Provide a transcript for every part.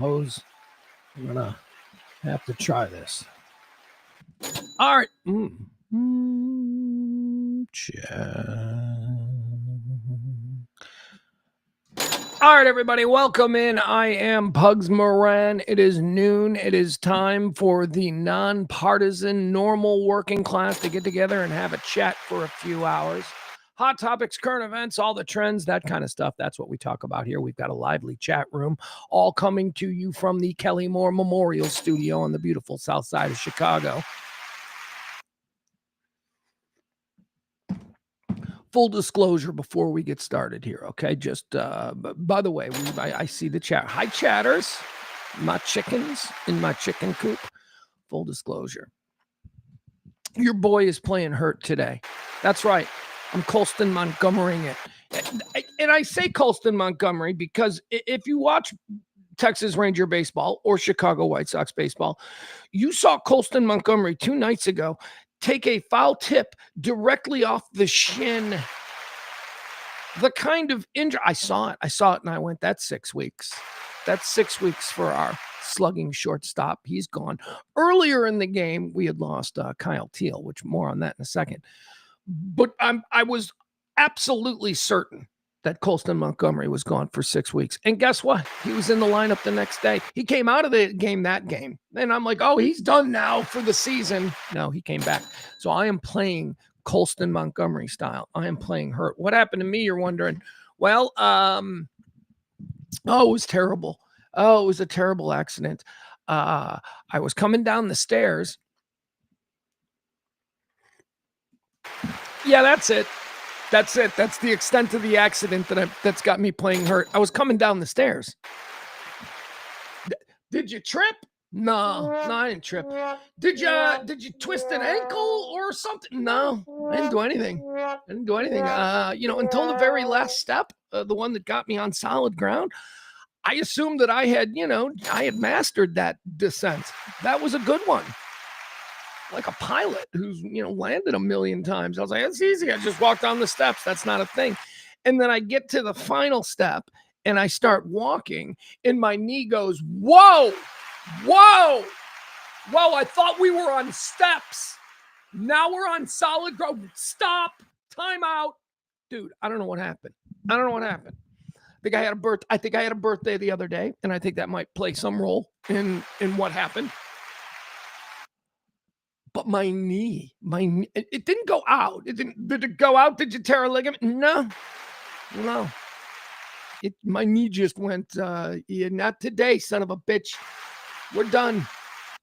suppose I'm gonna have to try this. All right. All right, everybody, welcome in. I am Pugs Moran. It is noon. It is time for the nonpartisan, normal working class to get together and have a chat for a few hours. Hot topics, current events, all the trends, that kind of stuff. That's what we talk about here. We've got a lively chat room, all coming to you from the Kelly Moore Memorial Studio on the beautiful south side of Chicago. Full disclosure before we get started here, okay? Just, by the way, I see the chat. Hi, chatters. My chickens in my chicken coop. Full disclosure. Your boy is playing hurt today. That's right. I'm Colston Montgomerying it. And I say Colston Montgomery because if you watch Texas Ranger baseball or Chicago White Sox baseball, you saw Colston Montgomery 2 nights ago take a foul tip directly off the shin. The kind of injury, I saw it and I went, that's 6 weeks. That's 6 weeks for our slugging shortstop. He's gone. Earlier in the game, we had lost Kyle Teal, which more on that in a second. But I was absolutely certain that Colston Montgomery was gone for 6 weeks. And guess what? He was in the lineup the next day. He came out of the game that game. And I'm like, oh, he's done now for the season. No, he came back. So I am playing Colston Montgomery style. I am playing hurt. What happened to me, you're wondering? Well, it was terrible. Oh, it was a terrible accident. I was coming down the stairs. Yeah, that's it. That's it. That's the extent of the accident that's got me playing hurt. I was coming down the stairs. Did you trip? No, I didn't trip. Did you twist an ankle or something? No, I didn't do anything. Until the very last step, the one that got me on solid ground, I assumed that I had mastered that descent. That was a good one. Like a pilot who's, landed a million times. I was like, it's easy. I just walk down the steps. That's not a thing. And then I get to the final step and I start walking and my knee goes, whoa. I thought we were on steps. Now we're on solid ground. Stop. Time out. Dude, I don't know what happened. I think I had a birthday the other day, and I think that might play some role in what happened. But my knee, it didn't go out. Did it go out? Did you tear a ligament? No. My knee just went, not today, son of a bitch. We're done.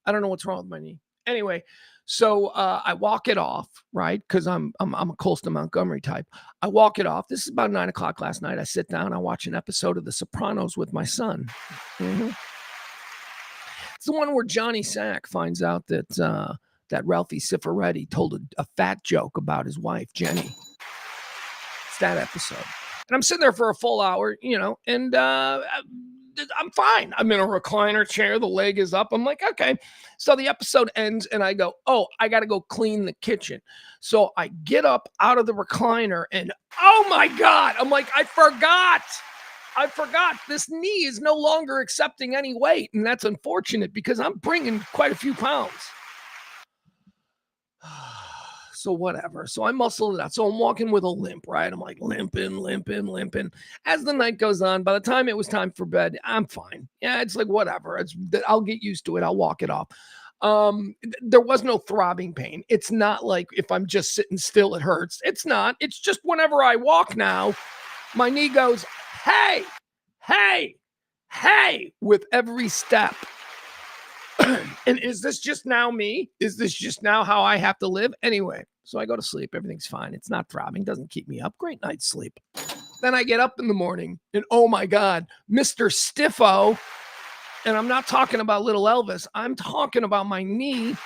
I don't know what's wrong with my knee. Anyway, so I walk it off, right? Because I'm a Colston Montgomery type. I walk it off. This is about 9:00 last night. I sit down. I watch an episode of The Sopranos with my son. Mm-hmm. It's the one where Johnny Sack finds out that Ralphie Cifaretti told a fat joke about his wife, Jenny. It's that episode. And I'm sitting there for a full hour, and I'm fine. I'm in a recliner chair. The leg is up. I'm like, okay. So the episode ends and I go, oh, I got to go clean the kitchen. So I get up out of the recliner and, oh my God, I'm like, I forgot. This knee is no longer accepting any weight. And that's unfortunate because I'm bringing quite a few pounds. So whatever. So I muscle it out. So I'm walking with a limp, right? I'm like limping. As the night goes on, by the time it was time for bed, I'm fine. Yeah, it's like whatever. I'll get used to it. I'll walk it off. There was no throbbing pain. It's not like if I'm just sitting still, it hurts. It's not. It's just whenever I walk now, my knee goes, hey, with every step. And is this just now me? Is this just now how I have to live? Anyway, so I go to sleep. Everything's fine. It's not throbbing. Doesn't keep me up. Great night's sleep. Then I get up in the morning and oh my God, Mr. Stiffo. And I'm not talking about little Elvis. I'm talking about my knee.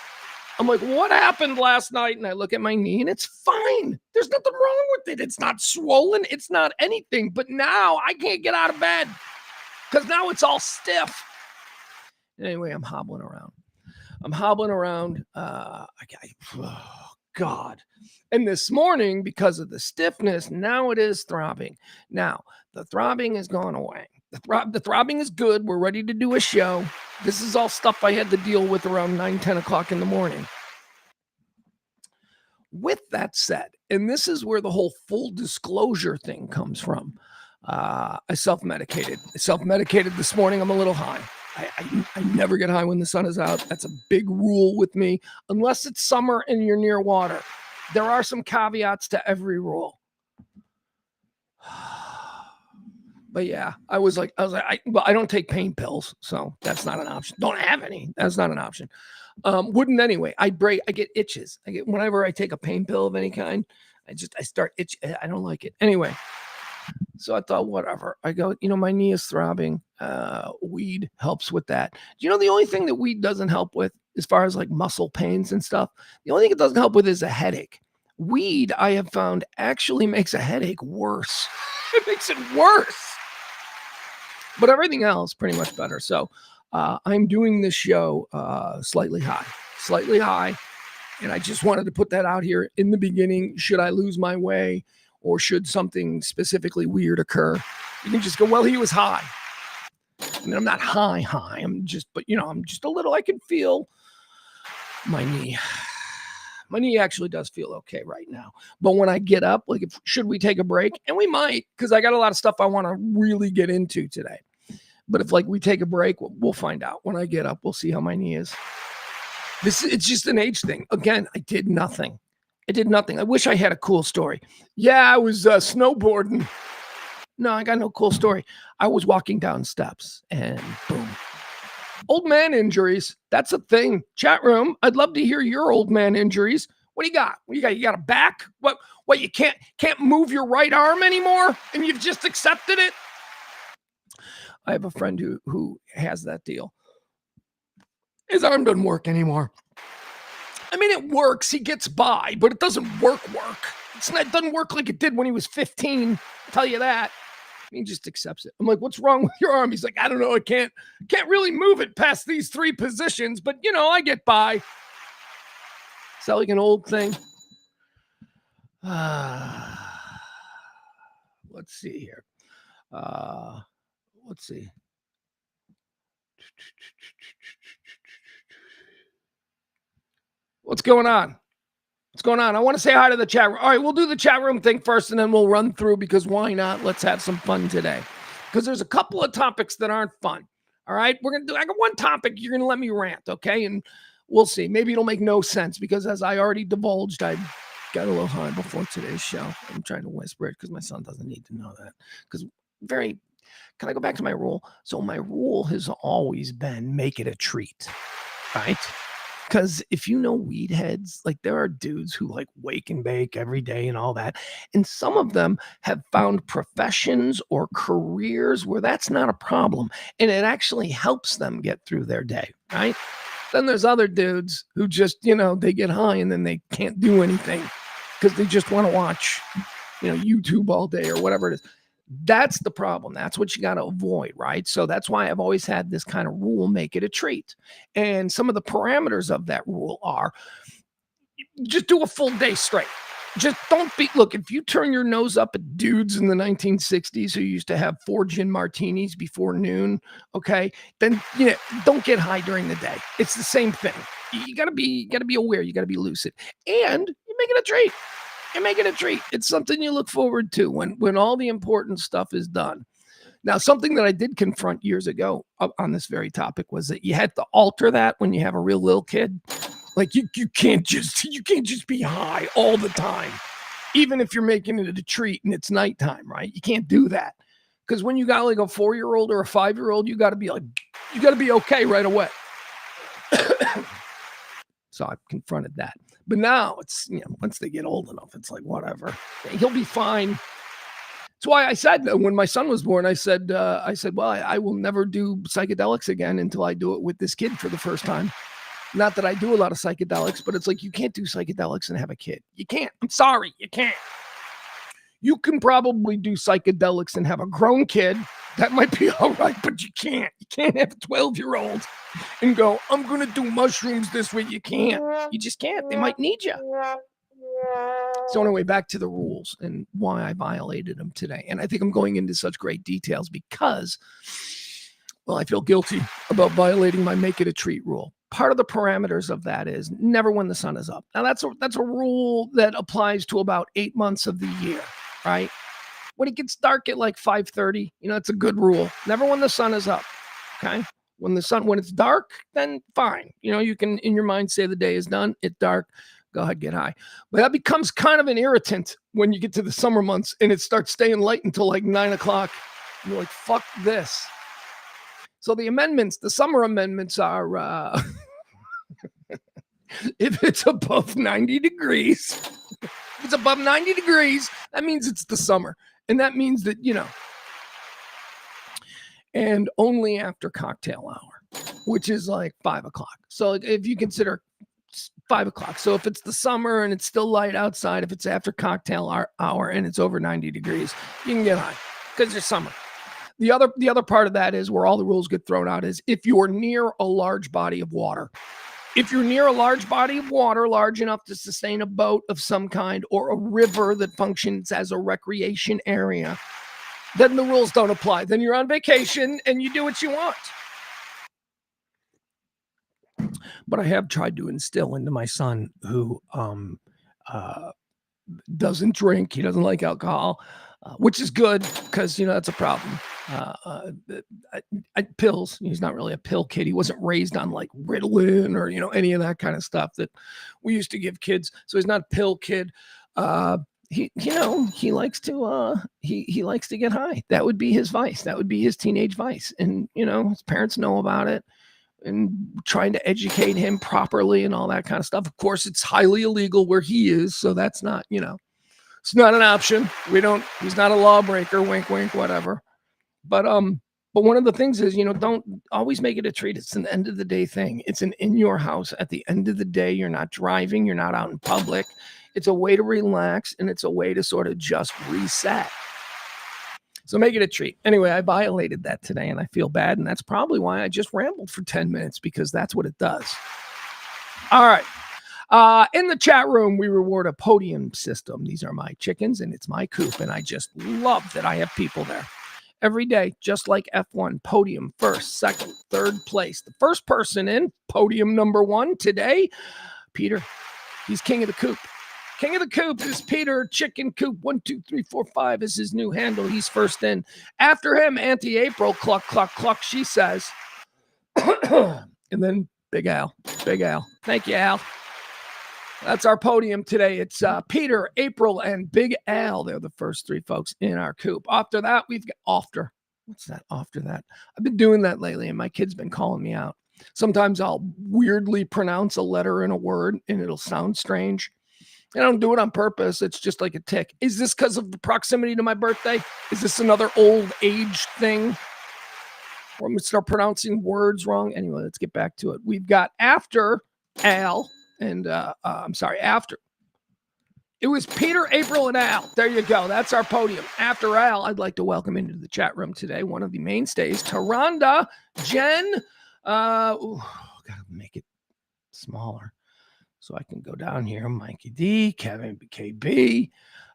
I'm like, what happened last night? And I look at my knee and it's fine. There's nothing wrong with it. It's not swollen. It's not anything. But now I can't get out of bed because now it's all stiff. Anyway, I'm hobbling around. Oh, God. And this morning, because of the stiffness, now it is throbbing. Now, the throbbing has gone away. The throbbing is good. We're ready to do a show. This is all stuff I had to deal with around 9, 10 o'clock in the morning. With that said, and this is where the whole full disclosure thing comes from. I self-medicated. I self-medicated this morning. I'm a little high. I never get high when the sun is out. That's a big rule with me, unless it's summer and you're near water. There are some caveats to every rule. But yeah, I was like, I don't take pain pills, so that's not an option. Don't have any. That's not an option. Wouldn't anyway. I get itches. I get whenever I take a pain pill of any kind. I start itch. I don't like it anyway. So I thought, whatever. I go, my knee is throbbing. Weed helps with that. The only thing that weed doesn't help with, as far as like muscle pains and stuff, the only thing it doesn't help with is a headache. Weed, I have found, actually makes a headache worse. It makes it worse. But everything else pretty much better. So I'm doing this show slightly high. And I just wanted to put that out here in the beginning. Should I lose my way or should something specifically weird occur? You can just go, well, he was high. I mean, I'm not high. I'm just a little, I can feel my knee. My knee actually does feel okay right now. But when I get up, like, should we take a break? And we might, because I got a lot of stuff I want to really get into today. But if we take a break, we'll find out. When I get up, we'll see how my knee is. It's just an age thing. Again, I did nothing. I wish I had a cool story. Yeah, I was snowboarding. No, I got no cool story. I was walking down steps and boom. Old man injuries. That's a thing. Chat room. I'd love to hear your old man injuries. What do you got? You got a back? What you can't move your right arm anymore and you've just accepted it? I have a friend who has that deal. His arm doesn't work anymore. I mean, it works. He gets by, but it doesn't work. It doesn't work like it did when he was 15. I'll tell you that. He just accepts it. I'm like, what's wrong with your arm? He's like, I don't know. I can't really move it past these 3 positions, but I get by. Is that like an old thing? Let's see here. Let's see. What's going on? I want to say hi to the chat room. All right, we'll do the chat room thing first, and then we'll run through, because why not? Let's have some fun today. Because there's a couple of topics that aren't fun. All right, I got one topic. You're going to let me rant, okay? And we'll see. Maybe it'll make no sense, because as I already divulged, I got a little high before today's show. I'm trying to whisper it because my son doesn't need to know that. Because can I go back to my rule? So my rule has always been make it a treat, right? Because if weed heads, there are dudes who wake and bake every day and all that. And some of them have found professions or careers where that's not a problem. And it actually helps them get through their day, right? Then there's other dudes who just, they get high and then they can't do anything because they just want to watch, YouTube all day or whatever it is. That's the problem. That's what you got to avoid, right? So that's why I've always had this kind of rule, make it a treat. And some of the parameters of that rule are just do a full day straight. Just look, if you turn your nose up at dudes in the 1960s who used to have 4 gin martinis before noon, okay, then, don't get high during the day. It's the same thing. You got to be aware. You got to be lucid. And you make it a treat. It's something you look forward to when all the important stuff is done. Now, something that I did confront years ago on this very topic was that you had to alter that when you have a real little kid. You can't just be high all the time, even if you're making it a treat and it's nighttime, right? You can't do that, because when you got a 4-year-old or a 5-year-old, you got to be okay right away. So I confronted that. But now it's, once they get old enough, it's whatever. He'll be fine. That's why I said when my son was born, I said, well, I will never do psychedelics again until I do it with this kid for the first time. Not that I do a lot of psychedelics, but it's you can't do psychedelics and have a kid. You can't. I'm sorry. You can't. You can probably do psychedelics and have a grown kid. That might be all right, but you can't. You can't have a 12-year-old and go, I'm going to do mushrooms this week. You can't. You just can't. They might need you. So anyway, back to the rules and why I violated them today. And I think I'm going into such great details because, well, I feel guilty about violating my make it a treat rule. Part of the parameters of that is never when the sun is up. Now that's a rule that applies to about 8 months of the year, right? When it gets dark at like 5:30, it's a good rule. Never when the sun is up. Okay. When it's dark, then fine. You can in your mind say the day is done. It's dark. Go ahead, get high. But that becomes kind of an irritant when you get to the summer months and it starts staying light until like 9 o'clock. You're like, fuck this. So the summer amendments are, if it's above 90 degrees, that means it's the summer. And that means that, and only after cocktail hour, which is like 5 o'clock. So if you consider 5 o'clock. So if it's the summer and it's still light outside, if it's after cocktail hour and it's over 90 degrees, you can get high because it's summer. The other part of that is where all the rules get thrown out is if you're near a large body of water. If you're near a large body of water, large enough to sustain a boat of some kind or a river that functions as a recreation area, then the rules don't apply. Then you're on vacation and you do what you want. But I have tried to instill into my son who doesn't drink. He doesn't like alcohol, which is good because, that's a problem. Pills. He's not really a pill kid. He wasn't raised on like Ritalin or, any of that kind of stuff that we used to give kids. So he's not a pill kid. He likes to he likes to get high. That would be his vice. That would be his teenage vice. And, his parents know about it and trying to educate him properly and all that kind of stuff. Of course, it's highly illegal where he is. So that's not, it's not an option. He's not a lawbreaker, wink, wink, whatever. But one of the things is, don't always make it a treat. It's an end of the day thing. It's an in your house. At the end of the day, you're not driving. You're not out in public. It's a way to relax and it's a way to sort of just reset. So make it a treat. Anyway, I violated that today and I feel bad. And that's probably why I just rambled for 10 minutes because that's what it does. All right. In the chat room, we reward a podium system. These are my chickens and it's my coop. And I just love that I have people there every day, just like F1 podium, first, second, third place. The first person in podium number 1 today, Peter. He's king of the coop. King of the coop is Peter. Chicken coop 1, 2, 3, 4, 5 is his new handle. He's first in. After him, Auntie April, cluck, cluck, cluck, she says. And then Big Al. Big Al. Thank you, Al. That's our podium today. It's Peter, April, and Big Al. They're the first 3 folks in our coop. After that, we've got after. What's that? After that. I've been doing that lately, and my kid's been calling me out. Sometimes I'll weirdly pronounce a letter in a word, and it'll sound strange. I don't do it on purpose. It's just like a tick. Is this because of the proximity to my birthday? Is this another old age thing? Or I'm going to start pronouncing words wrong? Anyway, let's get back to it. We've got after Al, and after. It was Peter, April, and Al. There you go. That's our podium. After Al, I'd like to welcome into the chat room today one of the mainstays, Taronda, Jen. Gotta make it smaller so I can go down here. Mikey D, Kevin, KB.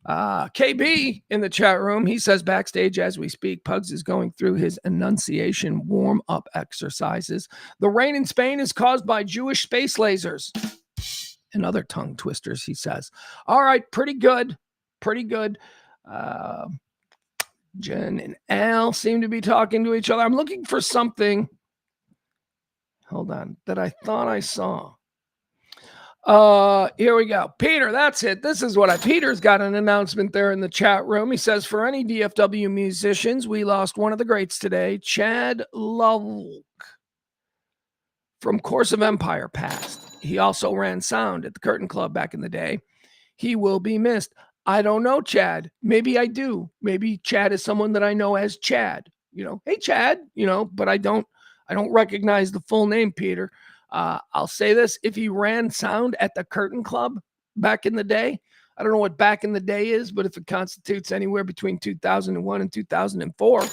KB in the chat room. He says backstage as we speak, Pugs is going through his enunciation warm-up exercises. The rain in Spain is caused by Jewish space lasers. And other tongue twisters, he says. All right, pretty good. Pretty good. Jen and Al seem to be talking to each other. I'm looking for something. Hold on. That I thought I saw. Here we go. Peter, that's it. This is what Peter's got an announcement there in the chat room. He says, for any DFW musicians, we lost one of the greats today, Chad Lovelk from Course of Empire passed. He also ran sound at the Curtain Club back in the day. He will be missed. I don't know, Chad. Maybe I do. Maybe Chad is someone that I know as Chad. Hey, Chad, but I don't recognize the full name, Peter. I'll say this. If he ran sound at the Curtain Club back in the day, I don't know what back in the day is, but if it constitutes anywhere between 2001 and 2004,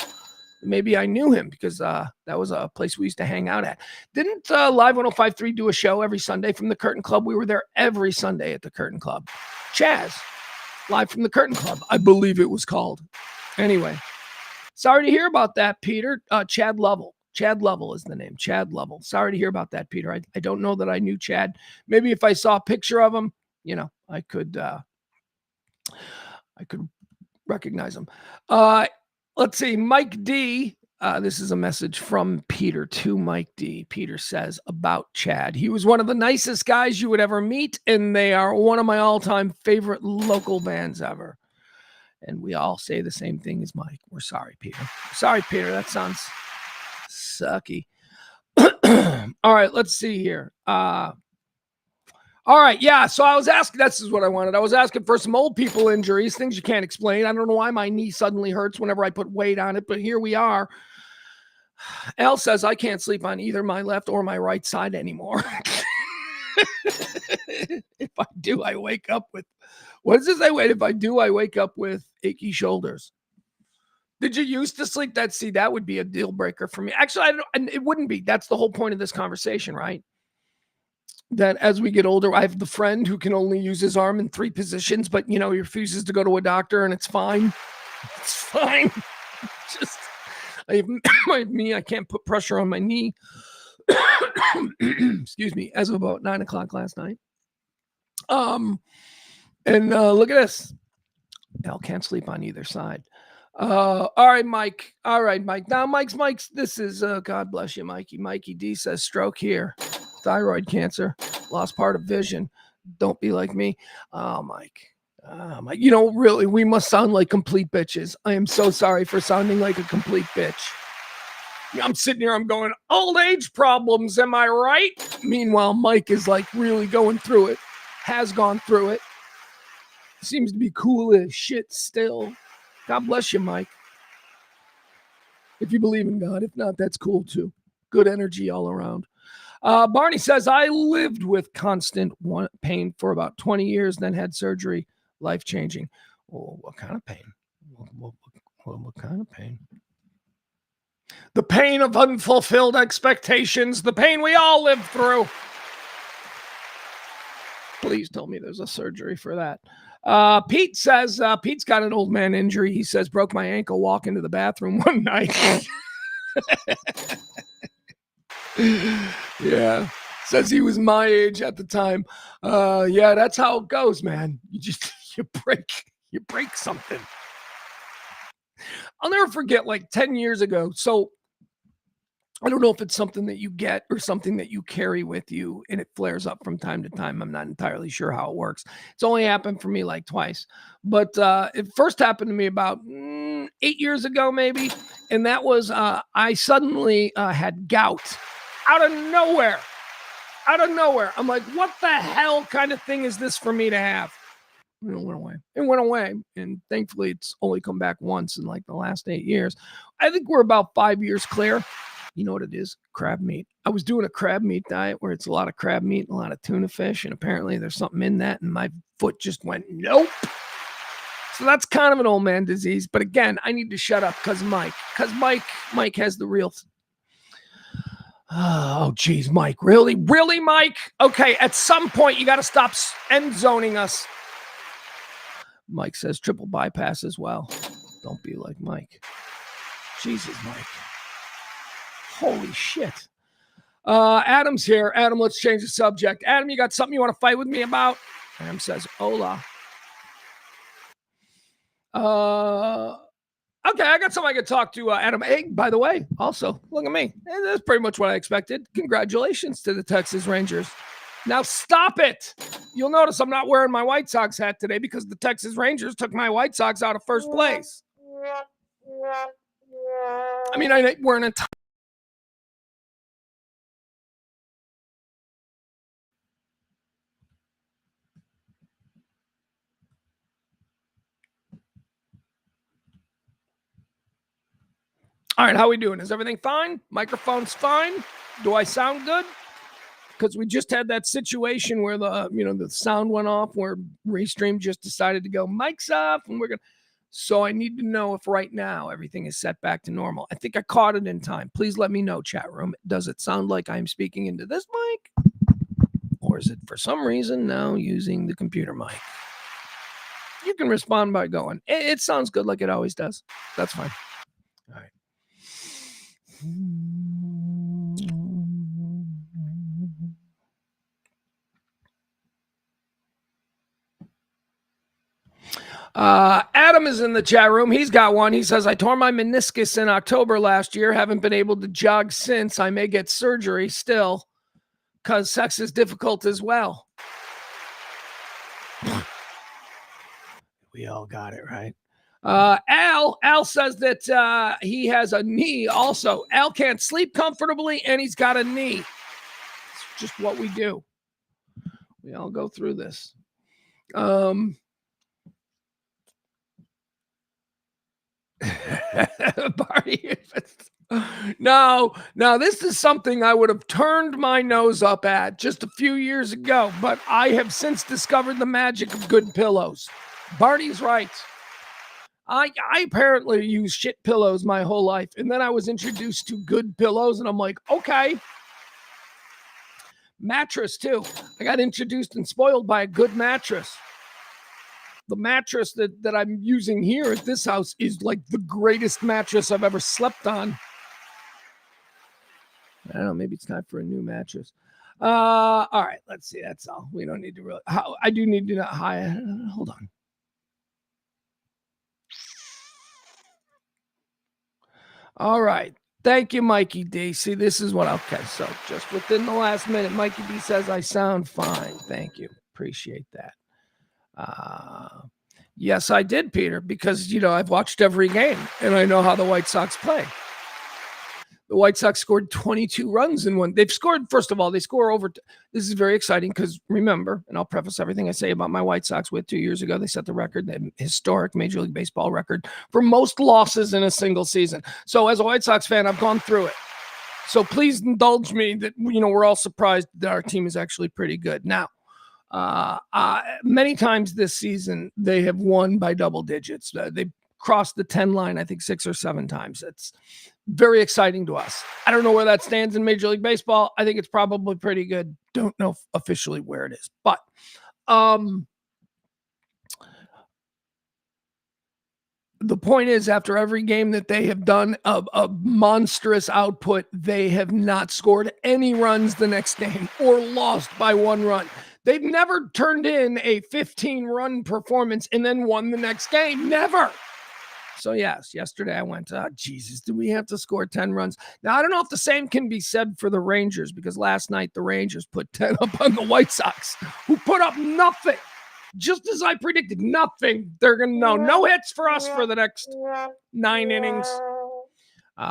maybe I knew him because that was a place we used to hang out at. Didn't Live 105.3 do a show every Sunday from the Curtain Club? We were there every Sunday at the Curtain Club. Chaz, Live from the Curtain Club, I believe it was called. Anyway, sorry to hear about that, Peter. Chad Lovell. Chad Lovell is the name. Chad Lovell. Sorry to hear about that, Peter. I don't know that I knew Chad. Maybe if I saw a picture of him, I could recognize him. Let's see. Mike D. This is a message from Peter to Mike D. Peter says about Chad. He was one of the nicest guys you would ever meet, and they are one of my all-time favorite local bands ever. And we all say the same thing as Mike. We're sorry, Peter. Sorry, Peter. That sounds sucky. All right, let's see here. All right, yeah, so I was asking, this is what I wanted. I was asking for some old people injuries, things you can't explain. I don't know why my knee suddenly hurts whenever I put weight on it, but here we are. Al says, I can't sleep on either my left or my right side anymore. If I do, I wake up with, what does it say? Wait, if I do, I wake up with achy shoulders. Did you used to sleep that? See, that would be a deal breaker for me. Actually, it wouldn't be. That's the whole point of this conversation, right? That as we get older, I have the friend who can only use his arm in 3 positions, but he refuses to go to a doctor, and it's fine. It's fine. Just I have me. I can't put pressure on my knee. Excuse me. As of about 9:00 last night. And look at this. Al can't sleep on either side. All right, Mike. All right, Mike. Now, Mike's. This is God bless you, Mikey. Mikey D says stroke here, thyroid cancer, lost part of vision. Don't be like me. Oh, Mike. Mike. Really, we must sound like complete bitches. I am so sorry for sounding like a complete bitch. I'm sitting here. I'm going old age problems. Am I right? Meanwhile, Mike is like really going through it. Has gone through it. Seems to be cool as shit still. God bless you, Mike. If you believe in God. If not, that's cool too. Good energy all around. Barney says, I lived with constant pain for about 20 years, then had surgery. Life-changing. Oh, what kind of pain? What kind of pain? The pain of unfulfilled expectations. The pain we all live through. Please tell me there's a surgery for that. Pete says, Pete's got an old man injury. He says, broke my ankle walking to the bathroom one night. Yeah. Says he was my age at the time. Yeah, that's how it goes, man. You break something. I'll never forget, like 10 years ago. So I don't know if it's something that you get or something that you carry with you and it flares up from time to time. I'm not entirely sure how it works. It's only happened for me like twice, but it first happened to me about 8 years ago, maybe. And that was, I suddenly had gout out of nowhere. I'm like, what the hell kind of thing is this for me to have? And it went away. And thankfully it's only come back once in like the last 8 years. I think we're about 5 years clear. You know what it is? Crab meat. I was doing a crab meat diet where it's a lot of crab meat and a lot of tuna fish. And apparently there's something in that. And my foot just went, nope. So that's kind of an old man disease. But again, I need to shut up because Mike has the real. Oh, geez, Mike. Really, Mike? Okay, at some point, you got to stop end zoning us. Mike says triple bypass as well. Don't be like Mike. Jesus, Mike. Holy shit. Adam's here. Adam, let's change the subject. Adam, you got something you want to fight with me about? Adam says, hola. Okay, I got something I could talk to Adam. Hey, by the way, also, look at me. That's pretty much what I expected. Congratulations to the Texas Rangers. Now stop it. You'll notice I'm not wearing my White Sox hat today because the Texas Rangers took my White Sox out of first place. I mean, we're an entire. All right, how we doing? Is everything fine? Microphone's fine? Do I sound good? Because we just had that situation where the sound went off, where Restream just decided to go mic's off, and we're gonna. So I need to know if right now everything is set back to normal. I think I caught it in time. Please let me know, chat room. Does it sound like I'm speaking into this mic, or is it for some reason now using the computer mic? You can respond by going, it sounds good like it always does. That's fine. All right. Adam is in the chat room. He's got one. He says, I tore my meniscus in October last year. Haven't been able to jog since. I may get surgery still because sex is difficult as well. We all got it, right? Al says that he has a knee also. Al can't sleep comfortably and he's got a knee. It's just what we do. We all go through this. No, this is something I would have turned my nose up at just a few years ago, but I have since discovered the magic of good pillows. Barney's right. I apparently use shit pillows my whole life, and then I was introduced to good pillows, and I'm like, okay. Mattress, too. I got introduced and spoiled by a good mattress. The mattress that I'm using here at this house is like the greatest mattress I've ever slept on. I don't know, maybe it's time for a new mattress. All right, let's see. That's all. We don't need to really. I do need to know. Hold on. All right. Thank you, Mikey D. See, this is what. Okay, so just within the last minute, Mikey D says I sound fine. Thank you. Appreciate that. Yes, I did, Peter, because, I've watched every game and I know how the White Sox play. The White Sox scored 22 runs in one. They've scored, first of all, they score over. This is very exciting because remember, and I'll preface everything I say about my White Sox with 2 years ago, they set the record, the historic Major League Baseball record for most losses in a single season. So as a White Sox fan, I've gone through it. So please indulge me that, we're all surprised that our team is actually pretty good. Now, many times this season, they have won by double digits. They've crossed the 10 line, I think 6 or 7 times. It's very exciting to us. I don't know where that stands in Major League Baseball. I think it's probably pretty good. Don't know officially where it is, but the point is, after every game that they have done a monstrous output, they have not scored any runs the next game or lost by 1 run. They've never turned in a 15-run performance and then won the next game. Never. So, yes, yesterday I went, Jesus, do we have to score 10 runs? Now, I don't know if the same can be said for the Rangers, because last night the Rangers put 10 up on the White Sox, who put up nothing. Just as I predicted, nothing. They're going to no hits for us for the next 9 innings.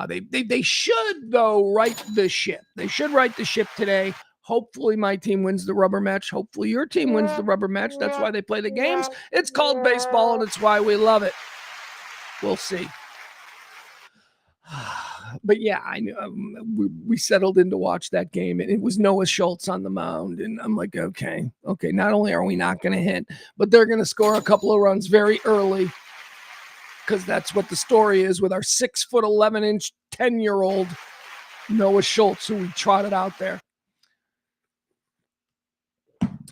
They should, though, right the ship. They should right the ship today. Hopefully my team wins the rubber match. Hopefully your team wins the rubber match. That's why they play the games. It's called baseball, and it's why we love it. We'll see. But yeah, I knew we settled in to watch that game, and it was Noah Schultz on the mound. And I'm like, okay. Not only are we not going to hit, but they're going to score a couple of runs very early, because that's what the story is with our 6'11" 10-year-old Noah Schultz, who we trotted out there.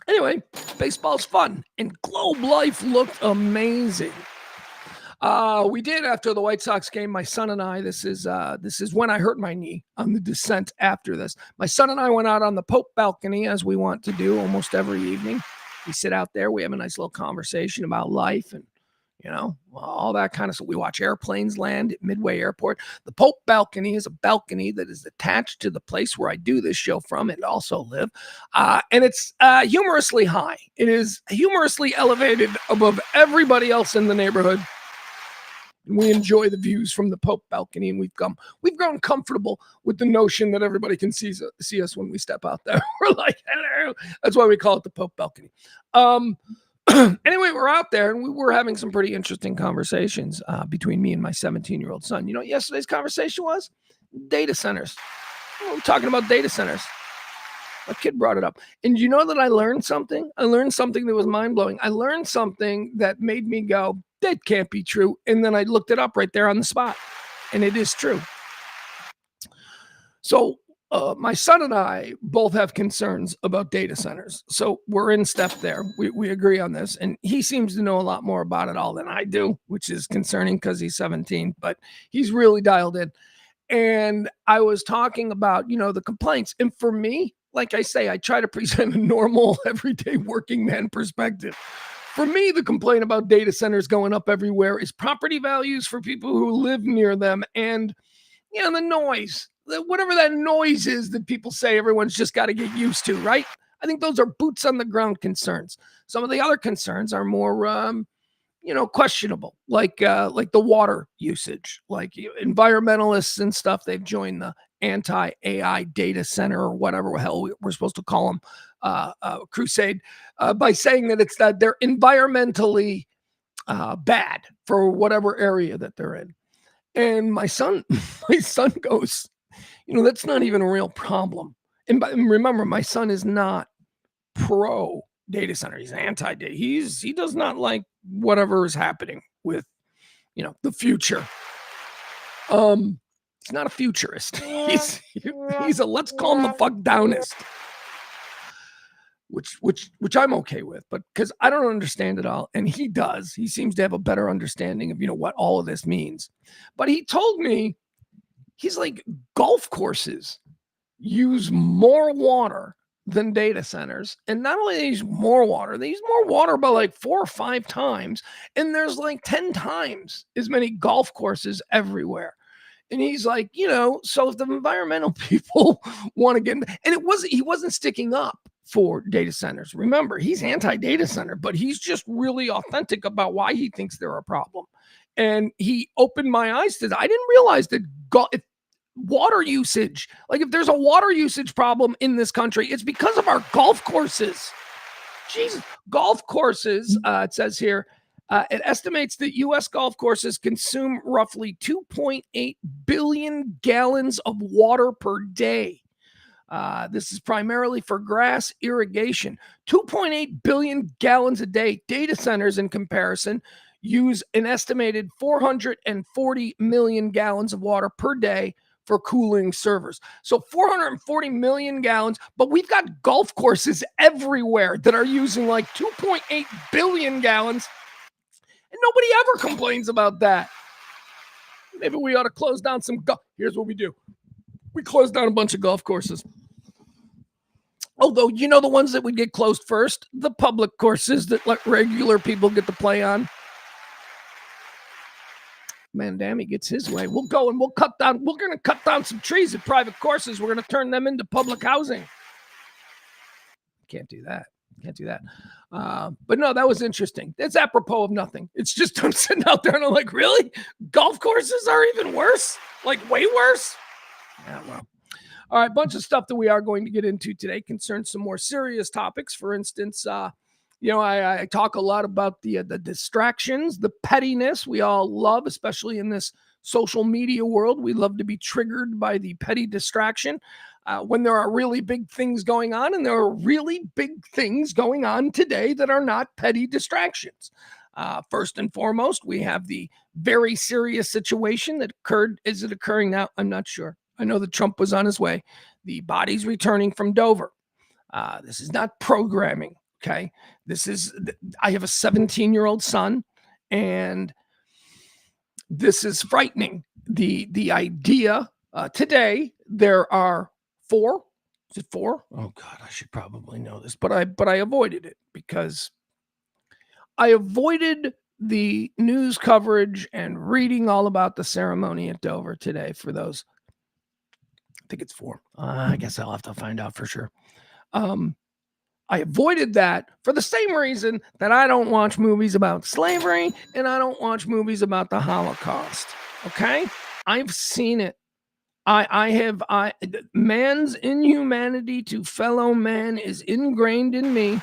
Anyway, baseball's fun, and Globe Life looked amazing. We did after the White Sox game. My son and I. This is when I hurt my knee on the descent after this. My son and I went out on the Pope balcony, as we want to do almost every evening. We sit out there. We have a nice little conversation about life and all that kind of stuff. We watch airplanes land at Midway Airport. The Pope balcony is a balcony that is attached to the place where I do this show from and also live. And it's humorously high. It is humorously elevated above everybody else in the neighborhood. And we enjoy the views from the Pope balcony, and we've grown comfortable with the notion that everybody can see us when we step out there. We're like, hello. That's why we call it the Pope balcony. Anyway, we're out there, and we were having some pretty interesting conversations between me and my 17-year-old son. You know what yesterday's conversation was? Data centers. We're talking about data centers. My kid brought it up. And you know that I learned something? I learned something that was mind-blowing. I learned something that made me go, that can't be true. And then I looked it up right there on the spot. And it is true. So my son and I both have concerns about data centers. So we're in step there. We agree on this. And he seems to know a lot more about it all than I do, which is concerning because he's 17, but he's really dialed in. And I was talking about, the complaints. And for me, like I say, I try to present a normal, everyday working man perspective. For me, the complaint about data centers going up everywhere is property values for people who live near them and, the noise, whatever that noise is that people say everyone's just got to get used to, right? I think those are boots on the ground concerns. Some of the other concerns are more, questionable, like the water usage, like environmentalists and stuff. They've joined the anti-AI data center or whatever the hell we're supposed to call them, crusade, by saying that they're environmentally bad for whatever area that they're in. And my son goes, that's not even a real problem. And remember, my son is not pro data center. He's anti-data. He does not like whatever is happening with, the future. He's not a futurist. He's a let's calm the fuck downist. Which I'm okay with, but because I don't understand it all, and he does. He seems to have a better understanding of what all of this means. But he told me, he's like, golf courses use more water than data centers, and not only they use more water, they use more water by like 4 or 5 times, and there's like 10 times as many golf courses everywhere. And he's like, so if the environmental people want to get, and he wasn't sticking up for data centers. Remember, he's anti-data center, but he's just really authentic about why he thinks they're a problem. And he opened my eyes to that. I didn't realize that water usage, like if there's a water usage problem in this country, it's because of our golf courses. Jesus, golf courses, it says here, it estimates that U.S. golf courses consume roughly 2.8 billion gallons of water per day. This is primarily for grass irrigation. 2.8 billion gallons a day. Data centers, in comparison, use an estimated 440 million gallons of water per day for cooling servers. So 440 million gallons, but we've got golf courses everywhere that are using like 2.8 billion gallons, and nobody ever complains about that. Maybe we ought to close down some Here's what we do. We close down a bunch of golf courses. Although, the ones that would get closed first, the public courses that like regular people get to play on. Man, damn, he gets his way. We'll go and we're going to cut down some trees at private courses. We're going to turn them into public housing. Can't do that. But no, that was interesting. It's apropos of nothing. It's just I'm sitting out there and I'm like, really? Golf courses are even worse? Like way worse? Yeah, well. All right, bunch of stuff that we are going to get into today concerns some more serious topics. For instance, I talk a lot about the distractions, the pettiness we all love, especially in this social media world. We love to be triggered by the petty distraction when there are really big things going on, and there are really big things going on today that are not petty distractions. First and foremost, we have the very serious situation that occurred. Is it occurring now? I'm not sure. I know that Trump was on his way. The body's returning from Dover. This is not programming, okay? I have a 17-year-old son, and this is frightening. The idea, today, there are 4. Is it 4? Oh, God, I should probably know this, but I avoided it because I avoided the news coverage and reading all about the ceremony at Dover today for those. I think it's 4. I guess I'll have to find out for sure. I avoided that for the same reason that I don't watch movies about slavery and I don't watch movies about the Holocaust. Okay? I've seen it. Man's inhumanity to fellow man is ingrained in me.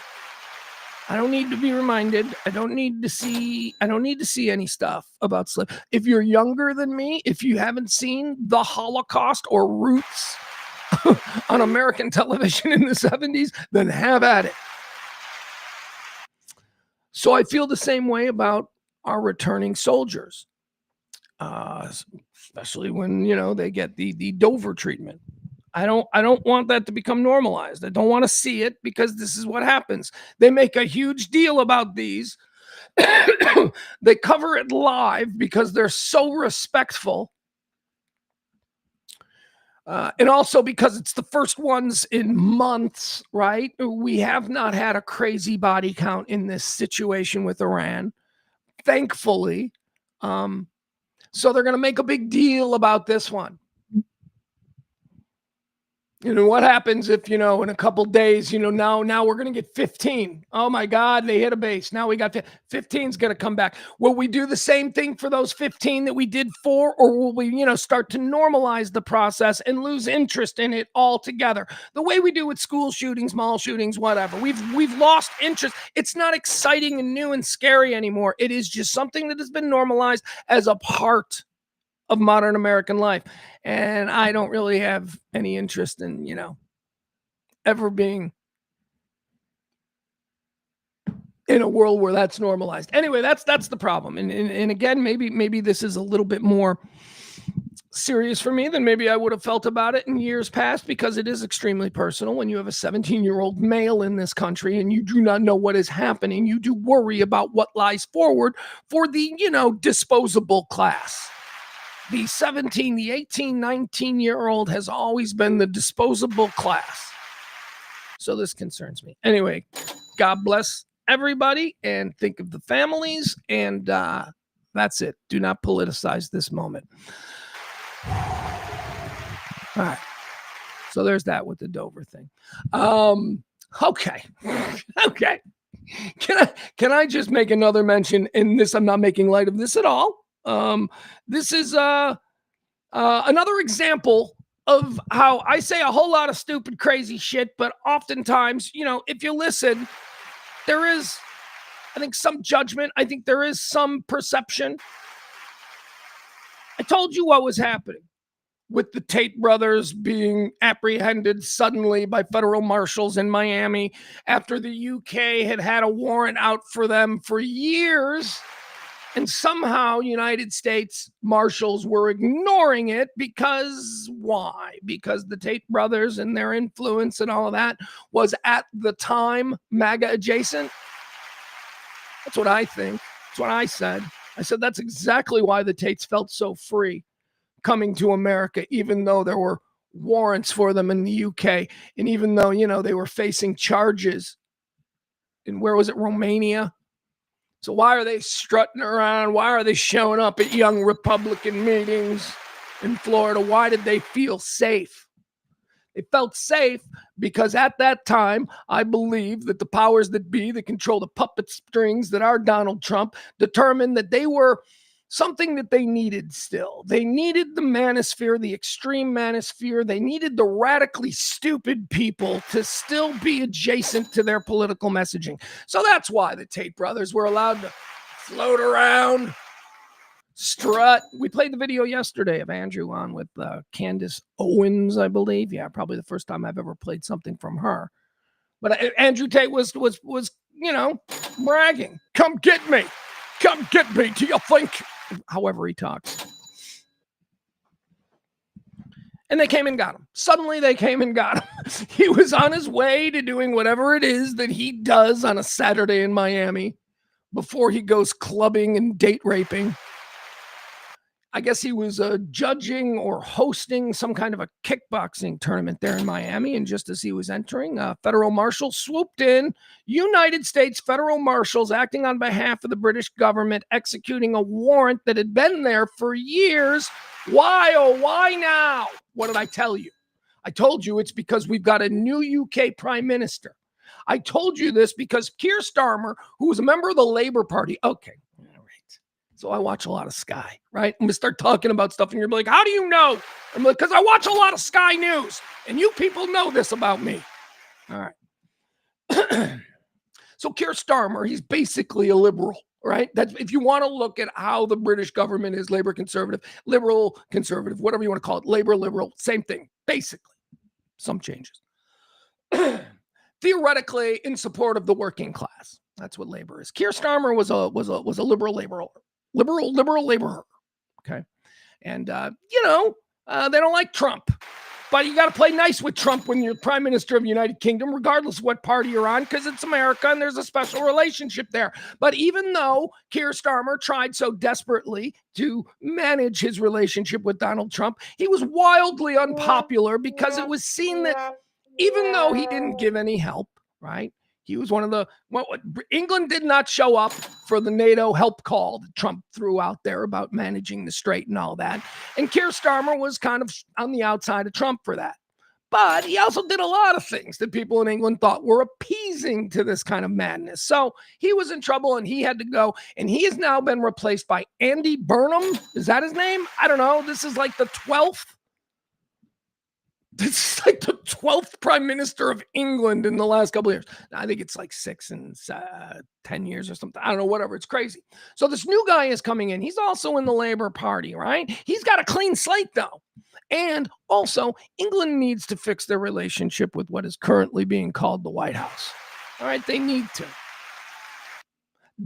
I don't need to be reminded. I don't need to see any stuff about slavery. If you're younger than me, if you haven't seen the Holocaust or Roots on American television in the 70s, then have at it. So I feel the same way about our returning soldiers, especially when, they get the Dover treatment. I don't want that to become normalized. I don't want to see it because this is what happens. They make a huge deal about these. They cover it live because they're so respectful. And also because it's the first ones in months, right? We have not had a crazy body count in this situation with Iran, thankfully. So they're going to make a big deal about this one. What happens if, in a couple days, now we're going to get 15. Oh my God, they hit a base. Now we got 15 is going to come back. Will we do the same thing for those 15 that we did for, or will we, start to normalize the process and lose interest in it altogether? The way we do with school shootings, mall shootings, whatever. We've lost interest. It's not exciting and new and scary anymore. It is just something that has been normalized as a part of modern American life. And I don't really have any interest in, ever being in a world where that's normalized. Anyway, that's the problem. And again, maybe this is a little bit more serious for me than maybe I would have felt about it in years past, because it is extremely personal. When you have a 17-year-old male in this country and you do not know what is happening, you do worry about what lies forward for the, disposable class. The 17, the 18, 19-year-old has always been the disposable class. So this concerns me. Anyway, God bless everybody and think of the families. And that's it. Do not politicize this moment. All right. So there's that with the Dover thing. Okay. Okay. Can I just make another mention in this? I'm not making light of this at all. This is another example of how I say a whole lot of stupid, crazy shit, but oftentimes, if you listen, there is, I think, some judgment. I think there is some perception. I told you what was happening with the Tate brothers being apprehended suddenly by federal marshals in Miami after the UK had a warrant out for them for years. And somehow United States Marshals were ignoring it because why? Because the Tate brothers and their influence and all of that was at the time MAGA adjacent. That's what I think. That's what I said. I said that's exactly why the Tates felt so free coming to America, even though there were warrants for them in the UK. And even though, they were facing charges in, where was it, Romania? So why are they strutting around? Why are they showing up at young Republican meetings in Florida? Why did they feel safe? They felt safe because at that time, I believe that the powers that be, that control the puppet strings that are Donald Trump, determined that they were something that they needed still. They needed the manosphere, the extreme manosphere. They needed the radically stupid people to still be adjacent to their political messaging. So that's why the Tate brothers were allowed to float around, strut. We played the video yesterday of Andrew on with Candace Owens, I believe. Yeah, probably the first time I've ever played something from her. But Andrew Tate was bragging. Come get me. Come get me. Do you think? However he talks. And they came and got him. Suddenly they came and got him. He was on his way to doing whatever it is that he does on a Saturday in Miami before he goes clubbing and date raping. I guess he was judging or hosting some kind of a kickboxing tournament there in Miami. And just as he was entering, federal marshals swooped in. United States federal marshals acting on behalf of the British government, executing a warrant that had been there for years. Why, oh, why now? What did I tell you? I told you it's because we've got a new UK prime minister. I told you this because Keir Starmer, who was a member of the Labour Party. Okay. So I watch a lot of Sky, right? I'm going to start talking about stuff and you're like, how do you know? I'm like, because I watch a lot of Sky News and you people know this about me. All right. So Keir Starmer, he's basically a liberal, right? That's, if you want to look at how the British government is Labour conservative, liberal conservative, whatever you want to call it, Labour liberal, same thing, basically. Some changes. Theoretically in support of the working class. That's what Labour is. Keir Starmer was a liberal laborer. Okay. And, they don't like Trump. But you got to play nice with Trump when you're Prime Minister of the United Kingdom, regardless of what party you're on, because it's America and there's a special relationship there. But even though Keir Starmer tried so desperately to manage his relationship with Donald Trump, he was wildly unpopular because it was seen that even though he didn't give any help, right? He was one of the, England did not show up for the NATO help call that Trump threw out there about managing the strait and all that. And Keir Starmer was kind of on the outside of Trump for that. But he also did a lot of things that people in England thought were appeasing to this kind of madness. So he was in trouble and he had to go. And he has now been replaced by Andy Burnham. Is that his name? I don't know. This is like the 12th. This is like the 12th Prime Minister of England in the last couple of years. I think it's like 6 and 10 years or something. I don't know, whatever. It's crazy. So this new guy is coming in. He's also in the Labour Party, right? He's got a clean slate, though. And also, England needs to fix their relationship with what is currently being called the White House. All right, they need to.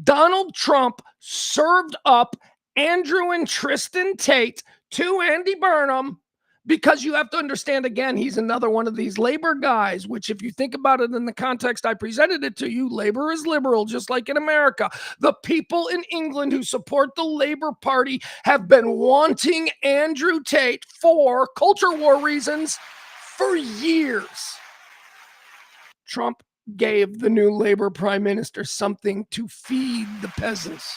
Donald Trump served up Andrew and Tristan Tate to Andy Burnham, because you have to understand, again, he's another one of these labor guys, which if you think about it in the context I presented it to you, labor is liberal, just like in America. The people in England who support the Labor Party have been wanting Andrew Tate for culture war reasons for years. Trump gave the new Labor Prime Minister something to feed the peasants.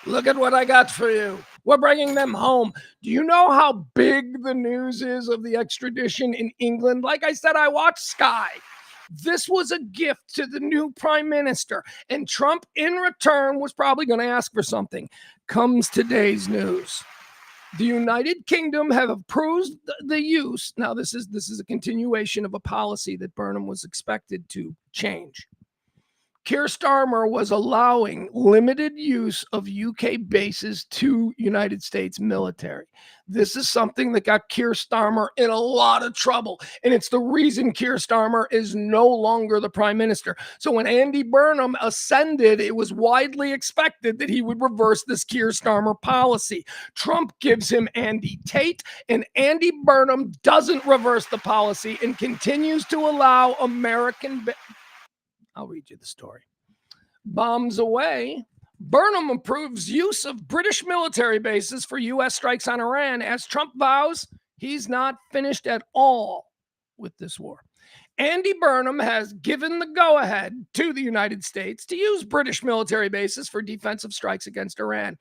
Look at what I got for you. We're bringing them home. Do you know how big the news is of the extradition in England? Like I said, I watched Sky. This was a gift to the new prime minister. And Trump, in return, was probably going to ask for something. Comes today's news. The United Kingdom have approved the use. Now, this is a continuation of a policy that Burnham was expected to change. Keir Starmer was allowing limited use of UK bases to United States military. This is something that got Keir Starmer in a lot of trouble, and it's the reason Keir Starmer is no longer the prime minister. So when Andy Burnham ascended, it was widely expected that he would reverse this Keir Starmer policy. Trump gives him Andy Tate, and Andy Burnham doesn't reverse the policy and continues to allow American... I'll read you the story. Bombs away. Burnham approves use of British military bases for U.S. strikes on Iran as Trump vows he's not finished at all with this war. Andy Burnham has given the go-ahead to the United States to use British military bases for defensive strikes against Iran.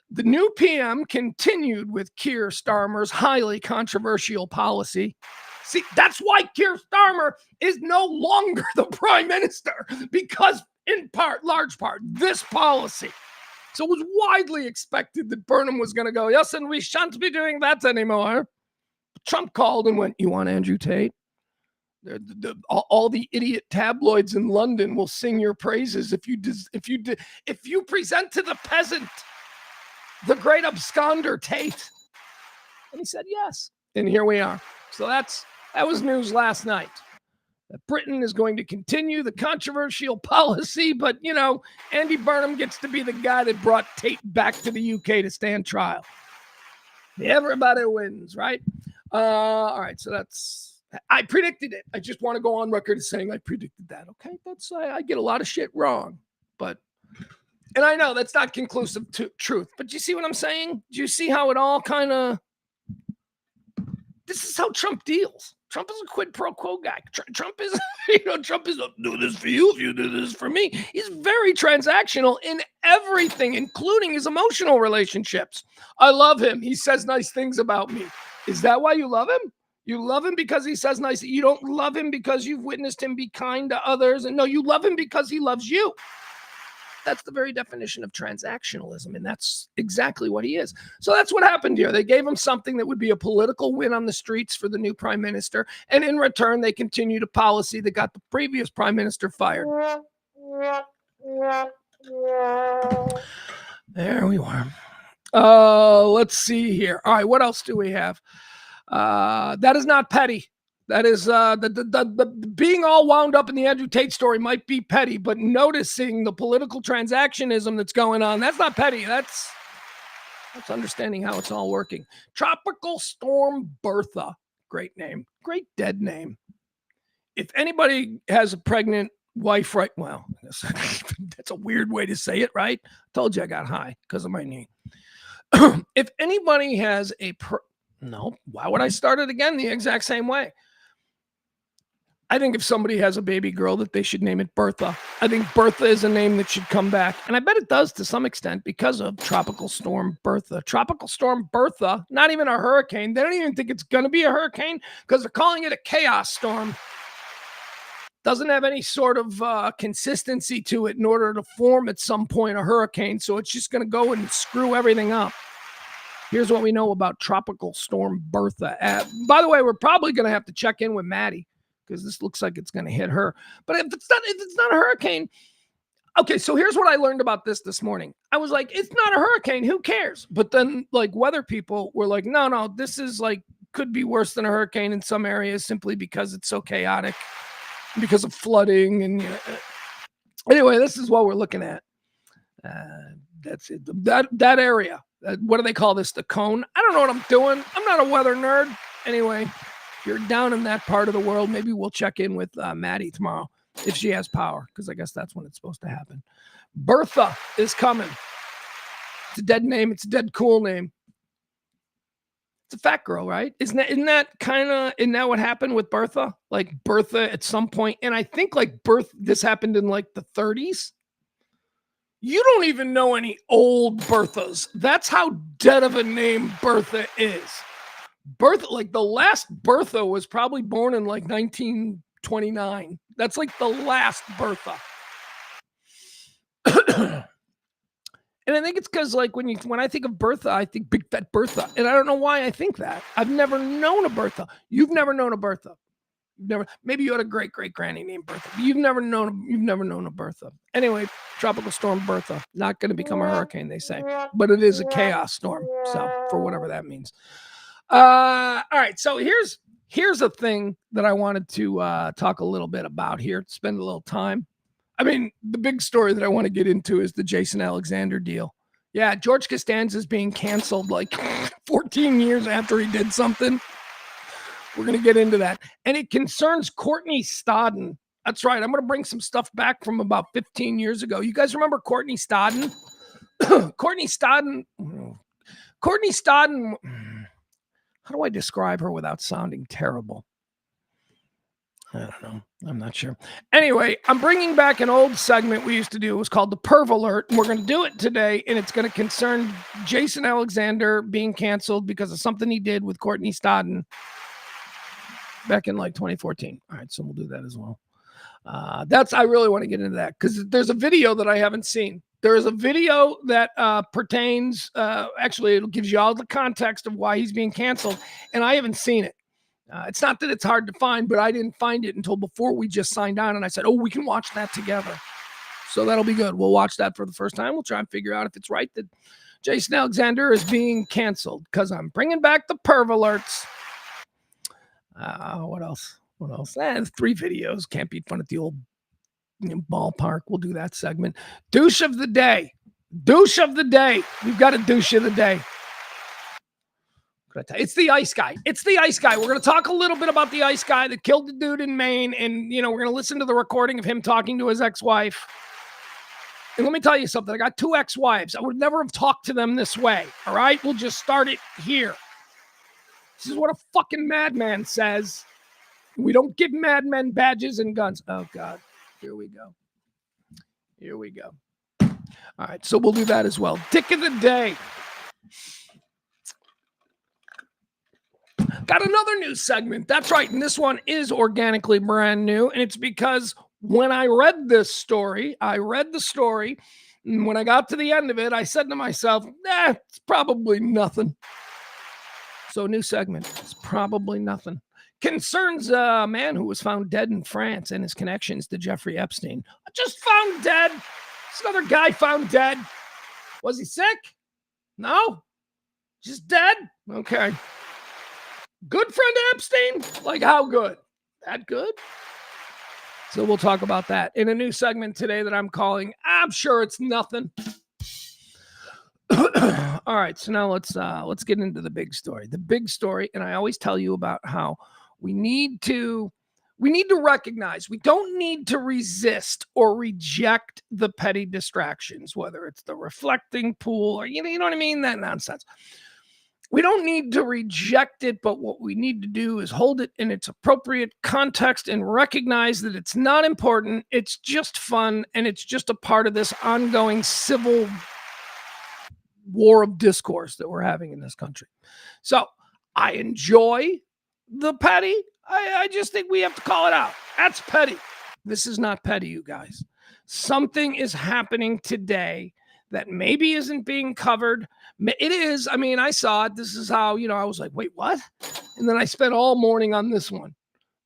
The new PM continued with Keir Starmer's highly controversial policy. See, that's why Keir Starmer is no longer the prime minister, because in part, large part, this policy. So it was widely expected that Burnham was going to go, yes, and we shan't be doing that anymore. Trump called and went, you want Andrew Tate? All the idiot tabloids in London will sing your praises if you present to the peasant the great absconder Tate. And he said yes. And here we are. So that was news last night. That Britain is going to continue the controversial policy, but, you know, Andy Burnham gets to be the guy that brought Tate back to the UK to stand trial. Everybody wins, right? All right, so I predicted it. I just want to go on record as saying I predicted that, okay? I get a lot of shit wrong, and I know that's not conclusive to truth, but do you see what I'm saying? Do you see how it all kind of... This is how Trump deals. Trump is a quid pro quo guy. Trump is, Trump is, I'll do this for you if you do this for me. He's very transactional in everything, including his emotional relationships. I love him. He says nice things about me. Is that why you love him? You love him because he says nice. You don't love him because you've witnessed him be kind to others. And no, you love him because he loves you. That's the very definition of transactionalism, and that's exactly what he is. So that's what happened here. They gave him something that would be a political win on the streets for the new prime minister, and in return, they continued a policy that got the previous prime minister fired. There we are. Let's see here. All right, what else do we have? That is not petty. That is the being all wound up in the Andrew Tate story might be petty, but noticing the political transactionism that's going on, that's not petty. That's understanding how it's all working. Tropical Storm Bertha Great name. Great dead name. If anybody has a pregnant wife, right? Well, that's a weird way to say it, right? Told you I got high because of my knee. If anybody has no, why would I start it again the exact same way? I think if somebody has a baby girl that they should name it Bertha. I think Bertha is a name that should come back. And I bet it does to some extent because of Tropical Storm Bertha. Tropical Storm Bertha, not even a hurricane. They don't even think it's going to be a hurricane because they're calling it a chaos storm. Doesn't have any sort of consistency to it in order to form at some point a hurricane. So it's just going to go and screw everything up. Here's what we know about Tropical Storm Bertha. By the way, we're probably going to have to check in with Maddie because this looks like it's going to hit her. But if it's not a hurricane, okay, so here's what I learned about this morning. I was like, it's not a hurricane. Who cares? But then like weather people were like, no, this is like could be worse than a hurricane in some areas simply because it's so chaotic because of flooding. And anyway, this is what we're looking at. That's it. That area. What do they call this? The cone? I don't know what I'm doing. I'm not a weather nerd. Anyway, if you're down in that part of the world, maybe we'll check in with Maddie tomorrow if she has power, because I guess that's when it's supposed to happen. Bertha is coming. It's a dead name. It's a dead cool name. It's a fat girl, right? Isn't that what happened with Bertha? Like Bertha at some point, and I think like this happened in like the 30s. You don't even know any old Berthas. That's how dead of a name Bertha is. Bertha, like the last Bertha was probably born in like 1929. That's like the last Bertha. And I think it's because like when I think of Bertha, I think big fat Bertha. And I don't know why I think that. I've never known a Bertha. You've never known a Bertha. Maybe you had a great granny named Bertha, but you've never known a Bertha. Anyway, Tropical Storm Bertha, not going to become a hurricane, they say, but it is a chaos storm. So for whatever that means. All right. So here's a thing that I wanted to talk a little bit about here, spend a little time. I mean, the big story that I want to get into is the Jason Alexander deal. Yeah. George Costanza is being canceled like 14 years after he did something. We're going to get into that. And it concerns Courtney Stodden. That's right. I'm going to bring some stuff back from about 15 years ago. You guys remember Courtney Stodden? Courtney Stodden. How do I describe her without sounding terrible? I don't know. I'm not sure. Anyway, I'm bringing back an old segment we used to do. It was called the Perv Alert. And we're going to do it today. And it's going to concern Jason Alexander being canceled because of something he did with Courtney Stodden back in like 2014. All right, so we'll do that as well. I really want to get into that because there's a video that I haven't seen. There is a video that pertains, actually, it gives you all the context of why he's being canceled, and I haven't seen it. It's not that it's hard to find, but I didn't find it until before we just signed on, and I said, we can watch that together. So that'll be good. We'll watch that for the first time. We'll try and figure out if it's right that Jason Alexander is being canceled because I'm bringing back the Perv Alerts. What else? 3 videos. Can't beat fun at the old ballpark. We'll do that segment. Douche of the day. We've got a douche of the day. It's the ice guy. We're going to talk a little bit about the ice guy that killed the dude in Maine. And, we're going to listen to the recording of him talking to his ex-wife. And let me tell you something. I got 2 ex-wives. I would never have talked to them this way. All right? We'll just start it here. This is what a fucking madman says. We don't give madmen badges and guns. Oh, God. Here we go. All right, so we'll do that as well. Dick of the day. Got another new segment. That's right, and this one is organically brand new, and it's because when I read the story, and when I got to the end of it, I said to myself, it's probably nothing. So new segment. It's probably nothing. Concerns a man who was found dead in France and his connections to Jeffrey Epstein. Just found dead. This other guy found dead. Was he sick? No. Just dead? Okay. Good friend Epstein? Like how good? That good? So we'll talk about that in a new segment today that I'm calling I'm Sure It's Nothing. All All right, so now let's get into the big story. The big story, and I always tell you about how we need to recognize we don't need to resist or reject the petty distractions, whether it's the reflecting pool or you know what I mean, that nonsense. We don't need to reject it, but what we need to do is hold it in its appropriate context and recognize that it's not important, it's just fun, and it's just a part of this ongoing civil war of discourse that we're having in this country. So I enjoy the petty. I just think we have to call it out. That's petty. This is not petty, you guys. Something is happening today that maybe isn't being covered. It is. I mean, I saw it. This is how, I was like, wait, what? And then I spent all morning on this one.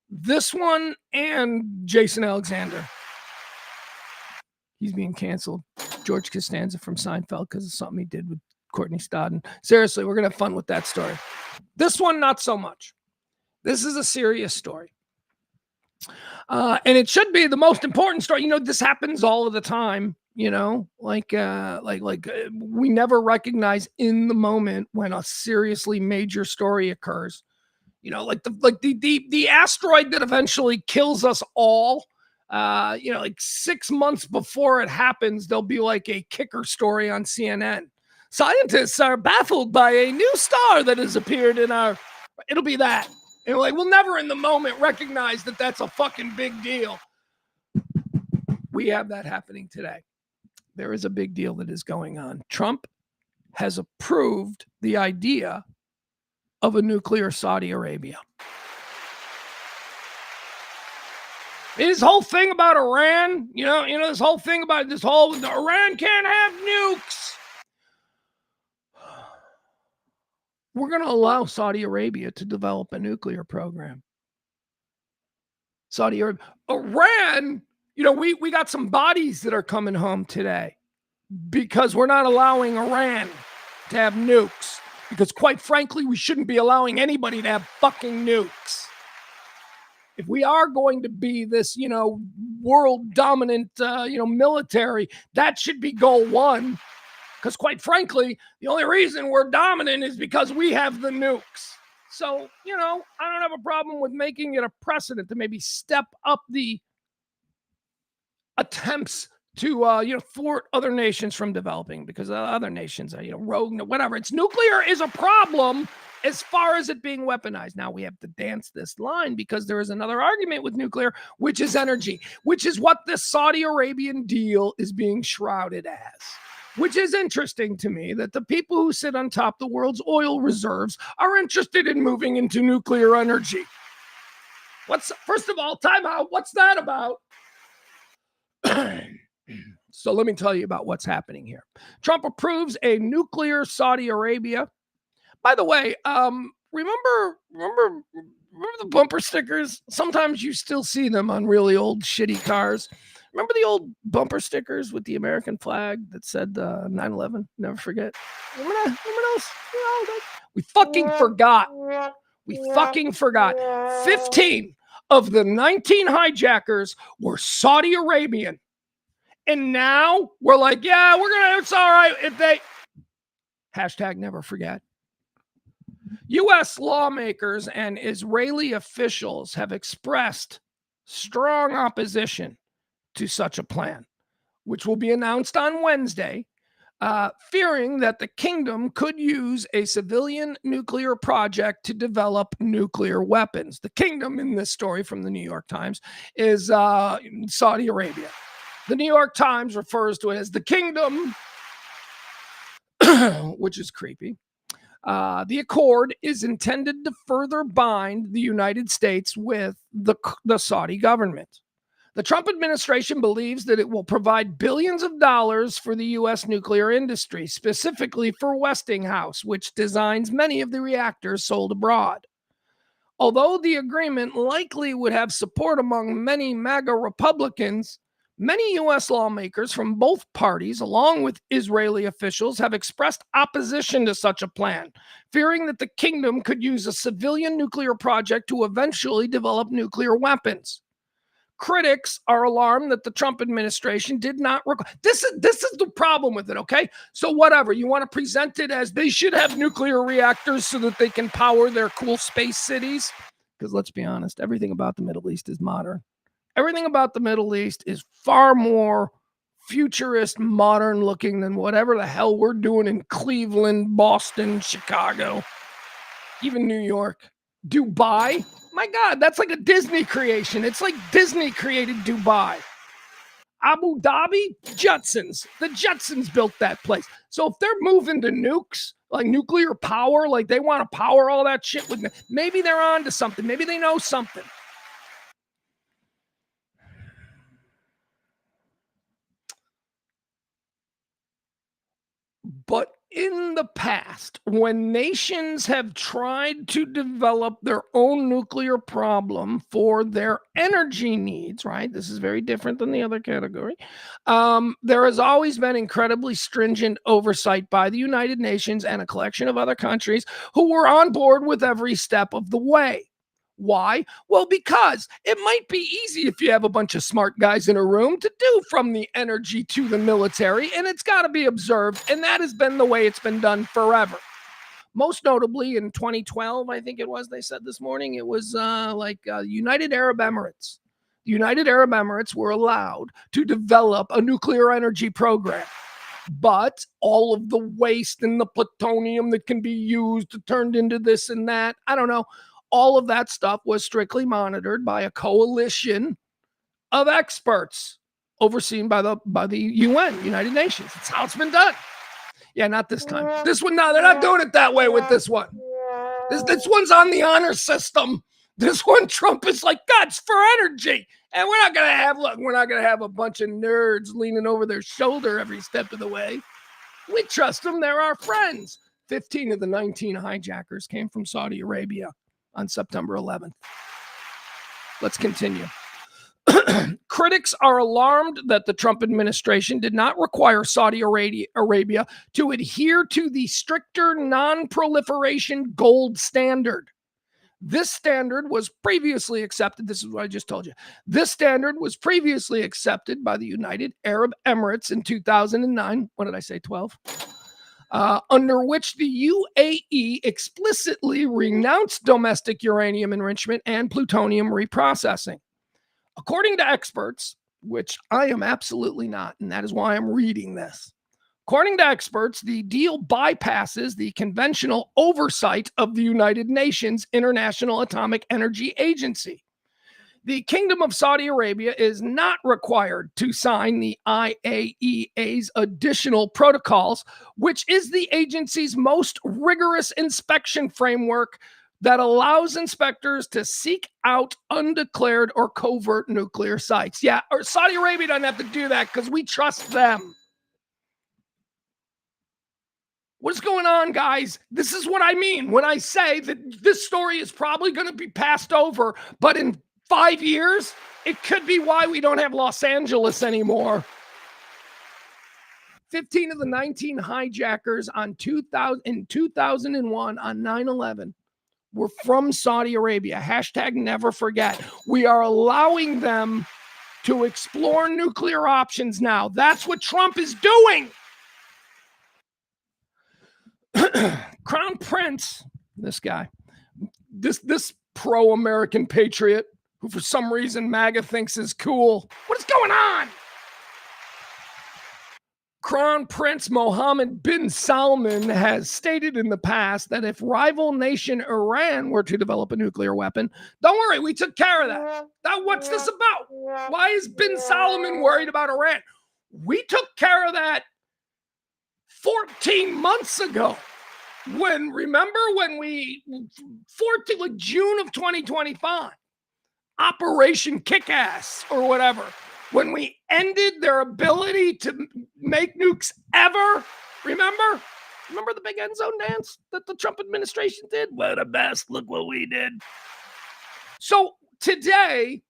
This one and Jason Alexander. He's being canceled. George Costanza from Seinfeld because of something he did with Courtney Stodden. Seriously, we're going to have fun with that story. This one, not so much. This is a serious story. And it should be the most important story. This happens all of the time, like we never recognize in the moment when a seriously major story occurs. Like the asteroid that eventually kills us all. Like 6 months before it happens, there'll be like a kicker story on CNN. Scientists are baffled by a new star that has appeared in it'll be that. And we'll never in the moment recognize that that's a fucking big deal. We have that happening today. There is a big deal that is going on. Trump has approved the idea of a nuclear Saudi Arabia. This whole thing about Iran, this whole thing about Iran can't have nukes. We're going to allow Saudi Arabia to develop a nuclear program. Saudi Arabia, Iran, we got some bodies that are coming home today because we're not allowing Iran to have nukes. Because quite frankly, we shouldn't be allowing anybody to have fucking nukes. If we are going to be this, world dominant, military, that should be goal one. Because quite frankly, the only reason we're dominant is because we have the nukes. So, I don't have a problem with making it a precedent to maybe step up the attempts to, thwart other nations from developing because other nations are, rogue, whatever. It's nuclear is a problem as far as it being weaponized. Now we have to dance this line because there is another argument with nuclear, which is energy, which is what the Saudi Arabian deal is being shrouded as. Which is interesting to me that the people who sit on top of the world's oil reserves are interested in moving into nuclear energy. First of all, time out. What's that about? So let me tell you about what's happening here. Trump approves a nuclear Saudi Arabia. By the way, remember the bumper stickers? Sometimes you still see them on really old shitty cars. Remember the old bumper stickers with the American flag that said 9/11? Never forget. Remember those? We fucking forgot. We fucking forgot. 15 of the 19 hijackers were Saudi Arabian. And now we're like, yeah, it's all right if they... Hashtag never forget. U.S. lawmakers and Israeli officials have expressed strong opposition to such a plan, which will be announced on Wednesday, fearing that the kingdom could use a civilian nuclear project to develop nuclear weapons. The kingdom in this story from the New York Times is Saudi Arabia. The New York Times refers to it as the kingdom, which is creepy. The accord is intended to further bind the United States with the Saudi government. The Trump administration believes that it will provide billions of dollars for the U.S. nuclear industry, specifically for Westinghouse, which designs many of the reactors sold abroad. Although the agreement likely would have support among many MAGA Republicans, many U.S. lawmakers from both parties, along with Israeli officials, have expressed opposition to such a plan, fearing that the kingdom could use a civilian nuclear project to eventually develop nuclear weapons. Critics are alarmed that the Trump administration did not require. This is the problem with it, okay? So whatever, you want to present it as they should have nuclear reactors so that they can power their cool space cities. Because let's be honest, everything about the Middle East is modern. Everything about the Middle East is far more futurist, modern looking than whatever the hell we're doing in Cleveland, Boston, Chicago, even New York. Dubai, my God, that's like a Disney creation. It's like Disney created Dubai. Abu Dhabi, Jutsons. The Jutsons built that place. So if they're moving to nukes, like nuclear power, like they want to power all that shit with, maybe they're on to something. Maybe they know something. But in the past, when nations have tried to develop their own nuclear problem for their energy needs, right? This is very different than the other category. There has always been incredibly stringent oversight by the United Nations and a collection of other countries who were on board with every step of the way. Why? Well, because it might be easy if you have a bunch of smart guys in a room to do from the energy to the military, and it's got to be observed. And that has been the way it's been done forever. Most notably in 2012, I think it was, they said this morning, it was United Arab Emirates. The United Arab Emirates were allowed to develop a nuclear energy program. But all of the waste and the plutonium that can be used turned into this and that, I don't know. All of that stuff was strictly monitored by a coalition of experts overseen by the UN, United Nations. That's how it's been done. Yeah, not this time. This one, no, they're not doing it that way with this one. This one's on the honor system. This one, Trump is like, God's for energy. And we're not gonna have a bunch of nerds leaning over their shoulder every step of the way. We trust them. They're our friends. 15 of the 19 hijackers came from Saudi Arabia on September 11th. Let's continue. Critics are alarmed that the Trump administration did not require Saudi Arabia to adhere to the stricter non-proliferation gold standard. This standard was previously accepted. This is what I just told you. This standard was previously accepted by the United Arab Emirates in 2009. What did I say, 12? Under which the UAE explicitly renounced domestic uranium enrichment and plutonium reprocessing. According to experts, which I am absolutely not, and that is why I'm reading this. According to experts, the deal bypasses the conventional oversight of the United Nations International Atomic Energy Agency. The Kingdom of Saudi Arabia is not required to sign the IAEA's additional protocols, which is the agency's most rigorous inspection framework that allows inspectors to seek out undeclared or covert nuclear sites. Yeah, or Saudi Arabia doesn't have to do that because we trust them. What's going on, guys? This is what I mean when I say that this story is probably going to be passed over, but in 5 years, it could be why we don't have Los Angeles anymore. 15 of the 19 hijackers in 2001 on 9/11 were from Saudi Arabia. Hashtag never forget. We are allowing them to explore nuclear options now. That's what Trump is doing. Crown Prince, this guy, this pro-American patriot, who for some reason MAGA thinks is cool. What is going on? Crown Prince Mohammed bin Salman has stated in the past that if rival nation Iran were to develop a nuclear weapon, don't worry, we took care of that. What's this about? Why is bin Salman worried about Iran? We took care of that 14 months ago. Remember when June of 2025, Operation Kick-Ass or whatever, when we ended their ability to make nukes ever, remember the big end zone dance that the Trump administration did? We're the best, look what we did. So today,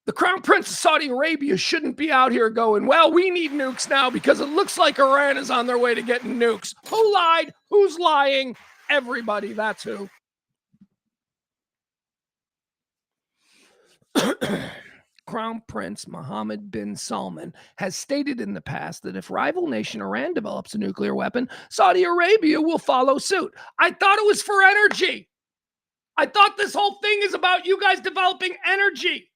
the Crown Prince of Saudi Arabia shouldn't be out here going, well, we need nukes now because it looks like Iran is on their way to getting nukes. Who lied? Who's lying? Everybody, that's who. Crown Prince Mohammed bin Salman has stated in the past that if rival nation Iran develops a nuclear weapon, Saudi Arabia will follow suit. I thought it was for energy. I thought this whole thing is about you guys developing energy.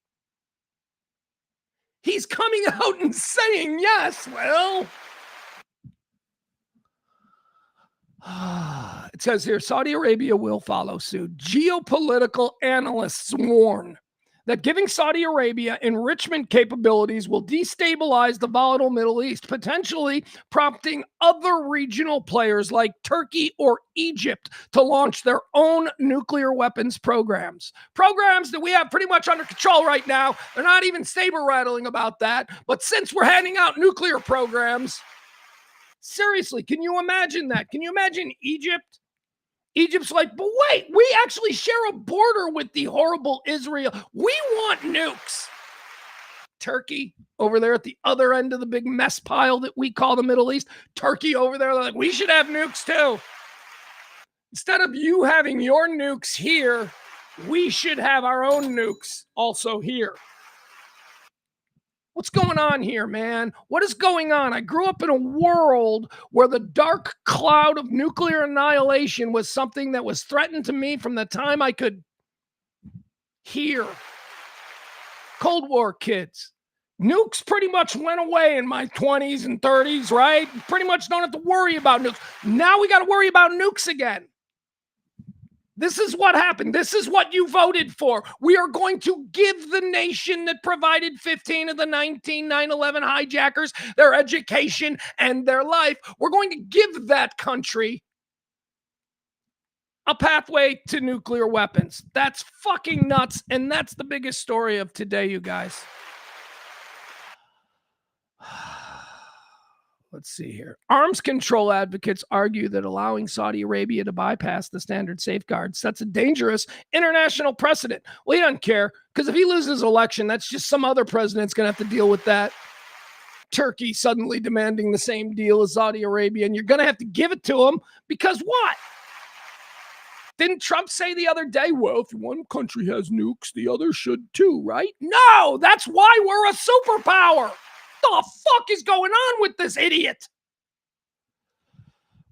He's coming out and saying, yes, well, it says here, Saudi Arabia will follow suit. Geopolitical analysts warn that giving Saudi Arabia enrichment capabilities will destabilize the volatile Middle East, potentially prompting other regional players like Turkey or Egypt to launch their own nuclear weapons programs. Programs that we have pretty much under control right now. They're not even saber-rattling about that. But since we're handing out nuclear programs, seriously, can you imagine that? Can you imagine Egypt? Egypt's like, but wait, we actually share a border with the horrible Israel. We want nukes. Turkey over there at the other end of the big mess pile that we call the Middle East. Turkey over there, they're like, we should have nukes too. Instead of you having your nukes here, we should have our own nukes also here. What's going on here, man? What is going on? I grew up in a world where the dark cloud of nuclear annihilation was something that was threatened to me from the time I could hear. Cold War kids. Nukes pretty much went away in my 20s and 30s, right? Pretty much don't have to worry about nukes. Now we got to worry about nukes again. This is what happened. This is what you voted for. We are going to give the nation that provided 15 of the 19 9/11 hijackers their education and their life. We're going to give that country a pathway to nuclear weapons. That's fucking nuts. And that's the biggest story of today, you guys. Let's see here. Arms control advocates argue that allowing Saudi Arabia to bypass the standard safeguards sets a dangerous international precedent. Well, he doesn't care, because if he loses election, that's just some other president's going to have to deal with that. Turkey suddenly demanding the same deal as Saudi Arabia, and you're going to have to give it to them, because what? Didn't Trump say the other day, well, if one country has nukes, the other should too, right? No, that's why we're a superpower. What the fuck is going on with this idiot?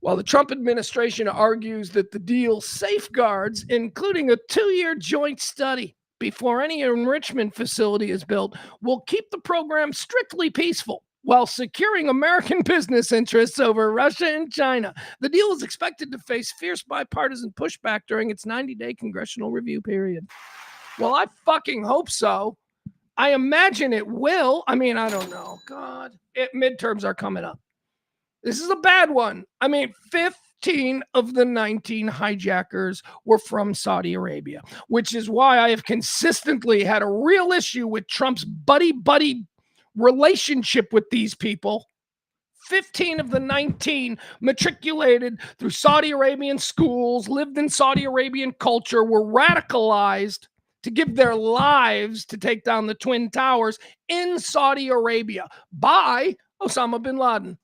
While the Trump administration argues that the deal safeguards, including a 2-year joint study before any enrichment facility is built, will keep the program strictly peaceful while securing American business interests over Russia and China. The deal is expected to face fierce bipartisan pushback during its 90-day congressional review period. Well, I hope so. I imagine it will. I mean, I don't know. God, midterms are coming up. This is a bad one. I mean, 15 of the 19 hijackers were from Saudi Arabia, which is why I have consistently had a real issue with Trump's buddy-buddy relationship with these people. 15 of the 19 matriculated through Saudi Arabian schools, lived in Saudi Arabian culture, were radicalized to give their lives to take down the Twin Towers in Saudi Arabia by Osama bin Laden,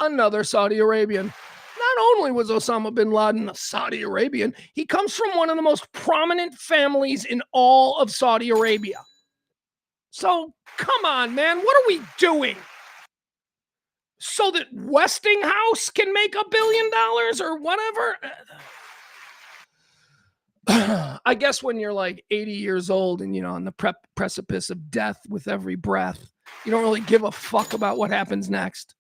another Saudi Arabian. Not only was Osama bin Laden a Saudi Arabian, he comes from one of the most prominent families in all of Saudi Arabia. So, come on, man, what are we doing? So that Westinghouse can make $1 billion or whatever? I guess when you're like 80 years old and, on the precipice of death with every breath, you don't really give a fuck about what happens next.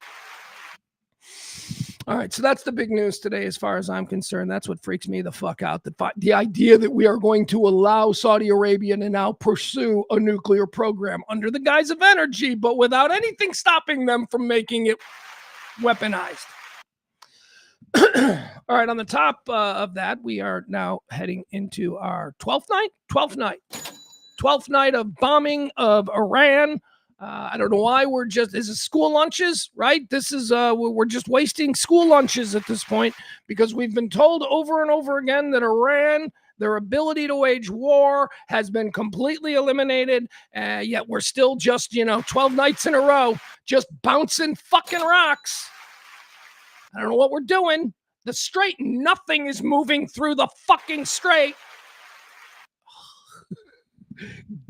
All right, so that's the big news today as far as I'm concerned. That's what freaks me the fuck out. The idea that we are going to allow Saudi Arabia to now pursue a nuclear program under the guise of energy, but without anything stopping them from making it weaponized. All right, on the top of that, we are now heading into our 12th night of bombing of Iran. I don't know why this is school lunches, right? This is, we're just wasting school lunches at this point, because we've been told over and over again that Iran, their ability to wage war has been completely eliminated. Yet we're still just, 12 nights in a row, just bouncing fucking rocks. I don't know what we're doing. The strait, nothing is moving through the fucking strait.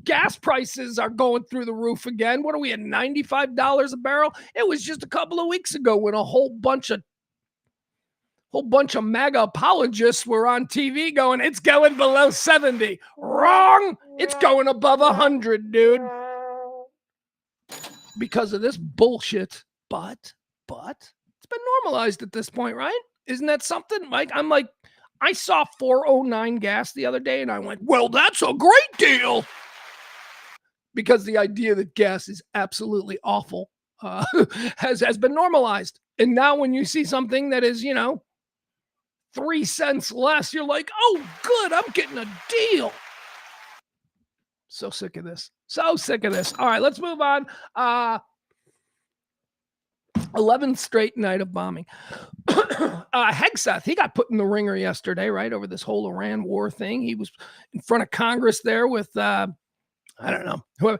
Gas prices are going through the roof again. What are we at, $95 a barrel? It was just a couple of weeks ago when a whole bunch of MAGA apologists were on TV going, it's going below 70. Wrong. It's going above 100, dude. Because of this bullshit. But it's been normalized at this point, right? Isn't that something? Like, I'm like, I saw 409 gas the other day and I went, well, that's a great deal. Because the idea that gas is absolutely awful has been normalized. And now when you see something that is, 3 cents less, you're like, oh, good, I'm getting a deal. So sick of this. So sick of this. All right, let's move on. 11th straight night of bombing. Hegseth, he got put in the ringer yesterday, right, over this whole Iran war thing. He was in front of Congress there with, I don't know, whoever,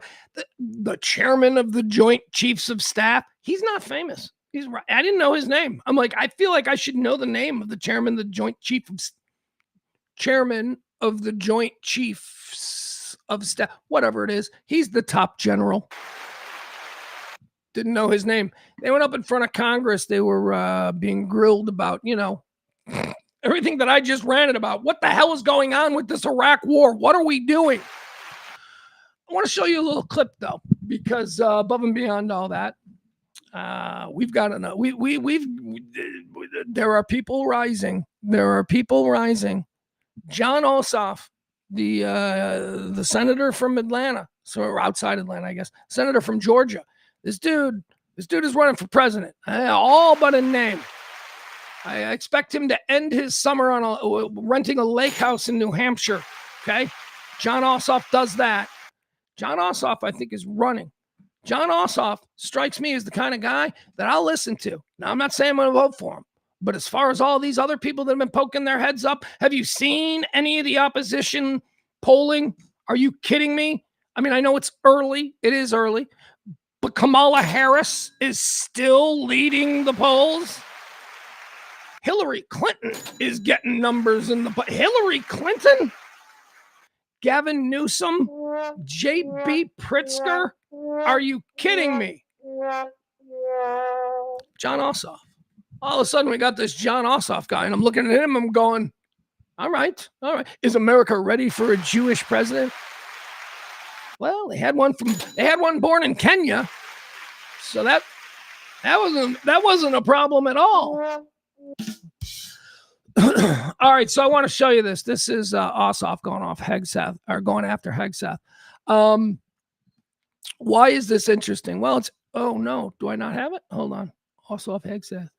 the chairman of the Joint Chiefs of Staff. He's not famous. I didn't know his name. I'm like, I feel like I should know the name of the chairman of the Joint Chiefs of Staff, whatever it is. He's the top general. Didn't know his name. They went up in front of Congress. They were being grilled about, everything that I just ranted about. What the hell is going on with this Iraq war? What are we doing? I want to show you a little clip, though, because above and beyond all that, we've got to know. There are people rising. John Ossoff, the senator from Atlanta, so outside Atlanta, I guess, senator from Georgia. This dude is running for president, all but a name. I expect him to end his summer on renting a lake house in New Hampshire. Okay, John Ossoff does that. John Ossoff, I think, is running. John Ossoff strikes me as the kind of guy that I'll listen to. Now, I'm not saying I'm going to vote for him, but as far as all these other people that have been poking their heads up, have you seen any of the opposition polling? Are you kidding me? I mean, I know it's early. It is early. But Kamala Harris is still leading the polls. Hillary Clinton is getting numbers in the polls. Hillary Clinton? Gavin Newsom? J.B. Pritzker? Are you kidding me? John Ossoff. All of a sudden, we got this John Ossoff guy, and I'm looking at him, I'm going, all right. Is America ready for a Jewish president? Well, they had one born in Kenya, so that wasn't a problem at all. All right, so I want to show you this. This is Ossoff going after Hegseth. Why is this interesting? Well, oh no, do I not have it? Hold on, Ossoff Hegseth.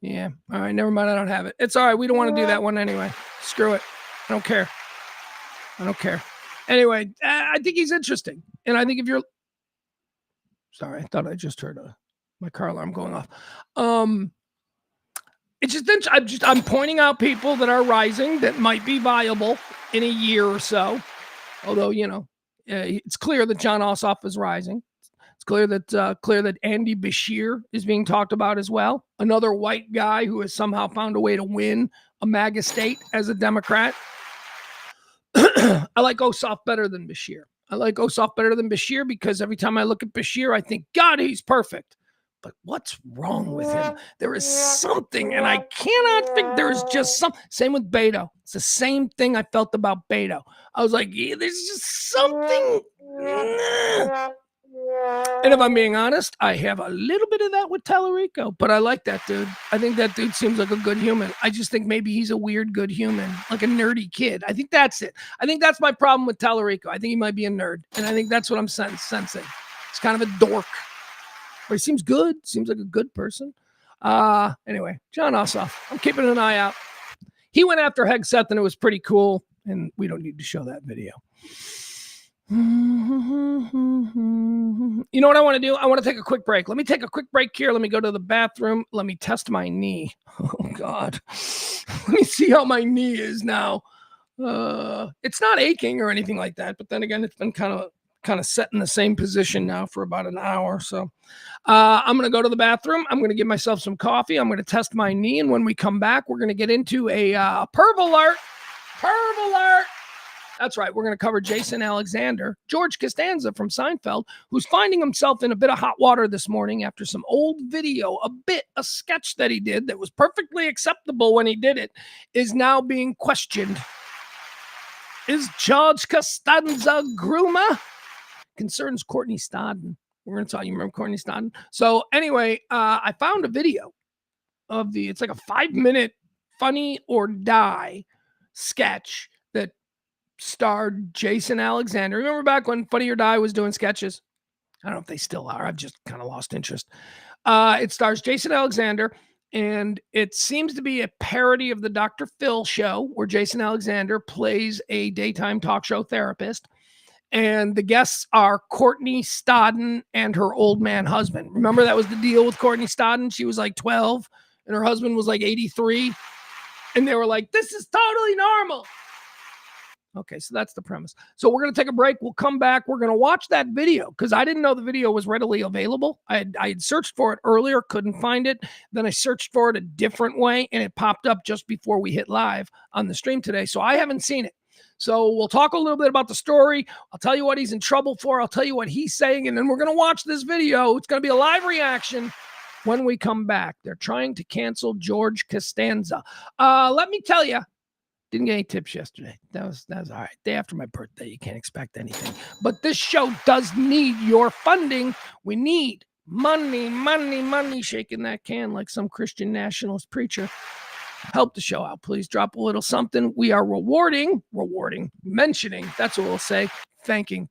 Yeah, all right, never mind. I don't have it. It's all right. We don't want to do that one anyway. Screw it. I don't care. Anyway, I think he's interesting. And I think if you're... Sorry, I thought I just heard my car alarm going off. It's just I'm pointing out people that are rising that might be viable in a year or so. Although, it's clear that John Ossoff is rising. It's clear that Andy Bashir is being talked about as well. Another white guy who has somehow found a way to win a MAGA state as a Democrat. I like Ossoff better than Bashir. Because every time I look at Bashir, I think, God, he's perfect. But what's wrong with him? There is something, and I cannot think there is just something. Same with Beto. It's the same thing I felt about Beto. I was like, yeah, there's just something. And if I'm being honest, I have a little bit of that with Tallarico, but I like that dude. I think that dude seems like a good human. I just think maybe he's a weird good human, like a nerdy kid. I think that's it. I think that's my problem with Tallarico. I think he might be a nerd, and I think that's what I'm sensing. He's kind of a dork, but he seems good. Seems like a good person. Anyway, John Ossoff. I'm keeping an eye out. He went after Hegseth, and it was pretty cool, and we don't need to show that video. You know what I want to do? I want to take a quick break. Let me take a quick break here. Let me go to the bathroom. Let me test my knee. Oh, God. Let me see how my knee is now. It's not aching or anything like that. But then again, it's been kind of set in the same position now for about an hour. So I'm going to go to the bathroom. I'm going to give myself some coffee. I'm going to test my knee. And when we come back, we're going to get into a perv alert. That's right. We're going to cover Jason Alexander, George Costanza from Seinfeld, who's finding himself in a bit of hot water this morning after some old video, a sketch that he did that was perfectly acceptable when he did it, is now being questioned. Is George Costanza groomer? Concerns Courtney Stodden. We're going to talk. You remember Courtney Stodden? So anyway, I found a video of it's like a 5-minute funny or die sketch that starred Jason Alexander. Remember back when Funny or Die was doing sketches? I don't know if they still are. I've just kind of lost interest. It stars Jason Alexander, and it seems to be a parody of the Dr. Phil show where Jason Alexander plays a daytime talk show therapist. And the guests are Courtney Stodden and her old man husband. Remember that was the deal with Courtney Stodden? She was like 12 and her husband was like 83. And they were like, this is totally normal. Okay, so that's the premise. So we're going to take a break. We'll come back. We're going to watch that video because I didn't know the video was readily available. I had searched for it earlier, couldn't find it. Then I searched for it a different way, and it popped up just before we hit live on the stream today. So I haven't seen it. So we'll talk a little bit about the story. I'll tell you what he's in trouble for. I'll tell you what he's saying, and then we're going to watch this video. It's going to be a live reaction when we come back. They're trying to cancel George Costanza. Let me tell you, didn't get any tips yesterday. That was all right. Day after my birthday, you can't expect anything. But this show does need your funding. We need money, shaking that can like some Christian nationalist preacher. Help the show out, please. Drop a little something. We are mentioning, that's what we'll say,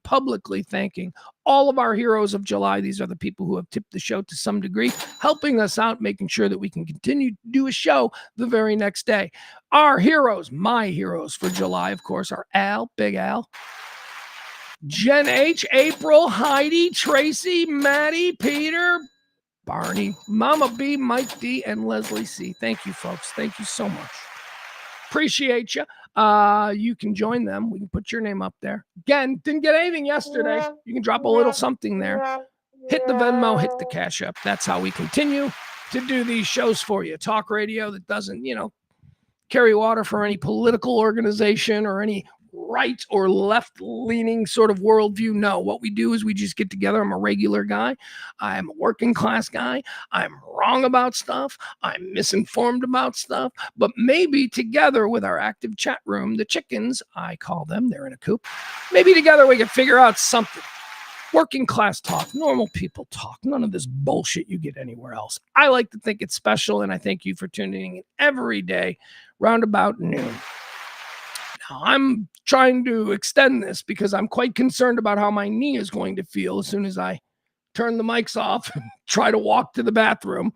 publicly thanking all of our heroes of July. These are the people who have tipped the show to some degree, helping us out, making sure that we can continue to do a show the very next day. Our heroes, my heroes for July, of course, are Al, Big Al, Jen H, April, Heidi, Tracy, Maddie, Peter, Barney, Mama B, Mike D, and Leslie C. Thank you, folks. Thank you so much. Appreciate you. You can join them. We can put your name up there. Again, didn't get anything yesterday. You can drop a little something there. Hit the Venmo, hit the Cash App. That's how we continue to do these shows for you. Talk radio that doesn't, carry water for any political organization or any right or left-leaning sort of worldview. No, what we do is we just get together. I'm a regular guy. I'm a working class guy. I'm wrong about stuff. I'm misinformed about stuff. But maybe together with our active chat room, the chickens, I call them, they're in a coop. Maybe together we can figure out something. Working class talk, normal people talk, none of this bullshit you get anywhere else. I like to think it's special, and I thank you for tuning in every day, round about noon. Now, I'm trying to extend this because I'm quite concerned about how my knee is going to feel as soon as I turn the mics off and try to walk to the bathroom.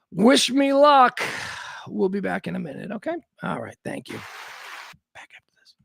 Wish me luck. We'll be back in a minute, okay? All right, thank you. Back after this.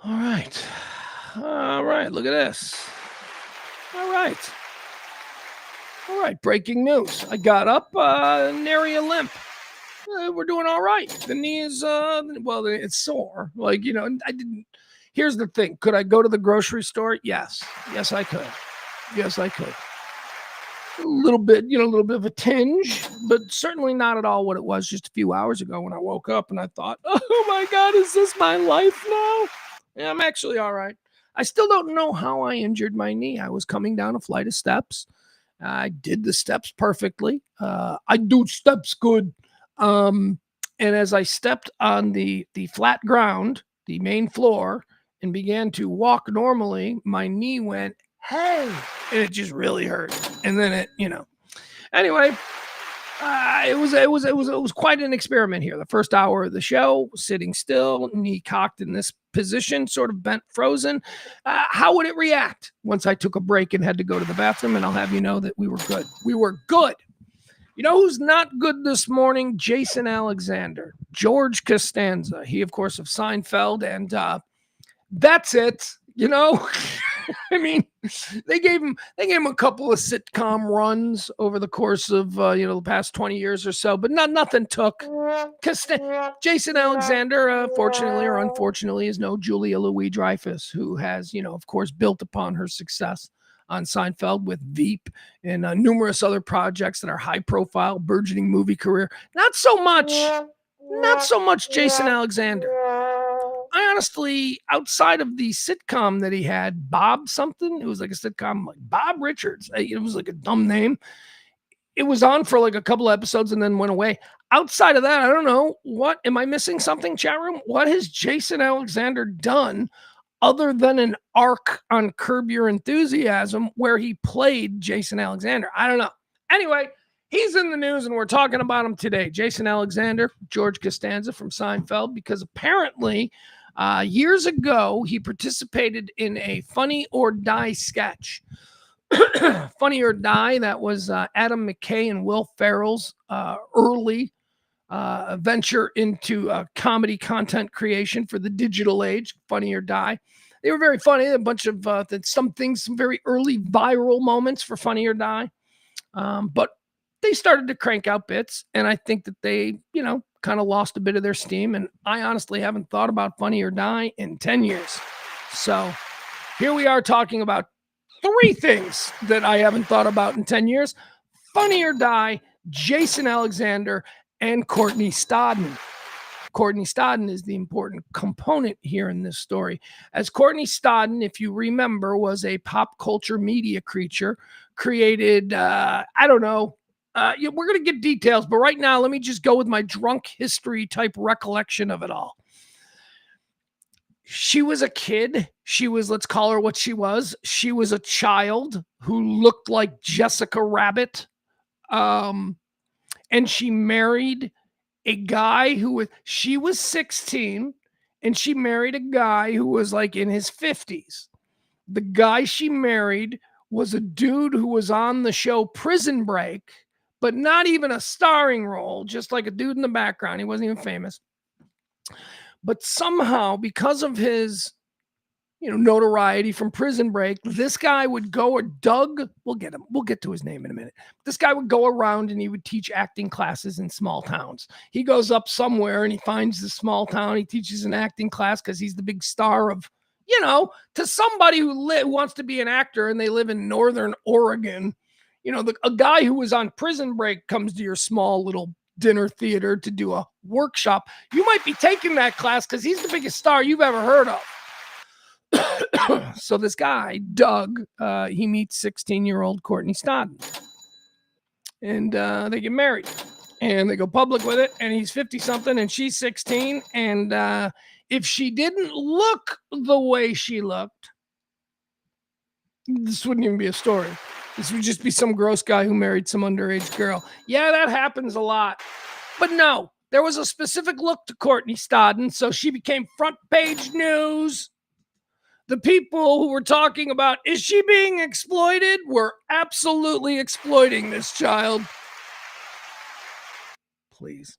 All right. All right. Look at this. All right. All right. Breaking news. I got up, nary a limp. We're doing all right. The knee is, well, it's sore. Like, I didn't. Here's the thing. Could I go to the grocery store? Yes. Yes, I could. Yes, I could. A little bit of a tinge, but certainly not at all what it was just a few hours ago when I woke up and I thought, oh my God, is this my life now? Yeah, I'm actually all right. I still don't know how I injured my knee. I was coming down a flight of steps. I did the steps perfectly. I do steps good. And as I stepped on the flat ground, the main floor, and began to walk normally, my knee went, hey, and it just really hurt. And then anyway, it was quite an experiment here. The first hour of the show, sitting still, knee cocked in this position, sort of bent, frozen. How would it react once I took a break and had to go to the bathroom? And I'll have you know that we were good. We were good. You know who's not good this morning? Jason Alexander, George Costanza. He, of course, of Seinfeld, and that's it. I mean, they gave him a couple of sitcom runs over the course of the past 20 years or so, but nothing took. Jason Alexander, fortunately or unfortunately, is no Julia Louis-Dreyfus, who has of course built upon her success on Seinfeld with Veep and numerous other projects that are high profile, burgeoning movie career. Not so much Jason Alexander. I honestly, outside of the sitcom that he had, Bob something, it was like a sitcom, like Bob Richards. It was like a dumb name. It was on for like a couple episodes and then went away. Outside of that, I don't know. What am I missing something, chat room? What has Jason Alexander done other than an arc on Curb Your Enthusiasm where he played Jason Alexander? I don't know. Anyway, he's in the news and we're talking about him today. Jason Alexander, George Costanza from Seinfeld, because apparently years ago he participated in a Funny or Die sketch. Funny or Die, that was Adam McKay and Will Ferrell's early venture into comedy content creation for the digital age. Funny or Die. They were very funny. A bunch of some very early viral moments for Funny or Die. But they started to crank out bits, and I think that they, kind of lost a bit of their steam. And I honestly haven't thought about Funny or Die in 10 years. So here we are talking about 3 things that I haven't thought about in 10 years. Funny or Die, Jason Alexander, and Courtney Stodden. Courtney Stodden is the important component here in this story. As Courtney Stodden, if you remember, was a pop culture media creature created, I don't know, we're going to get details, but right now, let me just go with my drunk history type recollection of it all. She was a kid. She was, let's call her what she was. She was a child who looked like Jessica Rabbit. And she married a guy she was 16 and she married a guy who was like in his 50s. The guy she married was a dude who was on the show Prison Break, but not even a starring role, just like a dude in the background. He wasn't even famous. But somehow, because of his, notoriety from Prison Break, this guy would go, or Doug, we'll get to his name in a minute. This guy would go around and he would teach acting classes in small towns. He goes up somewhere and he finds this small town. He teaches an acting class because he's the big star of, to somebody who wants to be an actor and they live in Northern Oregon. A guy who was on Prison Break comes to your small little dinner theater to do a workshop. You might be taking that class because he's the biggest star you've ever heard of. So this guy, Doug, he meets 16-year-old Courtney Stodden. And they get married. And they go public with it. And he's 50-something and she's 16. And if she didn't look the way she looked, this wouldn't even be a story. This would just be some gross guy who married some underage girl. Yeah, that happens a lot. But no, there was a specific look to Courtney Stodden, so she became front page news. The people who were talking about, is she being exploited, were absolutely exploiting this child. Please.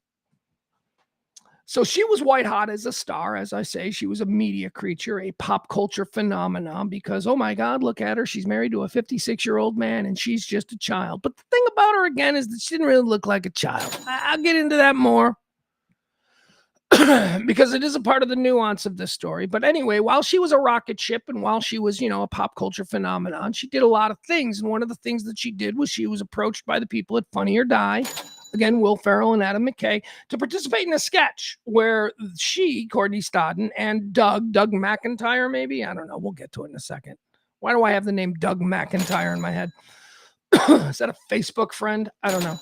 So she was white hot as a star, as I say. She was a media creature, a pop culture phenomenon because, oh my God, look at her. She's married to a 56-year-old man and she's just a child. But the thing about her, again, is that she didn't really look like a child. I'll get into that more because it is a part of the nuance of this story. But anyway, while she was a rocket ship and while she was, a pop culture phenomenon, she did a lot of things. And one of the things that she did was she was approached by the people at Funny or Die, again, Will Ferrell and Adam McKay, to participate in a sketch where she, Courtney Stodden, and Doug McIntyre, maybe? I don't know. We'll get to it in a second. Why do I have the name Doug McIntyre in my head? Is that a Facebook friend? I don't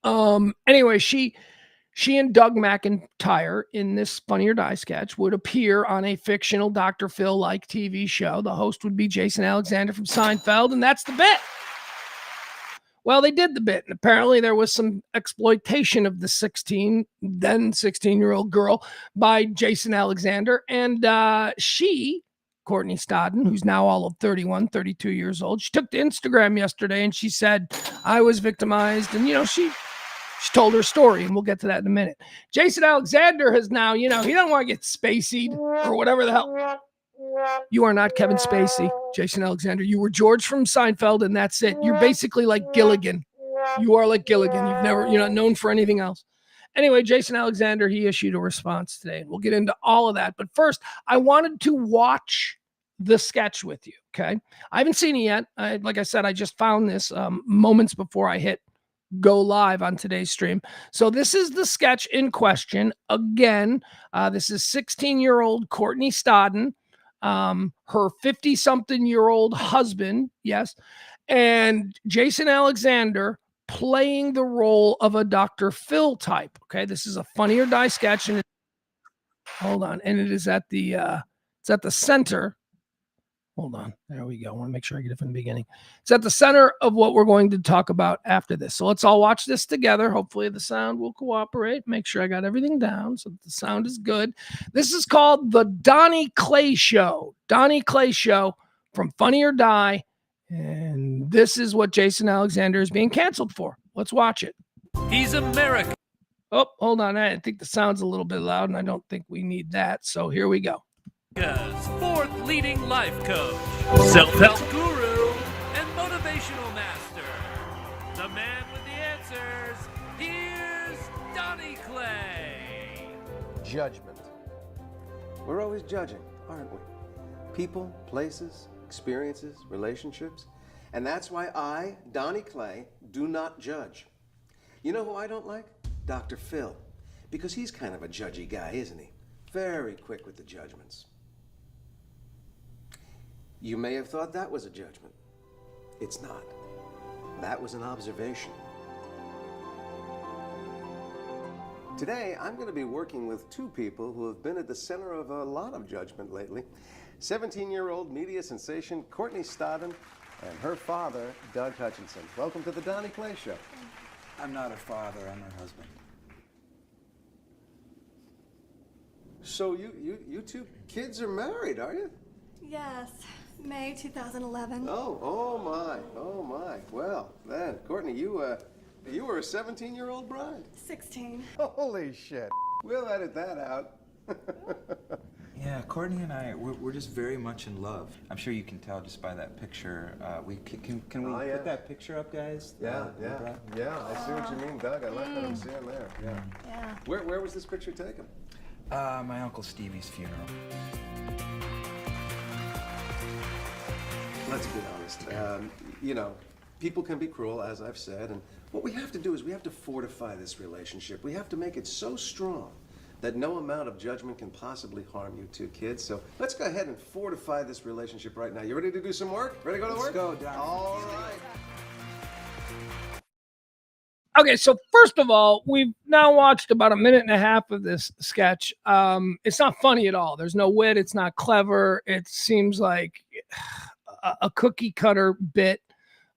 know. Anyway, she and Doug McIntyre in this Funny or Die sketch would appear on a fictional Dr. Phil-like TV show. The host would be Jason Alexander from Seinfeld, and that's the bit. Well, they did the bit, and apparently there was some exploitation of the 16-year-old girl by Jason Alexander, and she, Courtney Stodden, who's now all of 31, 32 years old, she took to Instagram yesterday, and she said, I was victimized, and, she told her story, and we'll get to that in a minute. Jason Alexander has now, he doesn't want to get Spacey'd or whatever the hell. You are not Kevin Spacey, Jason Alexander. You were George from Seinfeld, and that's it. You're basically like Gilligan. You are like Gilligan. You're not known for anything else. Anyway, Jason Alexander, he issued a response today, and we'll get into all of that. But first, I wanted to watch the sketch with you, okay? I haven't seen it yet. Like I said, I just found this moments before I hit go live on today's stream. So this is the sketch in question. Again, this is 16-year-old Courtney Stodden, her 50-something-year-old husband, yes, and Jason Alexander playing the role of a Dr. Phil type. Okay, this is a Funny or Die sketch, and it is at the center. Hold on. There we go. I want to make sure I get it from the beginning. It's at the center of what we're going to talk about after this. So let's all watch this together. Hopefully the sound will cooperate. Make sure I got everything down so that the sound is good. This is called The Donnie Clay Show. Donnie Clay Show from Funny or Die. And this is what Jason Alexander is being canceled for. Let's watch it. He's American. Oh, hold on. I think the sound's a little bit loud, and I don't think we need that. So here we go. Fourth leading life coach, self-help guru, and motivational master. The man with the answers. Here's Donnie Clay. Judgment. We're always judging, aren't we? People, places, experiences, relationships. And that's why I, Donnie Clay, do not judge. You know who I don't like? Dr. Phil. Because he's kind of a judgy guy, isn't he? Very quick with the judgments. You may have thought that was a judgment. It's not. That was an observation. Today, I'm going to be working with two people who have been at the center of a lot of judgment lately. 17-year-old media sensation Courtney Stodden and her father, Doug Hutchinson. Welcome to the Donnie Clay Show. I'm not her father, I'm her husband. So you two kids are married, are you? Yes, May 2011. Oh my. Well, then, Courtney, you were a 17-year-old bride. 16. Holy shit. We'll edit that out. Yeah, Courtney and I, we're just very much in love. I'm sure you can tell just by that picture. Can we put that picture up, guys? Yeah, I see what you mean, Doug. I like what I'm seeing there. Yeah. Where was this picture taken? My Uncle Stevie's funeral. Let's be honest. People can be cruel, as I've said, and what we have to do is we have to fortify this relationship. We have to make it so strong that no amount of judgment can possibly harm you two kids. So let's go ahead and fortify this relationship right now. You ready to do some work? Ready to go to work? Let's go, Doc. All right. Okay, so first of all, we've now watched about a minute and a half of this sketch. It's not funny at all. There's no wit. It's not clever. It seems like a cookie cutter bit.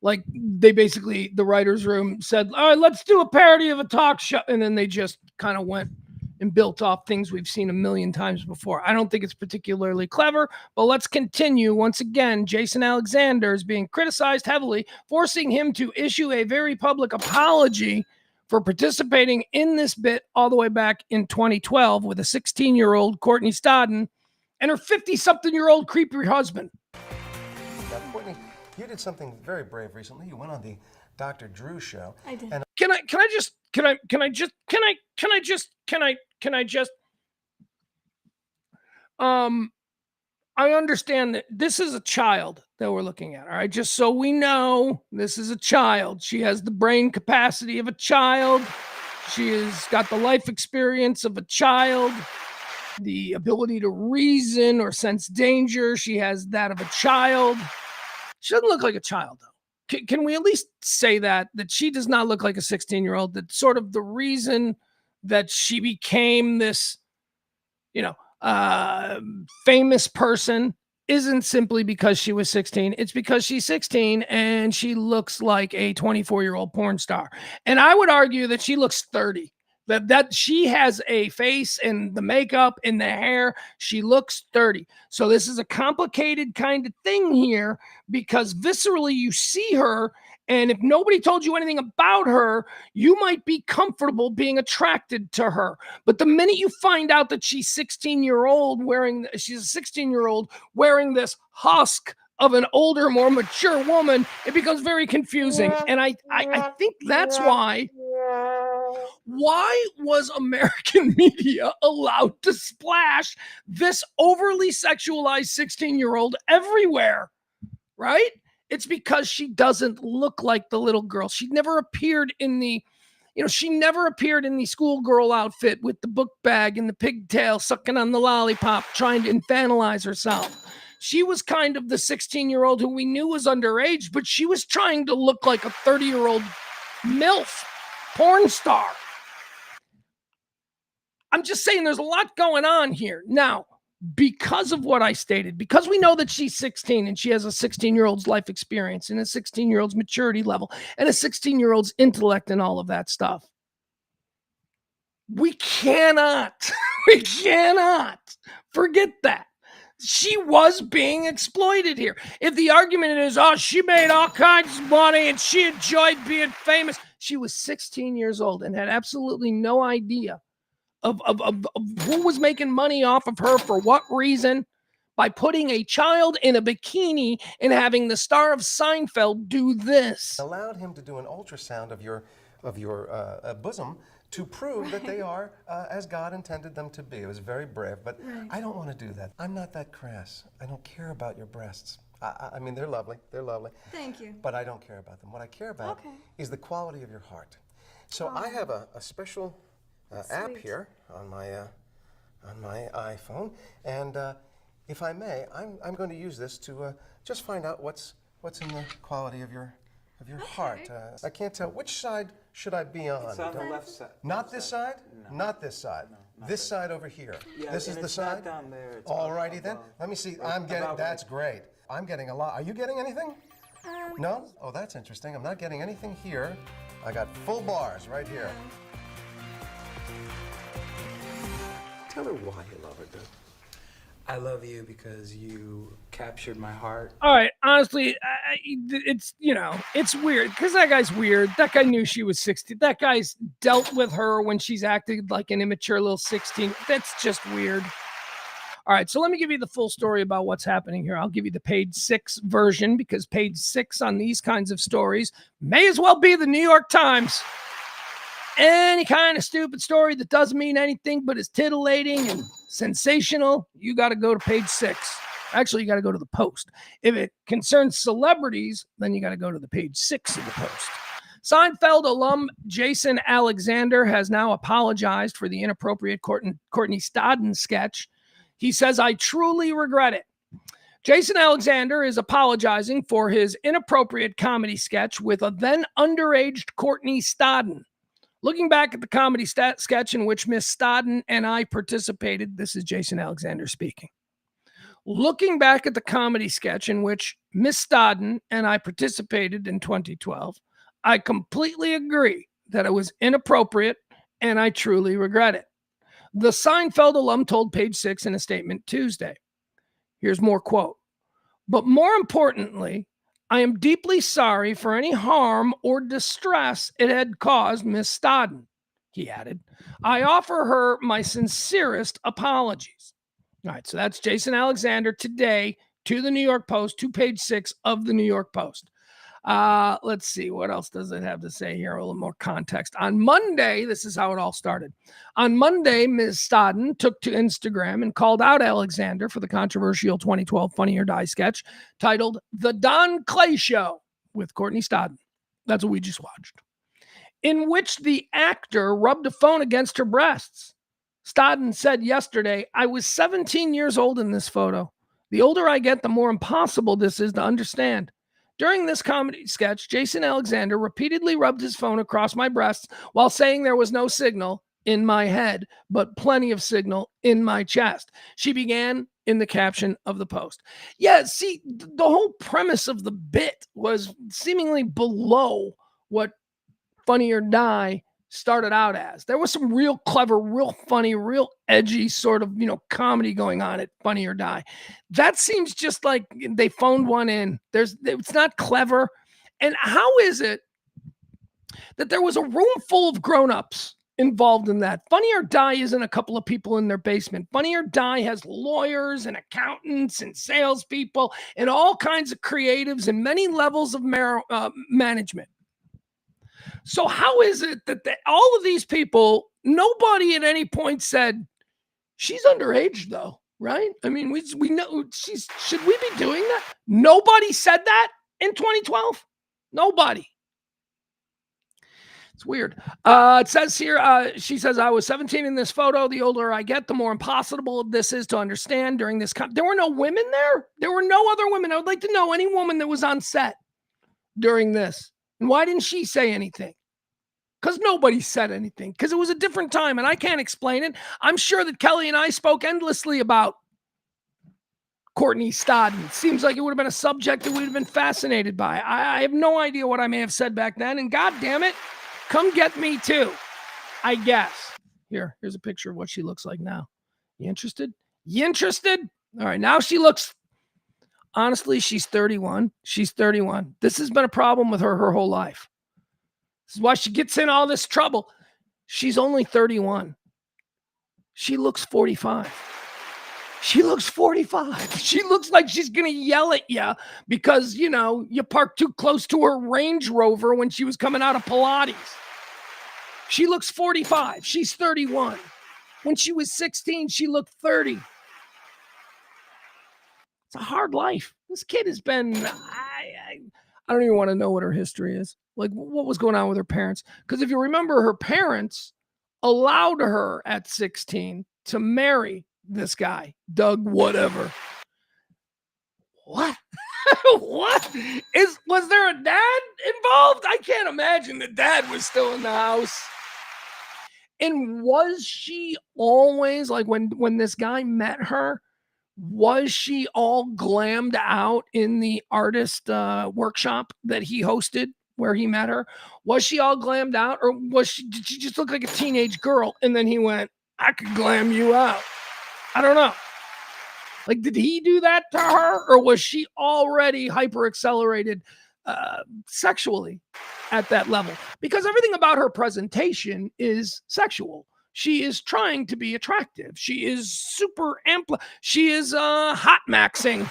Like they basically, the writer's room said, all right, let's do a parody of a talk show. And then they just kind of went and built off things we've seen a million times before. I don't think it's particularly clever, but let's continue. Once again, Jason Alexander is being criticized heavily, forcing him to issue a very public apology for participating in this bit all the way back in 2012 with a 16-year-old Courtney Stodden and her 50-something-year-old creepy husband. Now, Courtney, you did something very brave recently. You went on the Dr. Drew show. I did. And Can I just I understand that this is a child that we're looking at. All right. Just so we know, this is a child. She has the brain capacity of a child. She has got the life experience of a child, the ability to reason or sense danger. She has that of a child. She doesn't look like a child, though. Can we at least say that she does not look like a 16-year-old? That sort of the reason that she became this, famous person isn't simply because she was 16. It's because she's 16 and she looks like a 24-year-old porn star. And I would argue that she looks 30. That she has a face and the makeup and the hair. She looks 30. So this is a complicated kind of thing here because viscerally you see her, and if nobody told you anything about her, you might be comfortable being attracted to her. But the minute you find out that she's a 16-year-old wearing this husk of an older, more mature woman, it becomes very confusing. And I think that's why was American media allowed to splash this overly sexualized 16-year-old everywhere, right? It's because she doesn't look like the little girl. She never appeared in the schoolgirl outfit with the book bag and the pigtail sucking on the lollipop, trying to infantilize herself. She was kind of the 16-year-old who we knew was underage, but she was trying to look like a 30-year-old MILF porn star. I'm just saying there's a lot going on here. Now, because of what I stated, because we know that she's 16 and she has a 16-year-old's life experience and a 16-year-old's maturity level and a 16-year-old's intellect and all of that stuff, we cannot forget that. She was being exploited here. If the argument is, she made all kinds of money and she enjoyed being famous, she was 16 years old and had absolutely no idea of who was making money off of her for what reason by putting a child in a bikini and having the star of Seinfeld do this. Allowed him to do an ultrasound of your bosom to prove that they are as God intended them to be. It was very brave, but I don't want to do that. I'm not that crass. I don't care about your breasts. I mean, they're lovely. They're lovely. Thank you. But I don't care about them. What I care about is the quality of your heart. So I have a special app here on my iPhone, and if I may, I'm going to use this to just find out what's in the quality of your heart. I can't tell which side should I be on. It's on the left side. Not this side? No. Not this side. No, this side over here. Yeah, this is the side? Not down there. Alrighty then. Let me see. That's great. I'm getting a lot. Are you getting anything? No? Oh, that's interesting. I'm not getting anything here. I got full bars right here. Tell her why you love her, dude. I love you because you captured my heart. All right, honestly, it's weird because that guy's weird. That guy knew she was 16. That guy's dealt with her when she's acted like an immature little 16. That's just weird. All right, so let me give you the full story about what's happening here. I'll give you the page 6 version because page 6 on these kinds of stories may as well be the New York Times. Any kind of stupid story that doesn't mean anything but is titillating and sensational, you got to go to page 6. Actually, you got to go to the Post. If it concerns celebrities, then you got to go to the page 6 of the Post. Seinfeld alum Jason Alexander has now apologized for the inappropriate Courtney Stodden sketch. He says, "I truly regret it." Jason Alexander is apologizing for his inappropriate comedy sketch with a then underage Courtney Stodden. Looking back at the comedy sketch in which Miss Stodden and I participated, this is Jason Alexander speaking. Looking back at the comedy sketch in which Miss Stodden and I participated in 2012, I completely agree that it was inappropriate and I truly regret it. The Seinfeld alum told page 6 in a statement Tuesday. Here's more quote. "But more importantly, I am deeply sorry for any harm or distress it had caused Miss Stodden, he added. I offer her my sincerest apologies. All right, so that's Jason Alexander today to the New York Post, to page 6 of the New York Post. Let's see, what else does it have to say here? A little more context. On Monday, this is how it all started. On Monday, Ms. Stodden took to Instagram and called out Alexander for the controversial 2012 Funny or Die sketch titled The Don Clay Show with Courtney Stodden. That's what we just watched. In which the actor rubbed a phone against her breasts. Stodden said yesterday, I was 17 years old in this photo. The older I get, the more impossible this is to understand. During this comedy sketch, Jason Alexander repeatedly rubbed his phone across my breasts while saying there was no signal in my head, but plenty of signal in my chest. She began in the caption of the post. Yeah, see, the whole premise of the bit was seemingly below what Funny or Die started out as. There was some real clever, real funny, real edgy sort of, comedy going on at Funny or Die. That seems just like they phoned one in. It's not clever. And how is it that there was a room full of grown-ups involved in that? Funny or Die isn't a couple of people in their basement. Funny or Die has lawyers and accountants and salespeople and all kinds of creatives and many levels of management. So how is it that all of these people, nobody at any point said, she's underage though, right? I mean, we know should we be doing that? Nobody said that in 2012? Nobody. It's weird. It says here, she says, I was 17 in this photo. The older I get, the more impossible this is to understand during this. There were no women there. There were no other women. I would like to know any woman that was on set during this. And why didn't she say anything? Because nobody said anything. Because it was a different time, and I can't explain it. I'm sure that Kelly and I spoke endlessly about Courtney Stodden. It seems like it would have been a subject that we would have been fascinated by. I have no idea what I may have said back then, and God damn it, come get me too, I guess. Here's a picture of what she looks like now. You interested? You interested? All right, now she looks... Honestly, she's 31. She's 31. This has been a problem with her whole life. This is why she gets in all this trouble. She's only 31. She looks 45. She looks 45. She looks like she's going to yell at you because, you parked too close to her Range Rover when she was coming out of Pilates. She looks 45. She's 31. When she was 16, she looked 30. It's a hard life. This kid has been, I don't even want to know what her history is. Like, what was going on with her parents? Because if you remember, her parents allowed her at 16 to marry this guy, Doug whatever. What? Was there a dad involved? I can't imagine the dad was still in the house. And was she always, like, when this guy met her, was she all glammed out in the artist workshop that he hosted where he met her? Was she all glammed out, or did she just look like a teenage girl and then he went, I could glam you out? I don't know. Like, did he do that to her, or was she already hyper accelerated sexually at that level? Because everything about her presentation is sexual. She is trying to be attractive. She is super She is hot maxing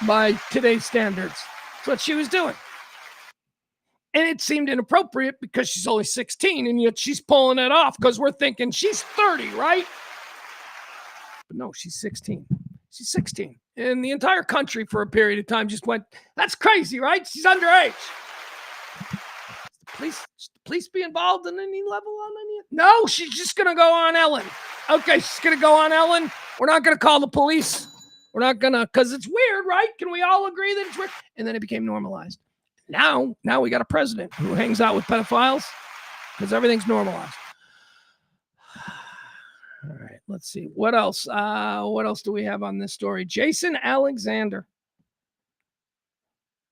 by today's standards. That's what she was doing. And it seemed inappropriate because she's only 16 and yet she's pulling it off because we're thinking she's 30, right? But no, she's 16. She's 16. And the entire country for a period of time just went, that's crazy, right? She's underage. Police be involved in any level on any? No, she's just going to go on Ellen. Okay, she's going to go on Ellen. We're not going to call the police. We're not going to, because it's weird, right? Can we all agree that it's weird? And then it became normalized. Now we got a president who hangs out with pedophiles because everything's normalized. All right, let's see. What else? What else do we have on this story? Jason Alexander.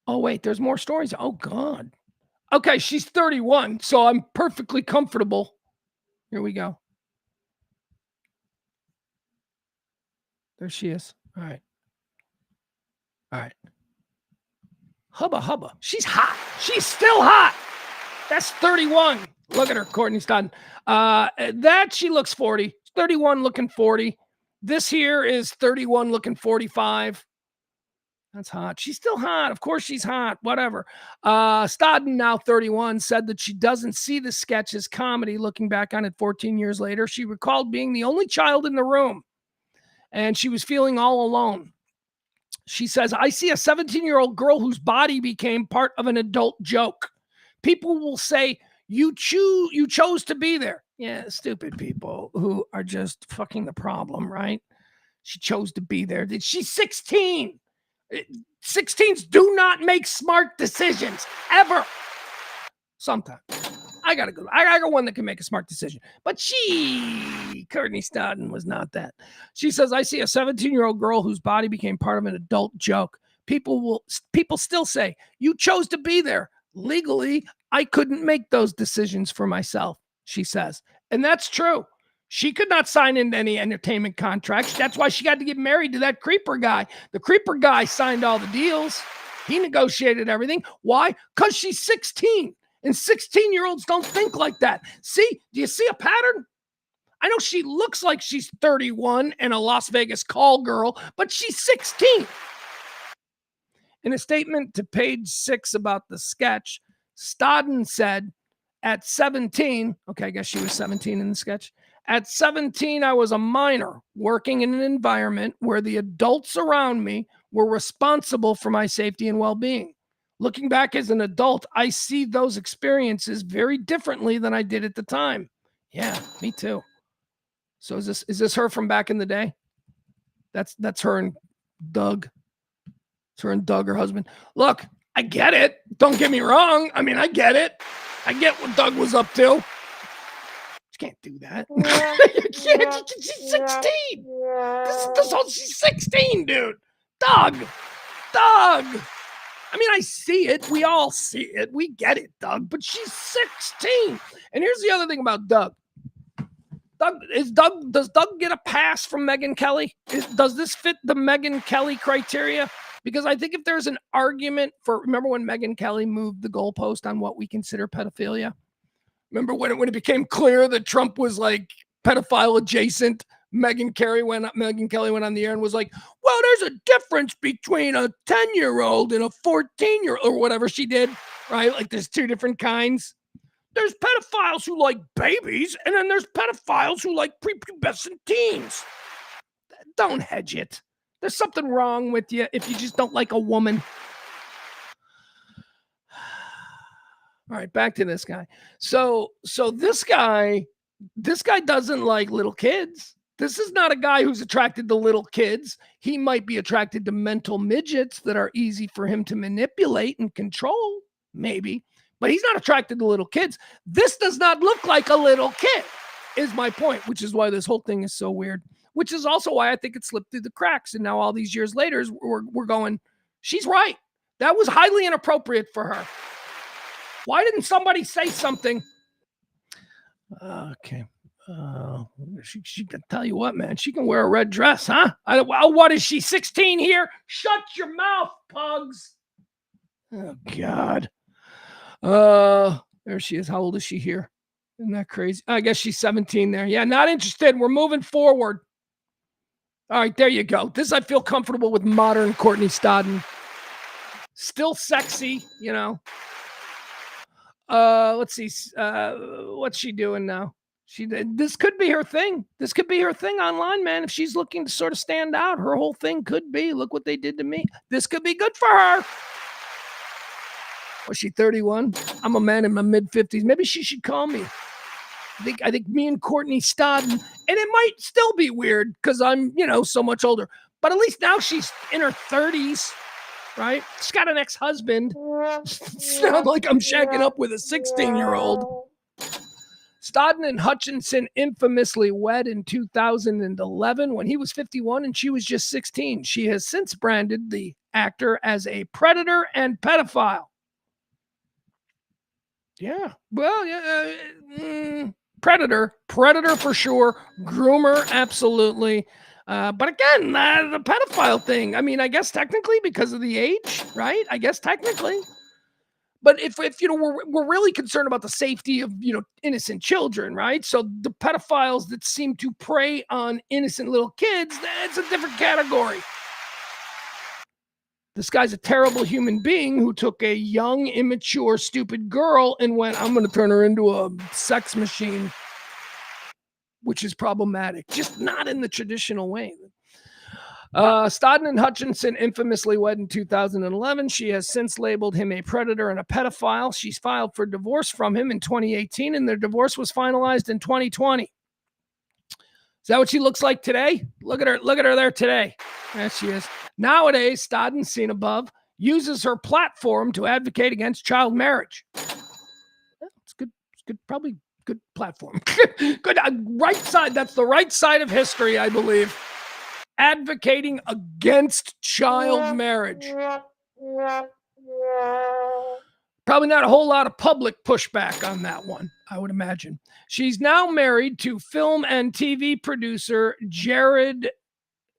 Oh, wait, there's more stories. Oh, God. Okay, she's 31, so I'm perfectly comfortable. Here we go. There she is. All right. Hubba hubba. She's hot. She's still hot. That's 31. Look at her, Courtney Stodden. That she looks 40. 31 looking 40. This here is 31 looking 45. That's hot. She's still hot. Of course she's hot. Whatever. Stodden, now 31, said that she doesn't see the sketch as comedy. Looking back on it 14 years later, she recalled being the only child in the room, and she was feeling all alone. She says, I see a 17-year-old girl whose body became part of an adult joke. People will say, you chose to be there. Yeah, stupid people who are just fucking the problem, right? She chose to be there. She's 16. 16s do not make smart decisions, ever. Sometimes. I got one that can make a smart decision. But Courtney Stodden was not that. She says, I see a 17-year-old girl whose body became part of an adult joke. People still say, you chose to be there. Legally, I couldn't make those decisions for myself, she says. And that's true. She could not sign into any entertainment contracts. That's why she got to get married to that creeper guy. The creeper guy signed all the deals. He negotiated everything. Why? Because she's 16. And 16-year-olds don't think like that. See? Do you see a pattern? I know she looks like she's 31 and a Las Vegas call girl, but she's 16. In a statement to Page 6 about the sketch, Stodden said, at 17, okay, I guess she was 17 in the sketch. At 17, I was a minor working in an environment where the adults around me were responsible for my safety and well-being. Looking back as an adult, I see those experiences very differently than I did at the time. Yeah, me too. So is this her from back in the day? That's her and Doug. It's her and Doug, her husband. Look, I get it. Don't get me wrong. I mean, I get it. I get what Doug was up to. She can't do that. She's 16. She's 16, dude. Doug. I mean, I see it. We all see it. We get it, Doug. But she's 16. And here's the other thing about Doug. Does Doug get a pass from Megyn Kelly? Does this fit the Megyn Kelly criteria? Because I think if there's an argument for, remember when Megyn Kelly moved the goalpost on what we consider pedophilia? Remember when it became clear that Trump was like pedophile adjacent? Megyn Kelly went on the air and was like, well, there's a difference between a 10-year-old and a 14-year-old, or whatever she did, right? Like there's two different kinds. There's pedophiles who like babies, and then there's pedophiles who like prepubescent teens. Don't hedge it. There's something wrong with you if you just don't like a woman. All right, back to this guy. So this guy doesn't like little kids. This is not a guy who's attracted to little kids. He might be attracted to mental midgets that are easy for him to manipulate and control, maybe. But he's not attracted to little kids. This does not look like a little kid, is my point, which is why this whole thing is so weird, which is also why I think it slipped through the cracks. And now all these years later, we're going, she's right. That was highly inappropriate for her. Why didn't somebody say something? Okay. She can tell you what, man. She can wear a red dress, huh? What is she, 16 here? Shut your mouth, pugs. Oh, God. There she is. How old is she here? Isn't that crazy? I guess she's 17 there. Yeah, not interested. We're moving forward. All right, there you go. This I feel comfortable with modern Courtney Stodden. Still sexy, you know. Let's see. What's she doing now? This could be her thing. This could be her thing online, man. If she's looking to sort of stand out, her whole thing could be, look what they did to me. This could be good for her. Was she 31? I'm a man in my mid-50s. Maybe she should call me. I think me and Courtney Stodden, and it might still be weird because I'm, so much older. But at least now she's in her 30s, right? She's got an ex-husband. It's not like I'm shacking up with a 16-year-old. Stodden and Hutchinson infamously wed in 2011 when he was 51 and she was just 16. She has since branded the actor as a predator and pedophile. Yeah, well, yeah, predator for sure. Groomer, absolutely. But again, the pedophile thing, I mean, I guess technically because of the age, right? I guess technically. But if you know, we're really concerned about the safety of, you know, innocent children, right? So the pedophiles that seem to prey on innocent little kids, that's a different category. This guy's a terrible human being who took a young, immature, stupid girl and went, I'm going to turn her into a sex machine, which is problematic, just not in the traditional way. Stodden and Hutchinson infamously wed in 2011. She has since labeled him a predator and a pedophile. She's filed for divorce from him in 2018, and their divorce was finalized in 2020. Is that what she looks like today? Look at her there today. There she is. Nowadays, Stodden, seen above, uses her platform to advocate against child marriage. It's good. It's good. Probably good platform. Good. Right side. That's the right side of history, I believe. Advocating against child marriage. Probably not a whole lot of public pushback on that one, I would imagine. She's now married to film and TV producer Jared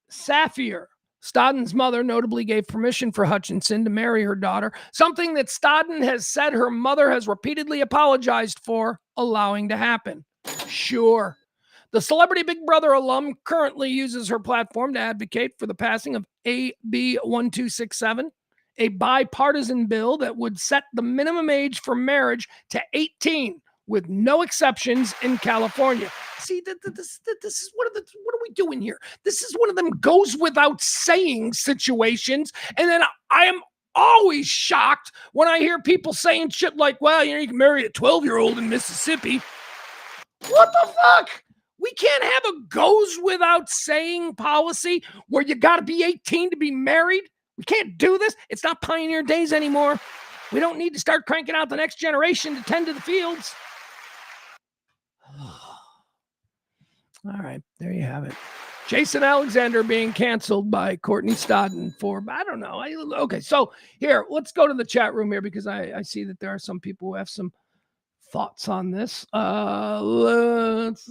Safier. Stodden's mother notably gave permission for Hutchinson to marry her daughter, something that Stodden has said her mother has repeatedly apologized for allowing to happen. Sure. The Celebrity Big Brother alum currently uses her platform to advocate for the passing of AB 1267, a bipartisan bill that would set the minimum age for marriage to 18, with no exceptions in California. See, this is what are we doing here? This is one of them goes without saying situations, and then I am always shocked when I hear people saying shit like, well, you know, you can marry a 12-year-old in Mississippi. What the fuck? We can't have a goes without saying policy where you got to be 18 to be married. We can't do this. It's not pioneer days anymore. We don't need to start cranking out the next generation to tend to the fields. All right, there you have it. Jason Alexander being canceled by Courtney Stodden for, I don't know. Okay, so here, let's go to the chat room here because I see that there are some people who have some thoughts on this. Let's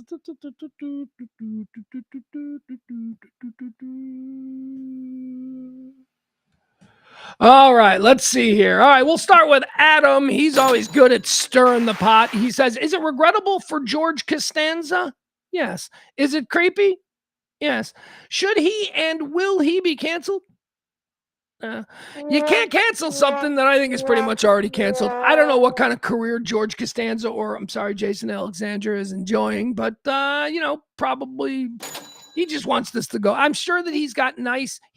all right, let's see here. All right, we'll start with Adam. He's always good at stirring the pot. He says, is it regrettable for George Costanza? Yes. Is it creepy? Yes. Should he and will he be canceled? You can't cancel something that I think is pretty much already canceled. I don't know what kind of career George Costanza or, I'm sorry, Jason Alexander is enjoying, but, you know, probably he just wants this to go. I'm sure that he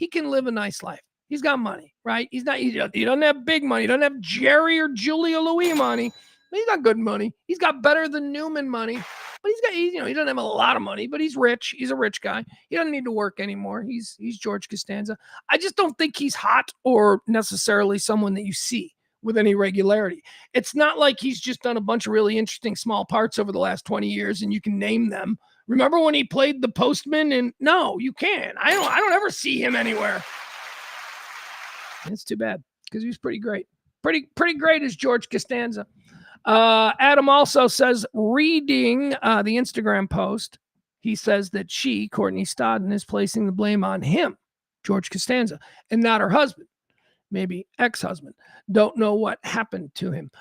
can live a nice life. He's got money, right? He doesn't have big money. He doesn't have Jerry or Julia Louis money. But he's got good money. He's got better than Newman money. But he doesn't have a lot of money, but he's rich. He's a rich guy. He doesn't need to work anymore. He's George Costanza. I just don't think he's hot or necessarily someone that you see with any regularity. It's not like he's just done a bunch of really interesting small parts over the last 20 years and you can name them. Remember when he played the postman? And no, you can't. I don't ever see him anywhere. It's too bad because he's pretty great. Pretty great as George Costanza. Adam also says, reading the Instagram post, he says that Courtney Stodden, is placing the blame on him, George Costanza, and not her husband, maybe ex-husband. Don't know what happened to him.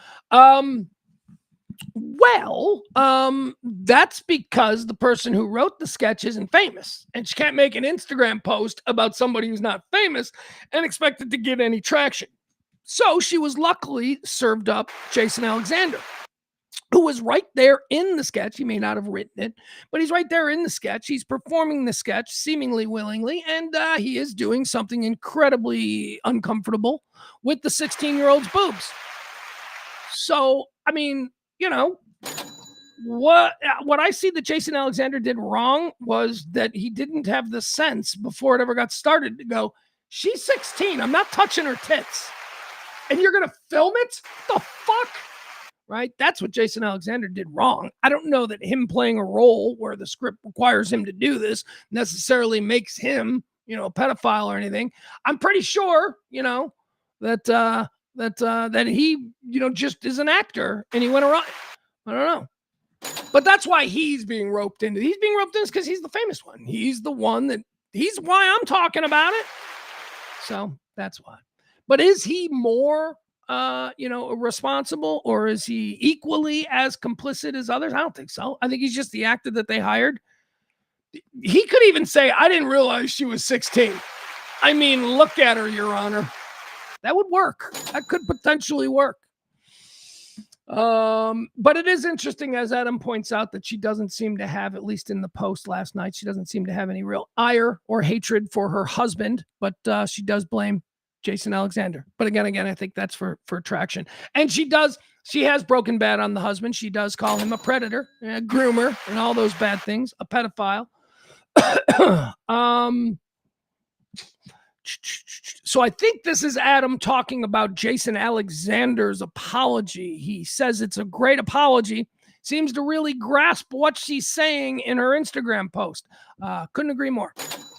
That's because the person who wrote the sketch isn't famous, and she can't make an Instagram post about somebody who's not famous and expect it to get any traction. So she was luckily served up Jason Alexander, who was right there in the sketch. He may not have written it, but he's right there in the sketch. He's performing the sketch seemingly willingly, and he is doing something incredibly uncomfortable with the 16-year-old's boobs. So, I mean, you know, what I see that Jason Alexander did wrong was that he didn't have the sense before it ever got started to go, she's 16. I'm not touching her tits. And you're going to film it? The fuck? Right? That's what Jason Alexander did wrong. I don't know that him playing a role where the script requires him to do this necessarily makes him, you know, a pedophile or anything. I'm pretty sure, you know, that he, you know, just is an actor and he went around. I don't know. But that's why he's being roped into. He's being roped in because he's the famous one. He's the one that He's why I'm talking about it. So that's why. But is he more, responsible, or is he equally as complicit as others? I don't think so. I think he's just the actor that they hired. He could even say, I didn't realize she was 16. I mean, look at her, Your Honor. That would work. That could potentially work. But it is interesting, as Adam points out, that she doesn't seem to have, at least in the post last night, she doesn't seem to have any real ire or hatred for her husband, but she does blame Jason Alexander. But again, I think that's for attraction. And she has broken bad on the husband. She does call him a predator, a groomer, and all those bad things, a pedophile. So I think this is Adam talking about Jason Alexander's apology. He says it's a great apology. Seems to really grasp what she's saying in her Instagram post. Couldn't agree more.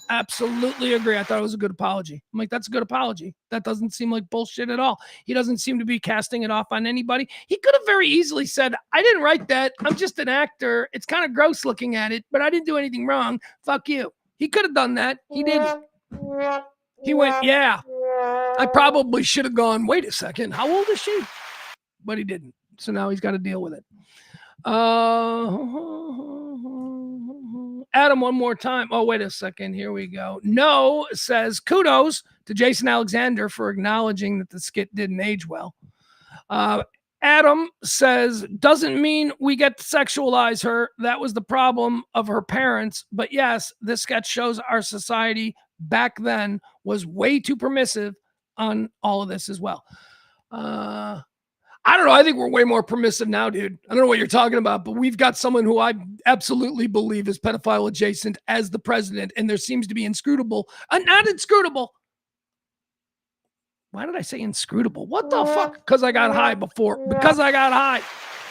Absolutely agree. I thought it was a good apology. I'm like, that's a good apology. That doesn't seem like bullshit at all. He doesn't seem to be casting it off on anybody. He could have very easily said, I didn't write that. I'm just an actor. It's kind of gross looking at it, but I didn't do anything wrong. Fuck you. He could have done that. He didn't. He went, yeah, I probably should have gone, wait a second, how old is she? But he didn't. So now he's got to deal with it. Adam, one more time. Oh, wait a second. Here we go. No says, kudos to Jason Alexander for acknowledging that the skit didn't age well. Adam says, doesn't mean we get to sexualize her. That was the problem of her parents. But yes, this sketch shows our society back then was way too permissive on all of this as well. I don't know. I think we're way more permissive now, dude. I don't know what you're talking about, but we've got someone who I absolutely believe is pedophile adjacent as the president, and there seems to be not inscrutable. Why did I say inscrutable? What the fuck? Because I got high before. Because I got high.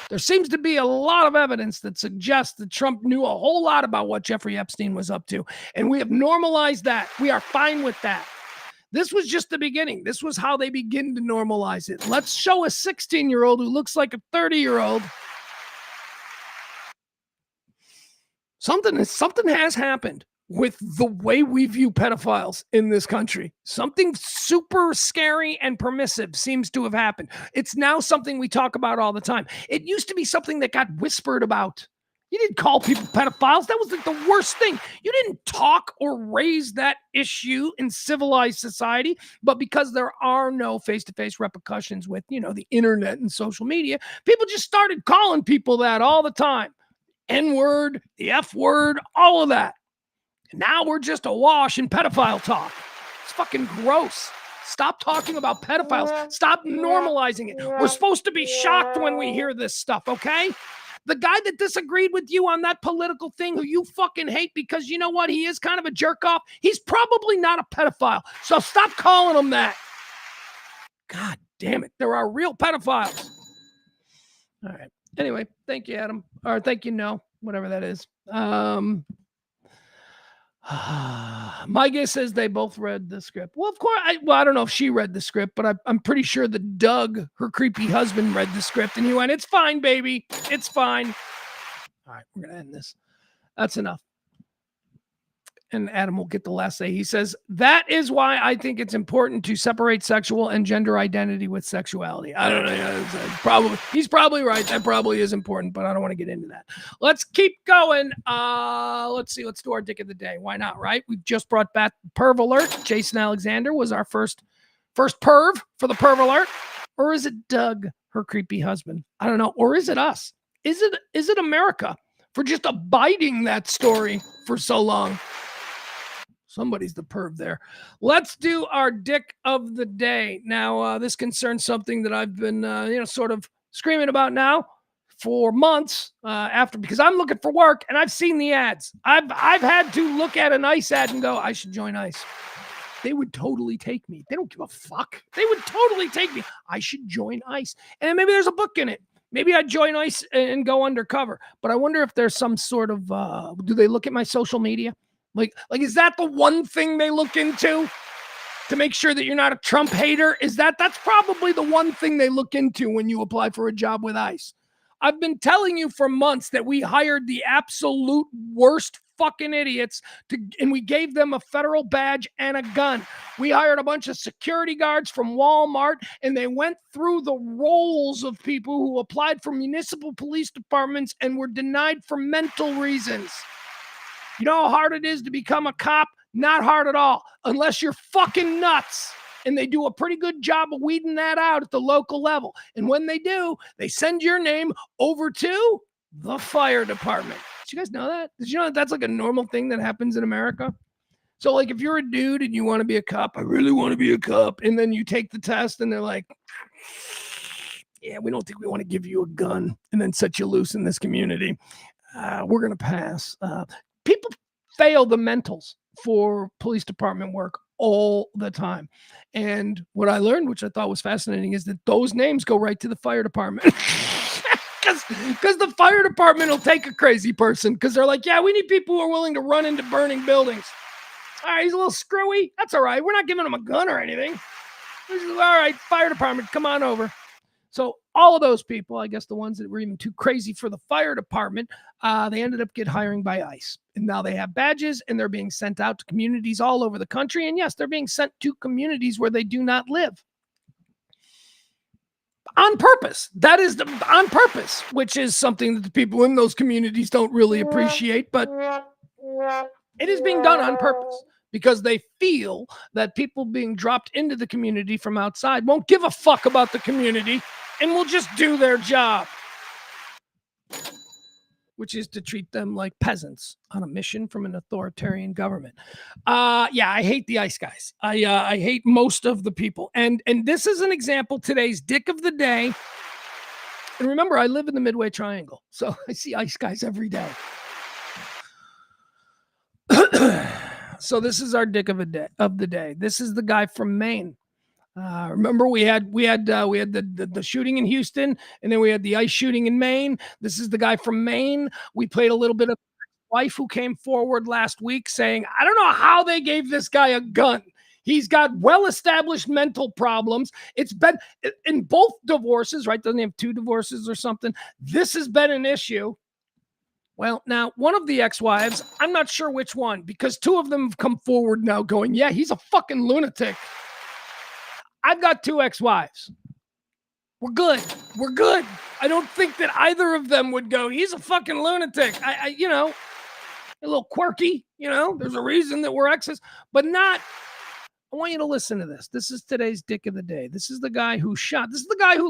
There seems to be a lot of evidence that suggests that Trump knew a whole lot about what Jeffrey Epstein was up to. And we have normalized that. We are fine with that. This was just the beginning. This was how they begin to normalize it. Let's show a 16-year-old who looks like a 30-year-old. Something has happened with the way we view pedophiles in this country. Something super scary and permissive seems to have happened. It's now something we talk about all the time. It used to be something that got whispered about. You didn't call people pedophiles. That was like the worst thing. You didn't talk or raise that issue in civilized society. But because there are no face-to-face repercussions with, the internet and social media, people just started calling people that all the time. N-word, the F-word, all of that. And now we're just awash in pedophile talk. It's fucking gross. Stop talking about pedophiles. Stop normalizing it. We're supposed to be shocked when we hear this stuff, okay? The guy that disagreed with you on that political thing, who you fucking hate because you know what? He is kind of a jerk off. He's probably not a pedophile. So stop calling him that. God damn it. There are real pedophiles. All right. Anyway, thank you, Adam. Or thank you, no, whatever that is. My guess says they both read the script. Well, of course, I don't know if she read the script, but I'm pretty sure that Doug, her creepy husband, read the script, and he went, it's fine, baby. It's fine. All right, we're going to end this. That's enough. And Adam will get the last say. He says, that is why I think it's important to separate sexual and gender identity with sexuality. I don't know. He's probably right. That probably is important, but I don't want to get into that. Let's keep going. Let's see. Let's do our dick of the day. Why not, right? We've just brought back Perv Alert. Jason Alexander was our first perv for the Perv Alert. Or is it Doug, her creepy husband? I don't know. Or is it us? Is it America for just abiding that story for so long? Somebody's the perv there. Let's do our dick of the day. Now, this concerns something that I've been, sort of screaming about now for months because I'm looking for work and I've seen the ads. I've had to look at an ICE ad and go, I should join ICE. They would totally take me. They don't give a fuck. They would totally take me. I should join ICE. And maybe there's a book in it. Maybe I'd join ICE and go undercover. But I wonder if there's some sort of, do they look at my social media? Like, is that the one thing they look into to make sure that you're not a Trump hater? That's probably the one thing they look into when you apply for a job with ICE. I've been telling you for months that we hired the absolute worst fucking idiots and we gave them a federal badge and a gun. We hired a bunch of security guards from Walmart, and they went through the rolls of people who applied for municipal police departments and were denied for mental reasons. You know how hard it is to become a cop? Not hard at all, unless you're fucking nuts. And they do a pretty good job of weeding that out at the local level. And when they do, they send your name over to the fire department. Did you guys know that? Did you know that that's like a normal thing that happens in America? So like if you're a dude and you want to be a cop, I really want to be a cop. And then you take the test and they're like, yeah, we don't think we want to give you a gun and then set you loose in this community. We're going to pass. People fail the mentals for police department work all the time. And what I learned, which I thought was fascinating, is that those names go right to the fire department. Because the fire department will take a crazy person because they're like, yeah, we need people who are willing to run into burning buildings. All right, he's a little screwy. That's all right. We're not giving him a gun or anything. All right, fire department, come on over. So all of those people, I guess the ones that were even too crazy for the fire department, they ended up hiring by ICE. And now they have badges and they're being sent out to communities all over the country. And yes, they're being sent to communities where they do not live. On purpose. That is on purpose, which is something that the people in those communities don't really appreciate. But it is being done on purpose because they feel that people being dropped into the community from outside won't give a fuck about the community and will just do their job, which is to treat them like peasants on a mission from an authoritarian government. Yeah, I hate the ICE guys. I hate most of the people. And this is an example, today's dick of the day. And remember, I live in the Midway Triangle, so I see ICE guys every day. So this is our dick of the day. This is the guy from Maine. Remember we had the shooting in Houston, and then we had the ICE shooting in Maine. This is the guy from Maine. We played a little bit of wife who came forward last week saying, I don't know how they gave this guy a gun. He's got well-established mental problems. It's been in both divorces, right? Doesn't he have 2 divorces or something? This has been an issue. Well, now, one of the ex-wives, I'm not sure which one, because 2 of them have come forward now going, yeah, he's a fucking lunatic. I've got 2 ex-wives. We're good. We're good. I don't think that either of them would go, he's a fucking lunatic. I a little quirky, there's a reason that we're exes, but not. I want you to listen to this. This is today's dick of the day. This is the guy who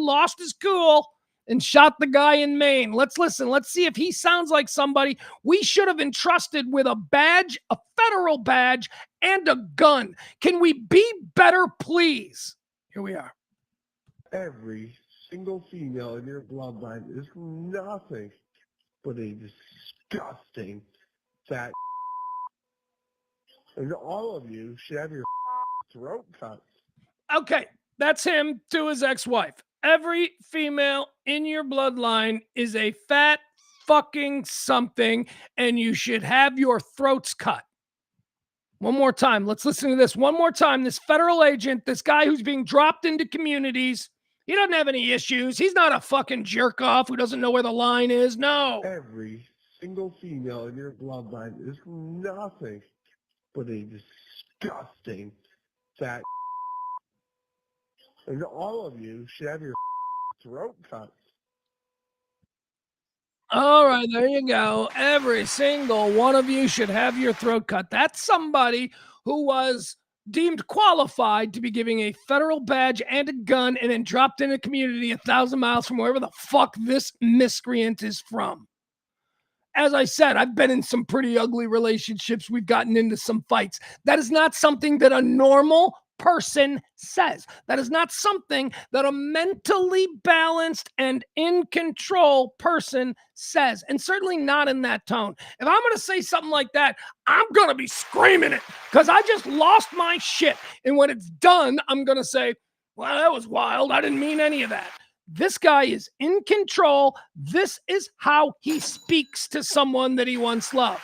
lost his cool and shot the guy in Maine. Let's listen. Let's see if he sounds like somebody we should have entrusted with a badge, a federal badge, and a gun. Can we be better, please? Here we are. Every single female in your bloodline is nothing but a disgusting fat. And all of you should have your throat cut. Okay, that's him to his ex-wife. Every female in your bloodline is a fat fucking something, and you should have your throats cut. One more time. Let's listen to this. One more time. This federal agent, this guy who's being dropped into communities, he doesn't have any issues. He's not a fucking jerk off who doesn't know where the line is. No. Every single female in your bloodline is nothing but a disgusting fat. And all of you should have your throat cut. All right, there you go. Every single one of you should have your throat cut. That's somebody who was deemed qualified to be giving a federal badge and a gun and then dropped in a community 1,000 miles from wherever the fuck this miscreant is from. As I said, I've been in some pretty ugly relationships. We've gotten into some fights. That is not something that a normal person says. That is not something that a mentally balanced and in control person says, and certainly not in that tone. If I'm going to say something like that, I'm going to be screaming it because I just lost my shit. And when it's done, I'm going to say, well, that was wild. I didn't mean any of that. This guy is in control. This is how he speaks to someone that he once loved.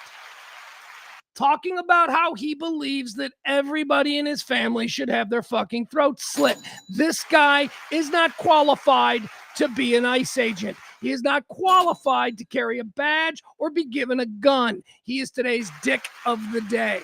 Talking about how he believes that everybody in his family should have their fucking throats slit. This guy is not qualified to be an ICE agent. He is not qualified to carry a badge or be given a gun. He is today's dick of the day.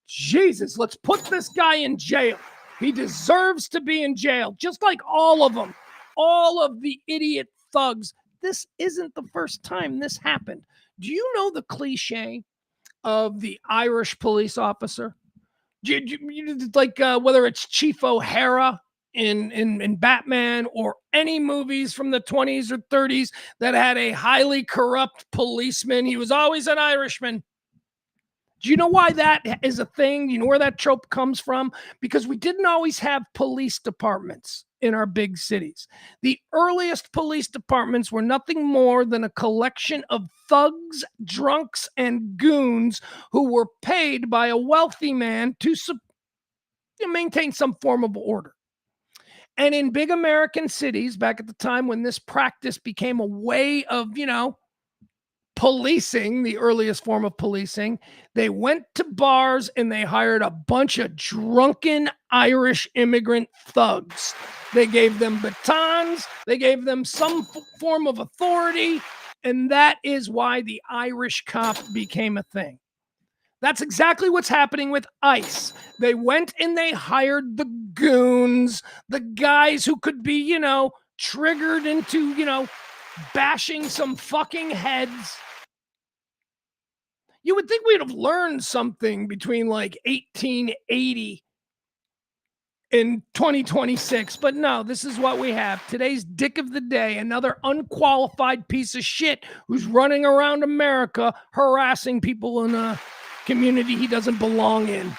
Jesus, let's put this guy in jail. He deserves to be in jail, just like all of them. All of the idiot thugs. This isn't the first time this happened. Do you know the cliche of the Irish police officer? Like whether it's Chief O'Hara in Batman or any movies from the 20s or 30s that had a highly corrupt policeman. He was always an Irishman. Do you know why that is a thing? You know where that trope comes from? Because we didn't always have police departments in our big cities. The earliest police departments were nothing more than a collection of thugs, drunks, and goons who were paid by a wealthy man to maintain some form of order. And in big American cities, back at the time when this practice became a way of, policing, the earliest form of policing, they went to bars and they hired a bunch of drunken Irish immigrant thugs. They gave them batons, they gave them some form of authority, and that is why the Irish cop became a thing. That's exactly what's happening with ICE. They went and they hired the goons, the guys who could be, triggered into, bashing some fucking heads. You would think we'd have learned something between like 1880 and 2026, but no, this is what we have. Today's dick of the day, another unqualified piece of shit who's running around America harassing people in a community he doesn't belong in.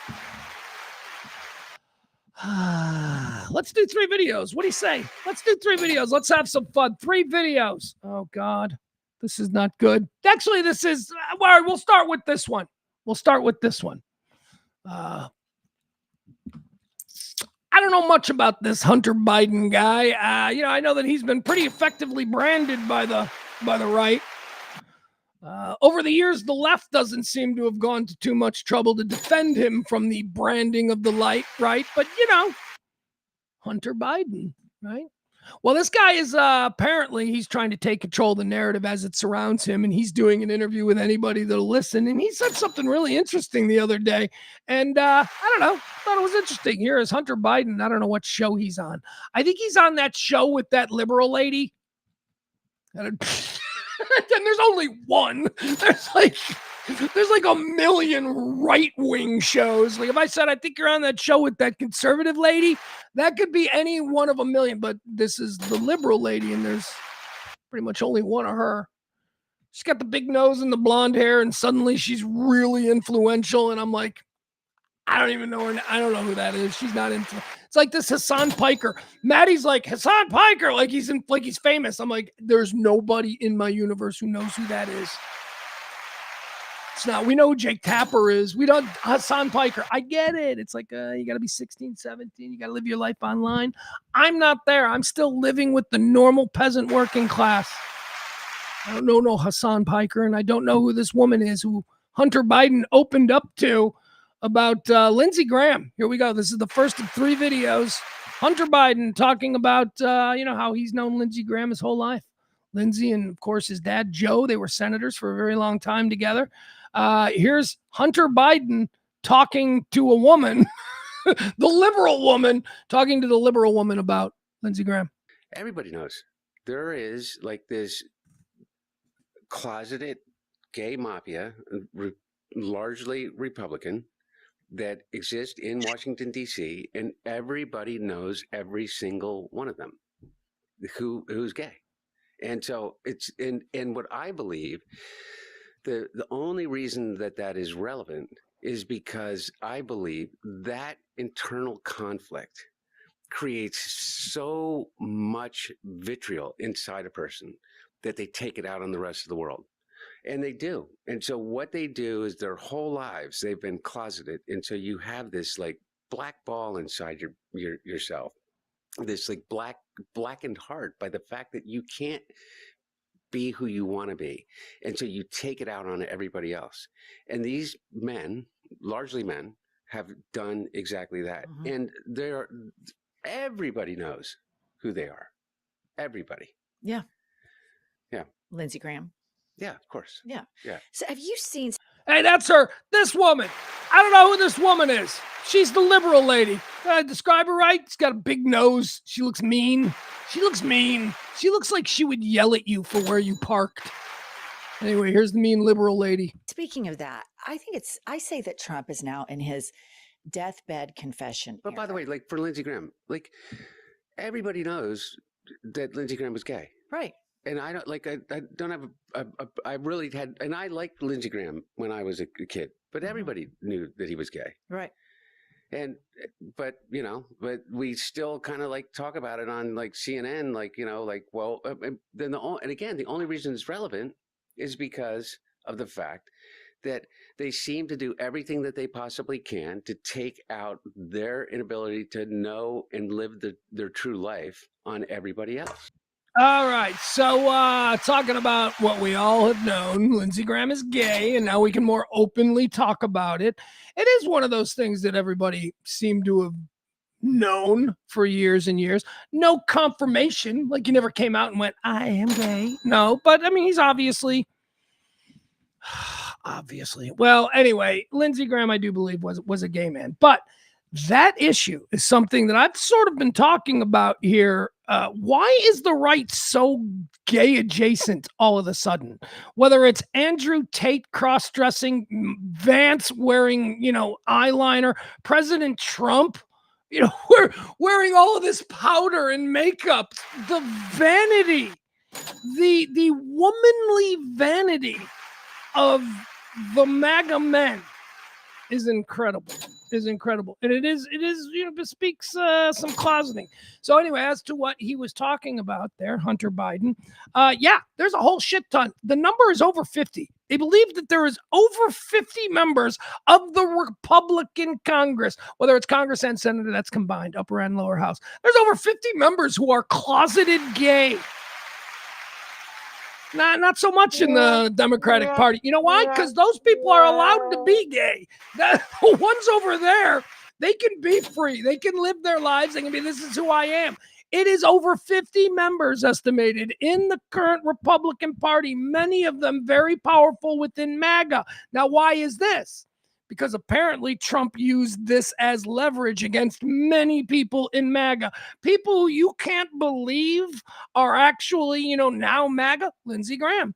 Let's do 3 videos. What do you say? Let's do 3 videos. Let's have some fun. 3 videos. Oh, God. This is not good. Actually, this is... Well, we'll start with this one. I don't know much about this Hunter Biden guy. I know that he's been pretty effectively branded by the right. Over the years, the left doesn't seem to have gone to too much trouble to defend him from the branding of the right? But, Hunter Biden, right? Well, this guy is apparently he's trying to take control of the narrative as it surrounds him, and he's doing an interview with anybody that'll listen. And he said something really interesting the other day, and I don't know, thought it was interesting. Here is Hunter Biden. I don't know what show he's on. I think he's on that show with that liberal lady. And there's only one. There's like a million right-wing shows. Like if I said, I think you're on that show with that conservative lady, that could be any one of a million, but this is the liberal lady, and there's pretty much only one of her. She's got the big nose and the blonde hair, and suddenly she's really influential, and I'm like, I don't even know her. I don't know who that is. She's not influential. It's like this Hassan Piker. Maddie's like, Hassan Piker, like he's famous. I'm like, there's nobody in my universe who knows who that is. It's not. We know who Jake Tapper is. We don't. Hassan Piker. I get it. It's like you got to be 16, 17. You got to live your life online. I'm not there. I'm still living with the normal peasant working class. I don't know no Hassan Piker, and I don't know who this woman is who Hunter Biden opened up to about Lindsey Graham. Here we go. This is the first of 3 videos. Hunter Biden talking about how he's known Lindsey Graham his whole life. Lindsey and, of course, his dad, Joe, they were senators for a very long time together. Here's Hunter Biden talking to a woman, the liberal woman, talking to the liberal woman about Lindsey Graham. Everybody knows there is like this closeted gay mafia, largely Republican, that exist in Washington, D.C., and everybody knows every single one of them who's gay. And so it's and what I believe, the only reason that is relevant is because I believe that internal conflict creates so much vitriol inside a person that they take it out on the rest of the world. And they do. And so what they do is their whole lives, they've been closeted. And so you have this like black ball inside yourself, this like blackened heart by the fact that you can't be who you want to be. And so you take it out on everybody else. And these men, largely men, have done exactly that. Mm-hmm. And everybody knows who they are. Everybody. Yeah. Yeah. Lindsey Graham. Yeah, of course. Yeah. Yeah. So have you seen? Hey, that's her. This woman. I don't know who this woman is. She's the liberal lady. Did I describe her right? She's got a big nose. She looks mean. She looks like she would yell at you for where you parked. Anyway, here's the mean liberal lady. Speaking of that, I say that Trump is now in his deathbed confession. But by the way, like for Lindsey Graham, like everybody knows that Lindsey Graham was gay. Right. And I don't like, I don't have I really had, and I liked Lindsey Graham when I was a kid, but everybody knew that he was gay. Right. And, but we still kind of like talk about it on like CNN, like, well, then the only reason it's relevant is because of the fact that they seem to do everything that they possibly can to take out their inability to know and live their true life on everybody else. All right, so talking about what we all have known, Lindsey Graham is gay, and now we can more openly talk about it. It is one of those things that everybody seemed to have known for years and years. No confirmation, like he never came out and went, I am gay. No, but I mean, he's obviously. Well, anyway, Lindsey Graham, I do believe, was a gay man. But that issue is something that I've sort of been talking about here. Why is the right so gay adjacent all of a sudden? Whether it's Andrew Tate cross-dressing, Vance wearing, eyeliner, President Trump, we're wearing all of this powder and makeup, the vanity, the womanly vanity of the MAGA men is incredible. And it is, bespeaks some closeting. So anyway, as to what he was talking about there, Hunter Biden, there's a whole shit ton. The number is over 50. They believe that there is over 50 members of the Republican Congress, whether it's Congress and Senate, that's combined, upper and lower house. There's over 50 members who are closeted gay. Not so much in the Democratic Party. You know why? Because those people are allowed to be gay. The ones over there, they can be free. They can live their lives. They can be, this is who I am. It is over 50 members estimated in the current Republican Party, many of them very powerful within MAGA. Now, why is this? Because apparently Trump used this as leverage against many people in MAGA. People who you can't believe are actually, now MAGA. Lindsey Graham.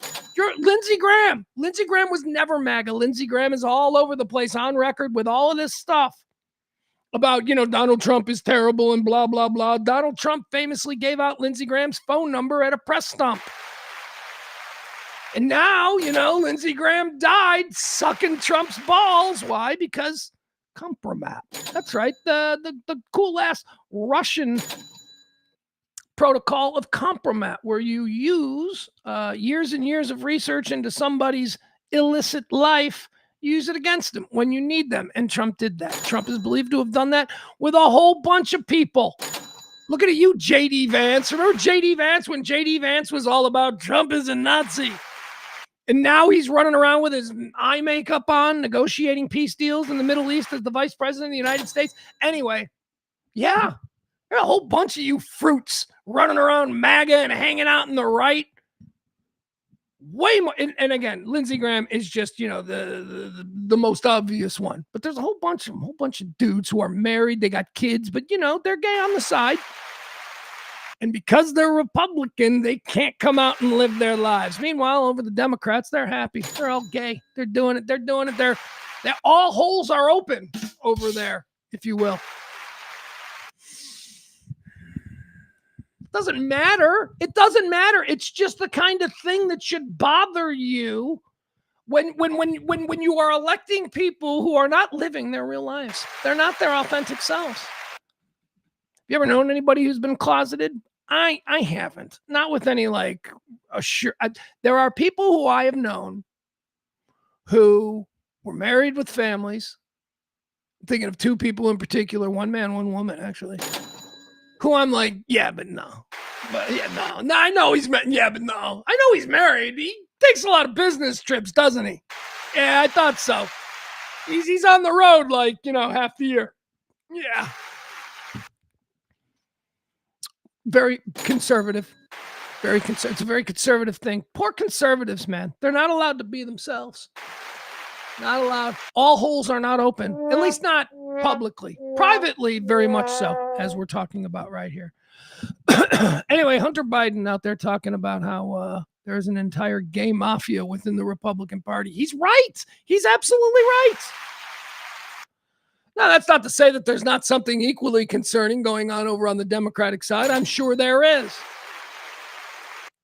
Lindsey Graham was never MAGA. Lindsey Graham is all over the place on record with all of this stuff about, Donald Trump is terrible and blah, blah, blah. Donald Trump famously gave out Lindsey Graham's phone number at a press stump. And now, Lindsey Graham died sucking Trump's balls. Why? Because compromat. That's right. The cool ass Russian protocol of compromat, where you use years and years of research into somebody's illicit life, use it against them when you need them. And Trump did that. Trump is believed to have done that with a whole bunch of people. Look at you, J.D. Vance. Remember J.D. Vance when J.D. Vance was all about Trump is a Nazi? And now he's running around with his eye makeup on, negotiating peace deals in the Middle East as the vice president of the United States. Anyway, there are a whole bunch of you fruits running around MAGA and hanging out in the right. Way more. And again, Lindsey Graham is just, the most obvious one. But there's a whole bunch of dudes who are married. They got kids, but, they're gay on the side. And because they're Republican, they can't come out and live their lives. Meanwhile, over the Democrats, they're happy. They're all gay. They're doing it. They're all holes are open over there, if you will. Doesn't matter. It doesn't matter. It's just the kind of thing that should bother you when you are electing people who are not living their real lives. They're not their authentic selves. You ever known anybody who's been closeted? I haven't. Not with any there are people who I have known who were married with families. I'm thinking of two people in particular, one man, one woman, actually, who I'm like, yeah, but no. But yeah, no. No, I know he's married. Yeah, but no. I know he's married. He takes a lot of business trips, doesn't he? Yeah, I thought so. He's on the road half the year. Yeah. Very conservative. It's a very conservative thing. Poor conservatives, man. They're not allowed to be themselves. Not allowed. All holes are not open, at least not publicly. Privately, very much so, as we're talking about right here. Anyway, Hunter Biden out there talking about how there's an entire gay mafia within the Republican Party. He's right. He's absolutely right. Now, that's not to say that there's not something equally concerning going on over on the Democratic side. I'm sure there is.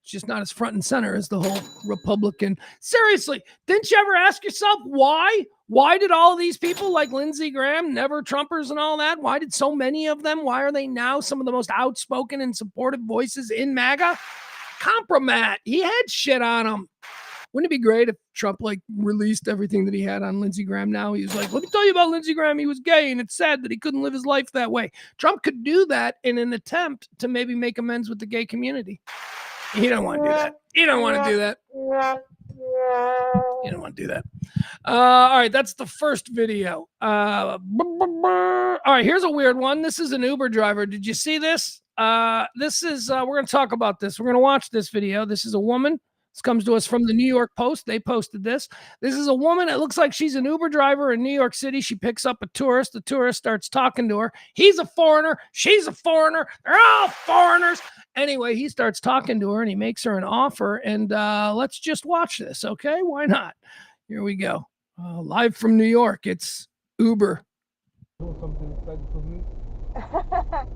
It's just not as front and center as the whole Republican. Seriously, didn't you ever ask yourself why? Why did all of these people like Lindsey Graham, never Trumpers and all that, why did so many of them, why are they now some of the most outspoken and supportive voices in MAGA? Compromat. He had shit on him. Wouldn't it be great if Trump like released everything that he had on Lindsey Graham now? He was like, let me tell you about Lindsey Graham. He was gay and it's sad that he couldn't live his life that way. Trump could do that in an attempt to maybe make amends with the gay community. He don't want to do that. He don't want to do that. You don't want to do that. All right, that's the first video. All right, here's a weird one. This is an Uber driver. Did you see this? This is, we're going to talk about this. We're going to watch this video. This is a woman. This comes to us from the New York Post. They posted this. This is a woman. It looks like she's an Uber driver in New York City. She picks up a tourist. The tourist starts talking to her. He's a foreigner. She's a foreigner. They're all foreigners. Anyway, he starts talking to her and he makes her an offer. And let's just watch this, okay? Why not? Here we go. Live from New York. It's Uber. Do something exciting for me.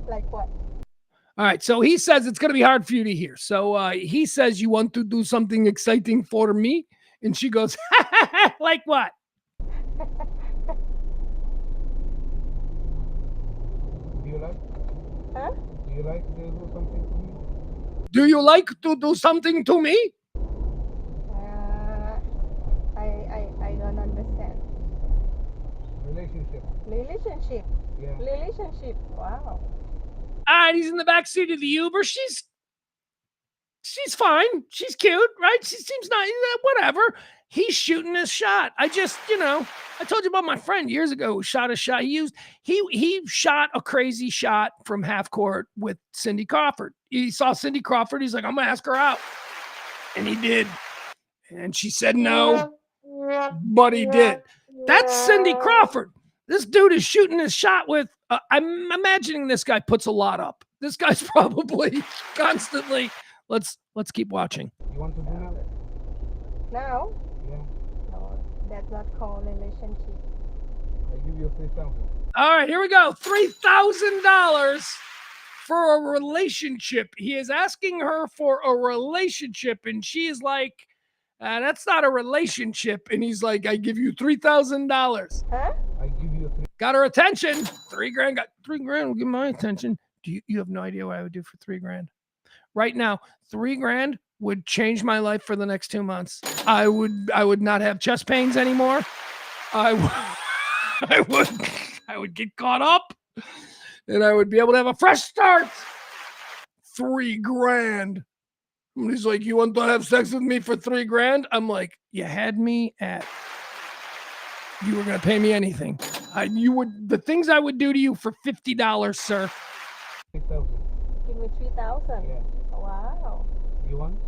Like what? All right, so he says it's going to be hard for you to hear. So he says, you want to do something exciting for me? And she goes, like what? Do you like? Huh? Do you like to do something for me? Do you like to do something to me? I don't understand. Relationship. Relationship. Yeah. Relationship. Wow. All right, he's in the back seat of the Uber. She's fine. She's cute, right? She seems nice. Whatever. He's shooting his shot. I just, I told you about my friend years ago who shot a shot. He shot a crazy shot from half court with Cindy Crawford. He saw Cindy Crawford. He's like, I'm going to ask her out. And he did. And she said no, but he did. That's Cindy Crawford. This dude is shooting his shot with, I'm imagining this guy puts a lot up. This guy's probably constantly, let's keep watching. You want to do now? Now? Yeah. No, that's not called relationship. I give you 3,000. All right, here we go. $3,000 for a relationship. He is asking her for a relationship, and she is like, that's not a relationship. And he's like, I give you $3,000. Huh? I give you Got her attention. $3,000. Got $3,000 will get my attention. You have no idea what I would do for $3,000. Right now, $3,000 would change my life for the next 2 months. I would not have chest pains anymore. I would get caught up, and I would be able to have a fresh start. $3,000. And he's like, you want to have sex with me for $3,000? I'm like, you had me at. You were gonna pay me anything. The things I would do to you for $50, sir. 3,000. Give me 3,000. Yeah. Wow. You want?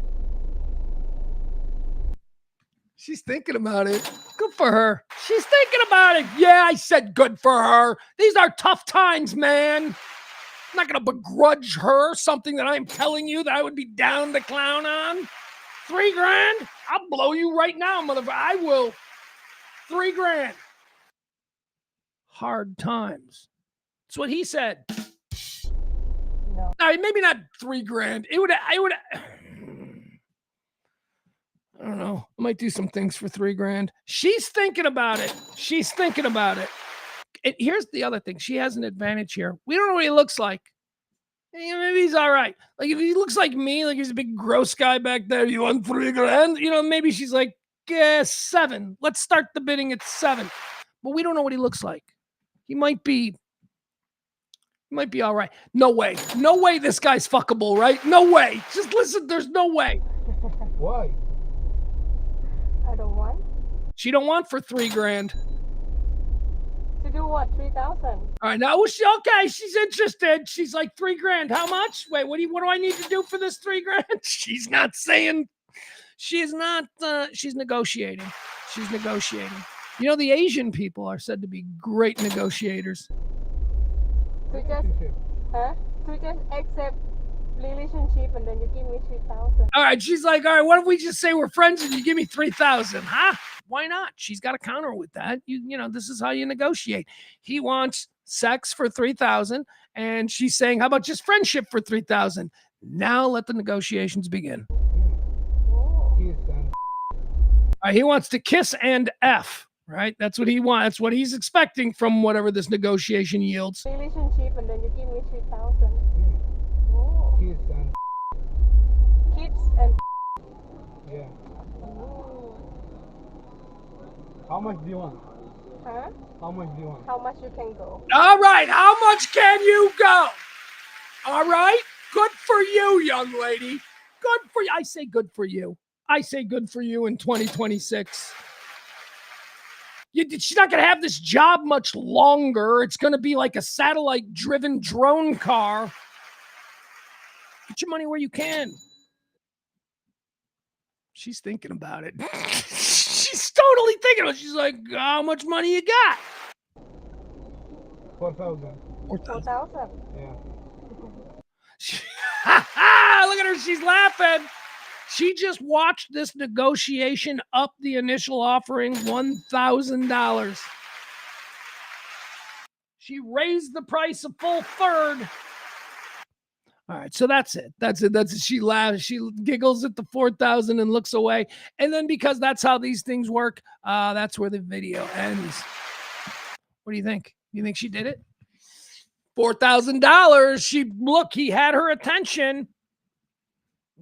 She's thinking about it. Good for her. She's thinking about it. Yeah, I said good for her. These are tough times, man. I'm not going to begrudge her something that I'm telling you that I would be down to clown on. $3,000? I'll blow you right now, motherfucker. I will. $3,000. Hard times. That's what he said. No. All right, maybe not $3,000. I would. I don't know. I might do some things for $3,000. She's thinking about it. She's thinking about it. And here's the other thing. She has an advantage here. We don't know what he looks like. Maybe he's all right. Like if he looks like me, like he's a big gross guy back there. You want $3,000? Maybe she's like, yeah, 7. Let's start the bidding at 7. But we don't know what he looks like. He might be all right. No way. No way this guy's fuckable, right? No way. Just listen, there's no way. Why? I don't want. She don't want for $3,000. To do what? 3,000. All right, now okay, she's interested. She's like $3,000. How much? Wait, what do I need to do for this $3,000? She's not saying. She's not. She's negotiating. She's negotiating. You know, the Asian people are said to be great negotiators. To just, huh? To just accept relationship and then you give me 3,000. All right, she's like, all right, what if we just say we're friends and you give me 3,000? Huh? Why not? She's got a counter with that. You know, this is how you negotiate. He wants sex for 3,000, and she's saying, how about just friendship for 3,000? Now let the negotiations begin. He wants to kiss and F, right? That's what he wants. That's what he's expecting from whatever this negotiation yields. Relationship and then you give me 3,000. Oh. Kids and Yeah. How much do you want? huh? How much do you want? How much you can go? All right, how much can you go? All right, good for you, young lady. Good for you. I say good for you. I say good for you in 2026. She's not going to have this job much longer. It's going to be like a satellite-driven drone car. Get your money where you can. She's thinking about it. She's totally thinking about it. She's like, how much money you got? 4,000. 4,000. Yeah. Look at her. She's laughing. She just watched this negotiation up the initial offering $1,000. She raised the price a full third. All right, so that's it. That's it. She laughs. She giggles at the 4,000 and looks away. And then because that's how these things work, that's where the video ends. What do you think? You think she did it? $4,000. He had her attention.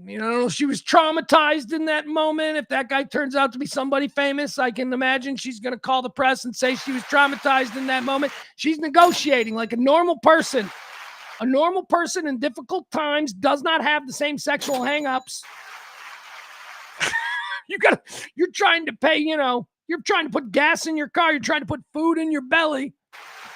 You know, she was traumatized in that moment. If that guy turns out to be somebody famous, I can imagine she's going to call the press and say she was traumatized in that moment. She's negotiating like a normal person. A normal person in difficult times does not have the same sexual hangups. You're trying to pay, you're trying to put gas in your car. You're trying to put food in your belly.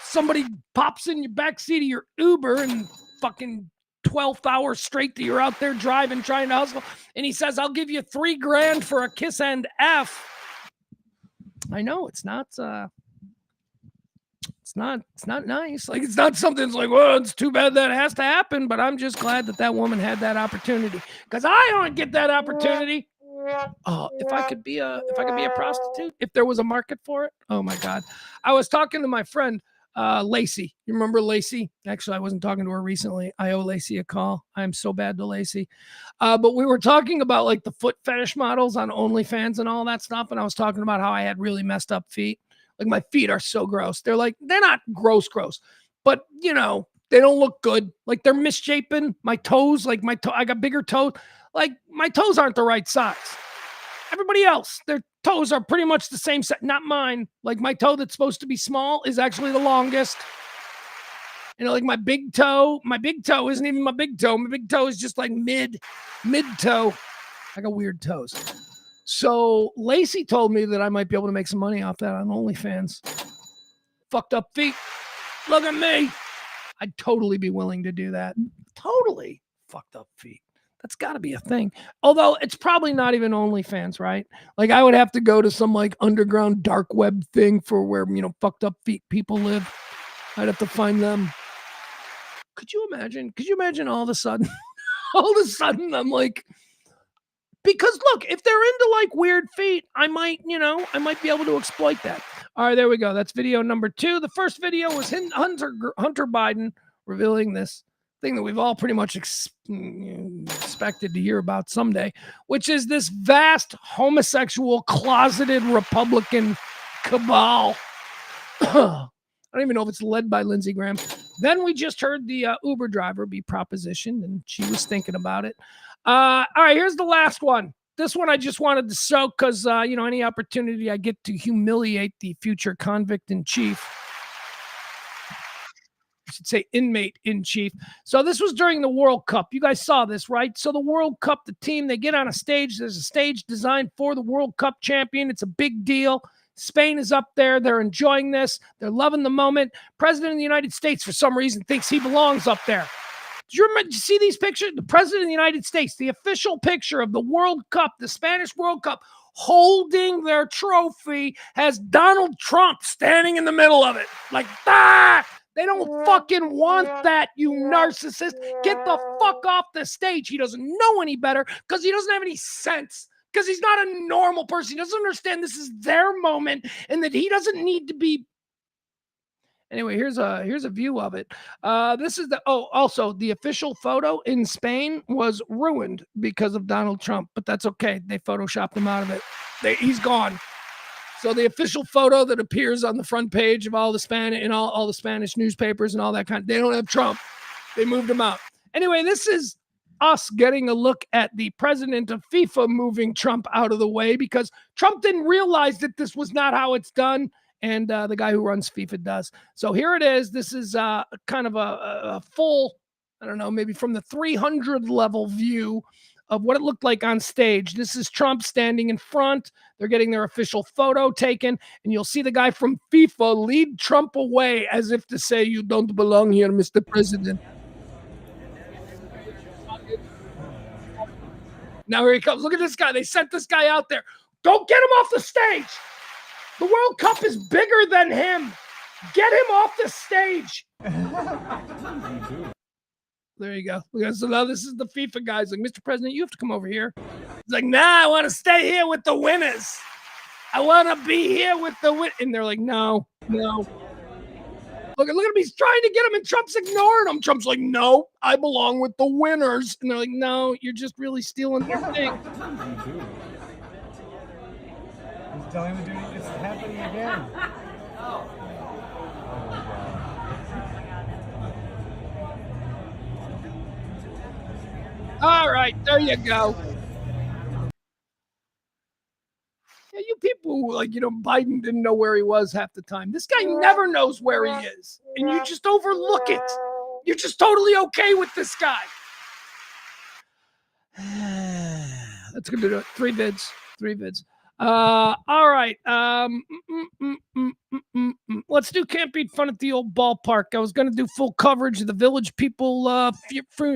Somebody pops in your backseat of your Uber and fucking 12th hour straight that you're out there driving, trying to hustle. And he says, I'll give you $3,000 for a kiss and F. I know it's not nice. Like, it's not something that's like, well, it's too bad that has to happen, but I'm just glad that woman had that opportunity because I don't get that opportunity. Oh, if I could be a prostitute, if there was a market for it. Oh my God. I was talking to my friend, Lacey. You remember Lacey? Actually, I wasn't talking to her recently. I owe Lacey a call. I'm so bad to Lacey. But we were talking about like the foot fetish models on OnlyFans and all that stuff. And I was talking about how I had really messed up feet. Like my feet are so gross. They're not gross, but they don't look good. Like they're misshapen. My toes, I got bigger toes. Like my toes aren't the right size. Everybody else, their toes are pretty much the same size. Not mine. Like my toe that's supposed to be small is actually the longest. Like my big toe isn't even my big toe. My big toe is just like mid toe. I got weird toes. So Lacey told me that I might be able to make some money off that on OnlyFans. Fucked up feet. Look at me. I'd totally be willing to do that. Totally fucked up feet. That's got to be a thing. Although it's probably not even OnlyFans, right? Like I would have to go to some like underground dark web thing for where, fucked up feet people live. I'd have to find them. Could you imagine all of a sudden I'm like, because look, if they're into like weird feet, I might be able to exploit that. All right, there we go. That's video number 2. The first video was Hunter Biden revealing this thing that we've all pretty much expected to hear about someday, which is this vast homosexual closeted Republican cabal. I don't even know if it's led by Lindsey Graham. Then we just heard the Uber driver be propositioned, and she was thinking about it. All right, here's the last one. This one I just wanted to soak because, any opportunity I get to humiliate the future convict in chief. I should say inmate in chief. So this was during the World Cup. You guys saw this, right? So the World Cup, the team, they get on a stage. There's a stage designed for the World Cup champion. It's a big deal. Spain is up there. They're enjoying this. They're loving the moment. President of the United States, for some reason, thinks he belongs up there. Did you see these pictures? The President of the United States, the official picture of the World Cup, the Spanish World Cup, holding their trophy, has Donald Trump standing in the middle of it. Like, they don't fucking want that, you narcissist. Get the fuck off the stage. He doesn't know any better because he doesn't have any sense. Because he's not a normal person. He doesn't understand this is their moment and that he doesn't need to be. Anyway, here's a view of it. This is also the official photo in Spain was ruined because of Donald Trump, but that's okay. They photoshopped him out of it. He's gone. So the official photo that appears on the front page of all the Spanish and all the Spanish newspapers and all that they don't have Trump. They moved him out. Anyway, this is us getting a look at the president of FIFA moving Trump out of the way because Trump didn't realize that this was not how it's done. And the guy who runs FIFA does. So here it is. This is kind of a full, I don't know, maybe from the 300 level view of what it looked like on stage. This is Trump standing in front. They're getting their official photo taken. And you'll see the guy from FIFA lead Trump away as if to say, you don't belong here, Mr. President. Now here he comes. Look at this guy. They sent this guy out there. Don't get him off the stage. The World Cup is bigger than him. Get him off the stage. There you go. So now this is the FIFA guys. Like, Mr. President, you have to come over here. He's like, nah, I want to stay here with the winners. I want to be here with the win. And they're like, no. Look at him. He's trying to get him, and Trump's ignoring him. Trump's like, no, I belong with the winners. And they're like, no, you're just really stealing their thing. He's telling him to do it. It's happening again. All right, there you go. Yeah, you people, Biden didn't know where he was half the time. This guy never knows where he is, and you just overlook it. You're just totally okay with this guy. That's going to do it. Three vids. All right. Let's do Can't Beat Fun at the Old Ballpark. I was going to do full coverage of the Village People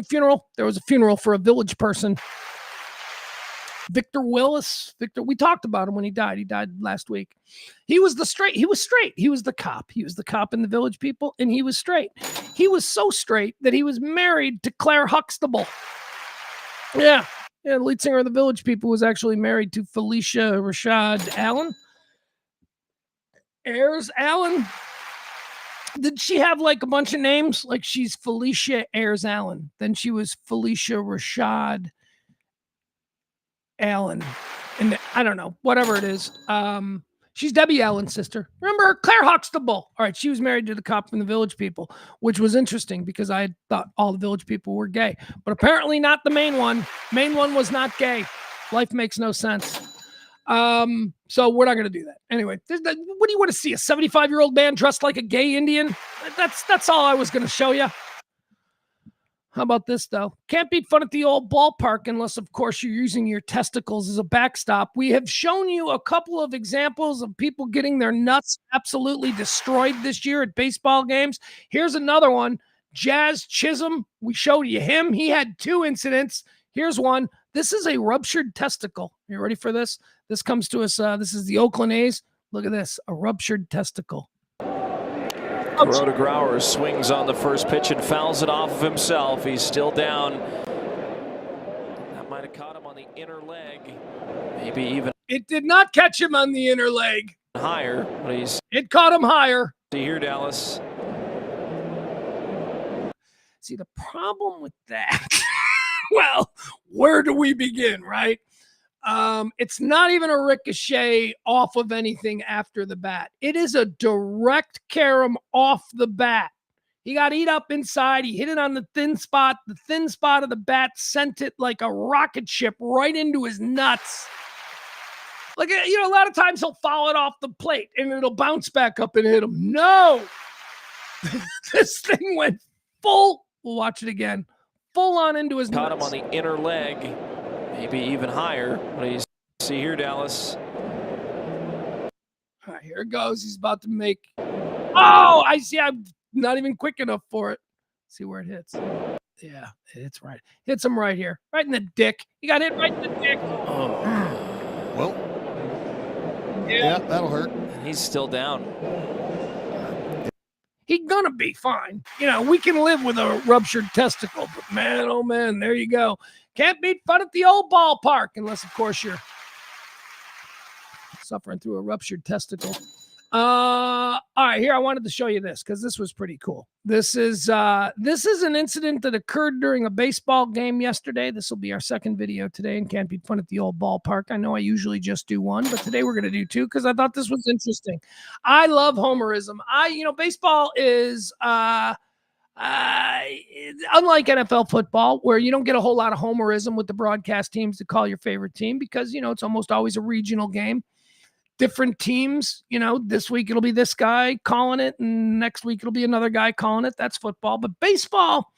funeral. There was a funeral for a Village person. Victor Willis. We talked about him when he died. He died last week. He was straight. He was the cop. He was the cop in the Village People, and he was straight. He was so straight that he was married to Claire Huxtable. Yeah. Yeah, the lead singer of the Village People was actually married to Felicia Rashad Allen. Ayers Allen. Did she have a bunch of names? Like she's Felicia Ayers Allen. Then she was Felicia Rashad Allen. And I don't know, whatever it is. She's Debbie Allen's sister. Remember her? Claire Huxtable. All right, she was married to the cop from the Village People, which was interesting because I thought all the Village People were gay. But apparently not the main one. Main one was not gay. Life makes no sense. So we're not going to do that. Anyway, what do you want to see? A 75-year-old man dressed like a gay Indian? That's all I was going to show you. How about this, though? Can't beat fun at the old ballpark unless, of course, you're using your testicles as a backstop. We have shown you a couple of examples of people getting their nuts absolutely destroyed this year at baseball games. Here's another one. Jazz Chisholm. We showed you him. He had 2 incidents. Here's one. This is a ruptured testicle. You ready for this? This comes to us. This is the Oakland A's. Look at this. A ruptured testicle. Rhoda Grauer swings on the first pitch and fouls it off of himself. He's still down. That might have caught him on the inner leg. Maybe even. It did not catch him on the inner leg. Higher. But it caught him higher. See here, Dallas. See, the problem with that, well, where do we begin, right? It's not even a ricochet off of anything after the bat. It is a direct carom off the bat. He got eat up inside. He hit it on the thin spot. The thin spot of the bat sent it like a rocket ship right into his nuts. Like, a lot of times he'll foul it off the plate and it'll bounce back up and hit him. No! This thing went full. We'll watch it again. Full on into his nuts. Caught him on the inner leg. Maybe even higher. But see here, Dallas. All right, here it goes. He's about to make. Oh, I see. I'm not even quick enough for it. See where it hits. Yeah, it's right. Hits him right here, right in the dick. He got hit right in the dick. Oh. Well, yeah, that'll hurt. He's still down. He's gonna be fine. You know, we can live with a ruptured testicle, but man, oh man, there you go. Can't beat fun at the old ballpark, unless, of course, you're suffering through a ruptured testicle. All right, here I wanted to show you this because this was pretty cool. This is an incident that occurred during a baseball game yesterday. This will be our second video today and Can't Beat Fun at the Old Ballpark. I know I usually just do one, but today we're going to do two because I thought this was interesting. I love homerism. Baseball is unlike NFL football, where you don't get a whole lot of homerism with the broadcast teams to call your favorite team because, it's almost always a regional game. Different teams, this week it'll be this guy calling it, and next week it'll be another guy calling it. That's football. But baseball,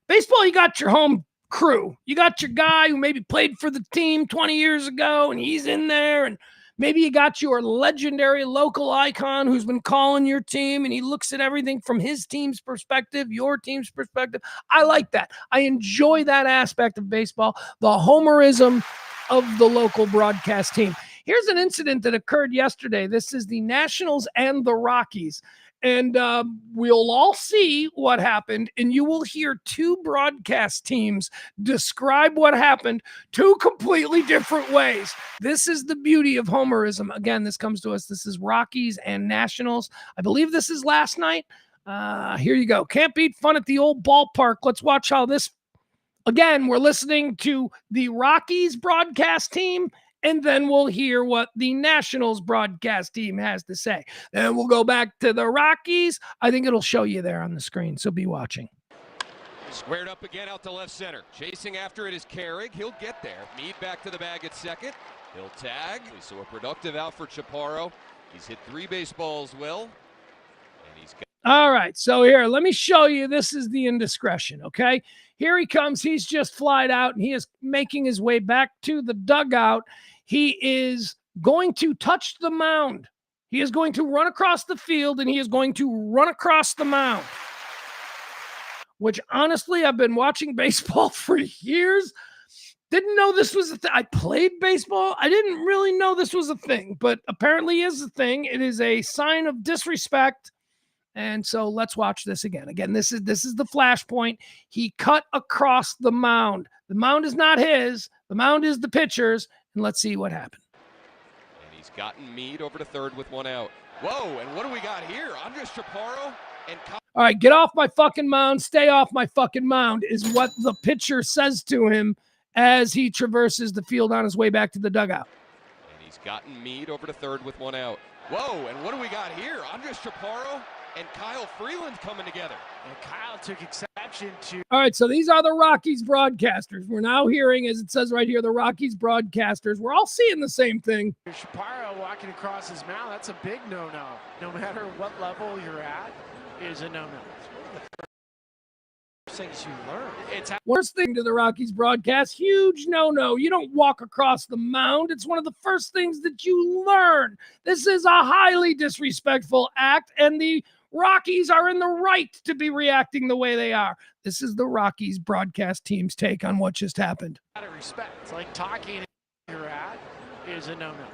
you got your home crew. You got your guy who maybe played for the team 20 years ago, and he's in there. And maybe you got your legendary local icon who's been calling your team, and he looks at everything from his team's perspective, your team's perspective. I like that. I enjoy that aspect of baseball, the homerism of the local broadcast team. Here's an incident that occurred yesterday. This is the Nationals and the Rockies. And we'll all see what happened, and you will hear two broadcast teams describe what happened two completely different ways. This is the beauty of homerism. Again, this comes to us. This is Rockies and Nationals. I believe this is last night. Here you go. Can't beat fun at the old ballpark. Let's watch how this. Again, we're listening to the Rockies broadcast team, and then we'll hear what the Nationals broadcast team has to say. Then we'll go back to the Rockies. I think it'll show you there on the screen, so be watching. Squared up again out to left center. Chasing after it is Carrig. He'll get there. Meade back to the bag at second. He'll tag. So a productive out for Chaparro. He's hit 3 baseballs well. And he's got. All right, so here, let me show you. This is the indiscretion, okay? Here he comes. He's just flied out, and he is making his way back to the dugout. He is going to touch the mound. He is going to run across the field, and he is going to run across the mound, which honestly, I've been watching baseball for years. Didn't know this was a thing. I played baseball. I didn't really know this was a thing, but apparently is a thing. It is a sign of disrespect. And so let's watch this again. Again, this is the flashpoint. He cut across the mound. The mound is not his. The mound is the pitcher's. And let's see what happened. And he's gotten Meade over to third with 1 out. Whoa, and what do we got here? Andres Chaparro and. All right, get off my fucking mound. Stay off my fucking mound is what the pitcher says to him as he traverses the field on his way back to the dugout. And he's gotten Meade over to third with 1 out. Whoa, and what do we got here? Andres Chaparro and Kyle Freeland coming together. And Kyle took exception to. All right, so these are the Rockies broadcasters. We're now hearing, as it says right here, the Rockies broadcasters. We're all seeing the same thing. Chaparro walking across his mound. That's a big no-no. No matter what level you're at, is a no-no. Things you learn. It's worst thing to the Rockies broadcast, huge no-no. You don't walk across the mound. It's one of the first things that you learn. This is a highly disrespectful act, and the Rockies are in the right to be reacting the way they are. This is the Rockies broadcast team's take on what just happened. Out of respect. It's like talking you're at is a no-no.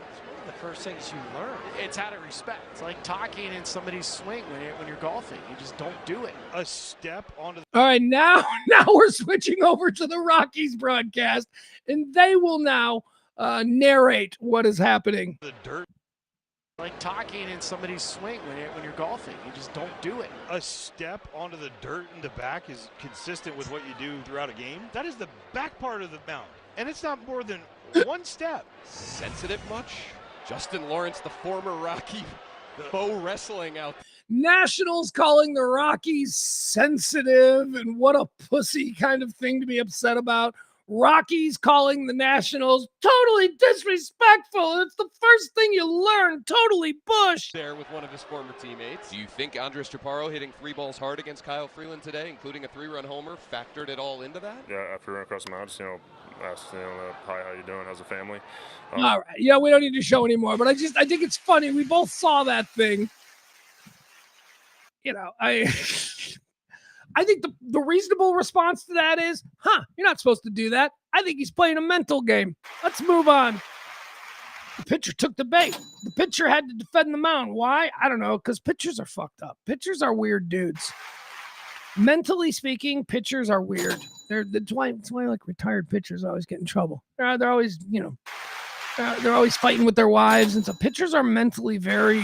The first things you learn. It's out of respect. It's like talking in somebody's swing when you're golfing. You just don't do it. A step onto. All right, now we're switching over to the Rockies broadcast, and they will now narrate what is happening. The dirt. Like talking in somebody's swing when you're golfing. You just don't do it. A step onto the dirt in the back is consistent with what you do throughout a game. That is the back part of the mound, and it's not more than 1 step. Sensitive much? Justin Lawrence, the former Rocky, faux wrestling out. Nationals calling the Rockies sensitive and what a pussy kind of thing to be upset about. Rockies calling the Nationals totally disrespectful. It's the first thing you learn. Totally Bush. There with one of his former teammates. Do you think Andres Chaparro hitting 3 balls hard against Kyle Freeland today, including a 3-run homer, factored it all into that? Yeah, after running across the mountain, just, asked, hi, how you doing? How's the family? All right. Yeah, we don't need to show anymore, but I think it's funny. We both saw that thing. I think the reasonable response to that is, you're not supposed to do that. I think he's playing a mental game. Let's move on. The pitcher took the bait. The pitcher had to defend the mound. Why? I don't know, because pitchers are fucked up. Pitchers are weird dudes. Mentally speaking, pitchers are weird. That's why like retired pitchers always get in trouble. They're always, they're always fighting with their wives. And so pitchers are mentally very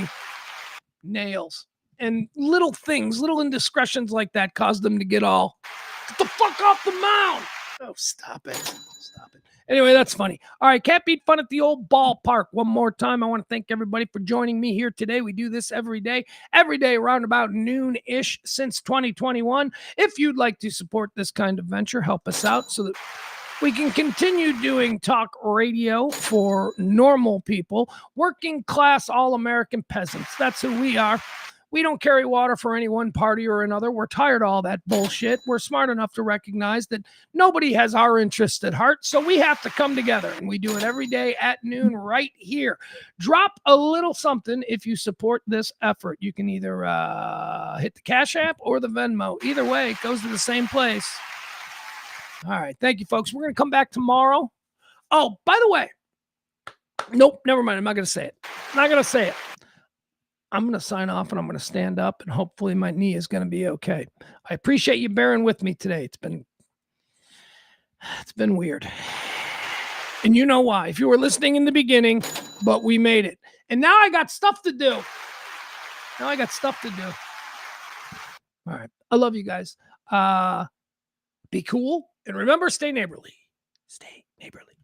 nails. And little things, little indiscretions like that cause them to get the fuck off the mound. Oh, stop it. Stop it. Anyway, that's funny. All right, can't beat fun at the old ballpark. One more time, I want to thank everybody for joining me here today. We do this every day around about noon-ish since 2021. If you'd like to support this kind of venture, help us out so that we can continue doing talk radio for normal people, working class, all-American peasants. That's who we are. We don't carry water for any one party or another. We're tired of all that bullshit. We're smart enough to recognize that nobody has our interests at heart, so we have to come together, and we do it every day at noon right here. Drop a little something if you support this effort. You can either hit the Cash App or the Venmo. Either way, it goes to the same place. All right, thank you, folks. We're going to come back tomorrow. Oh, by the way, nope, never mind. I'm not going to say it. I'm going to sign off and I'm going to stand up and hopefully my knee is going to be okay. I appreciate you bearing with me today. It's been weird. And you know why. If you were listening in the beginning, but we made it. And now I got stuff to do. All right. I love you guys. Be cool. And remember, stay neighborly. Stay neighborly.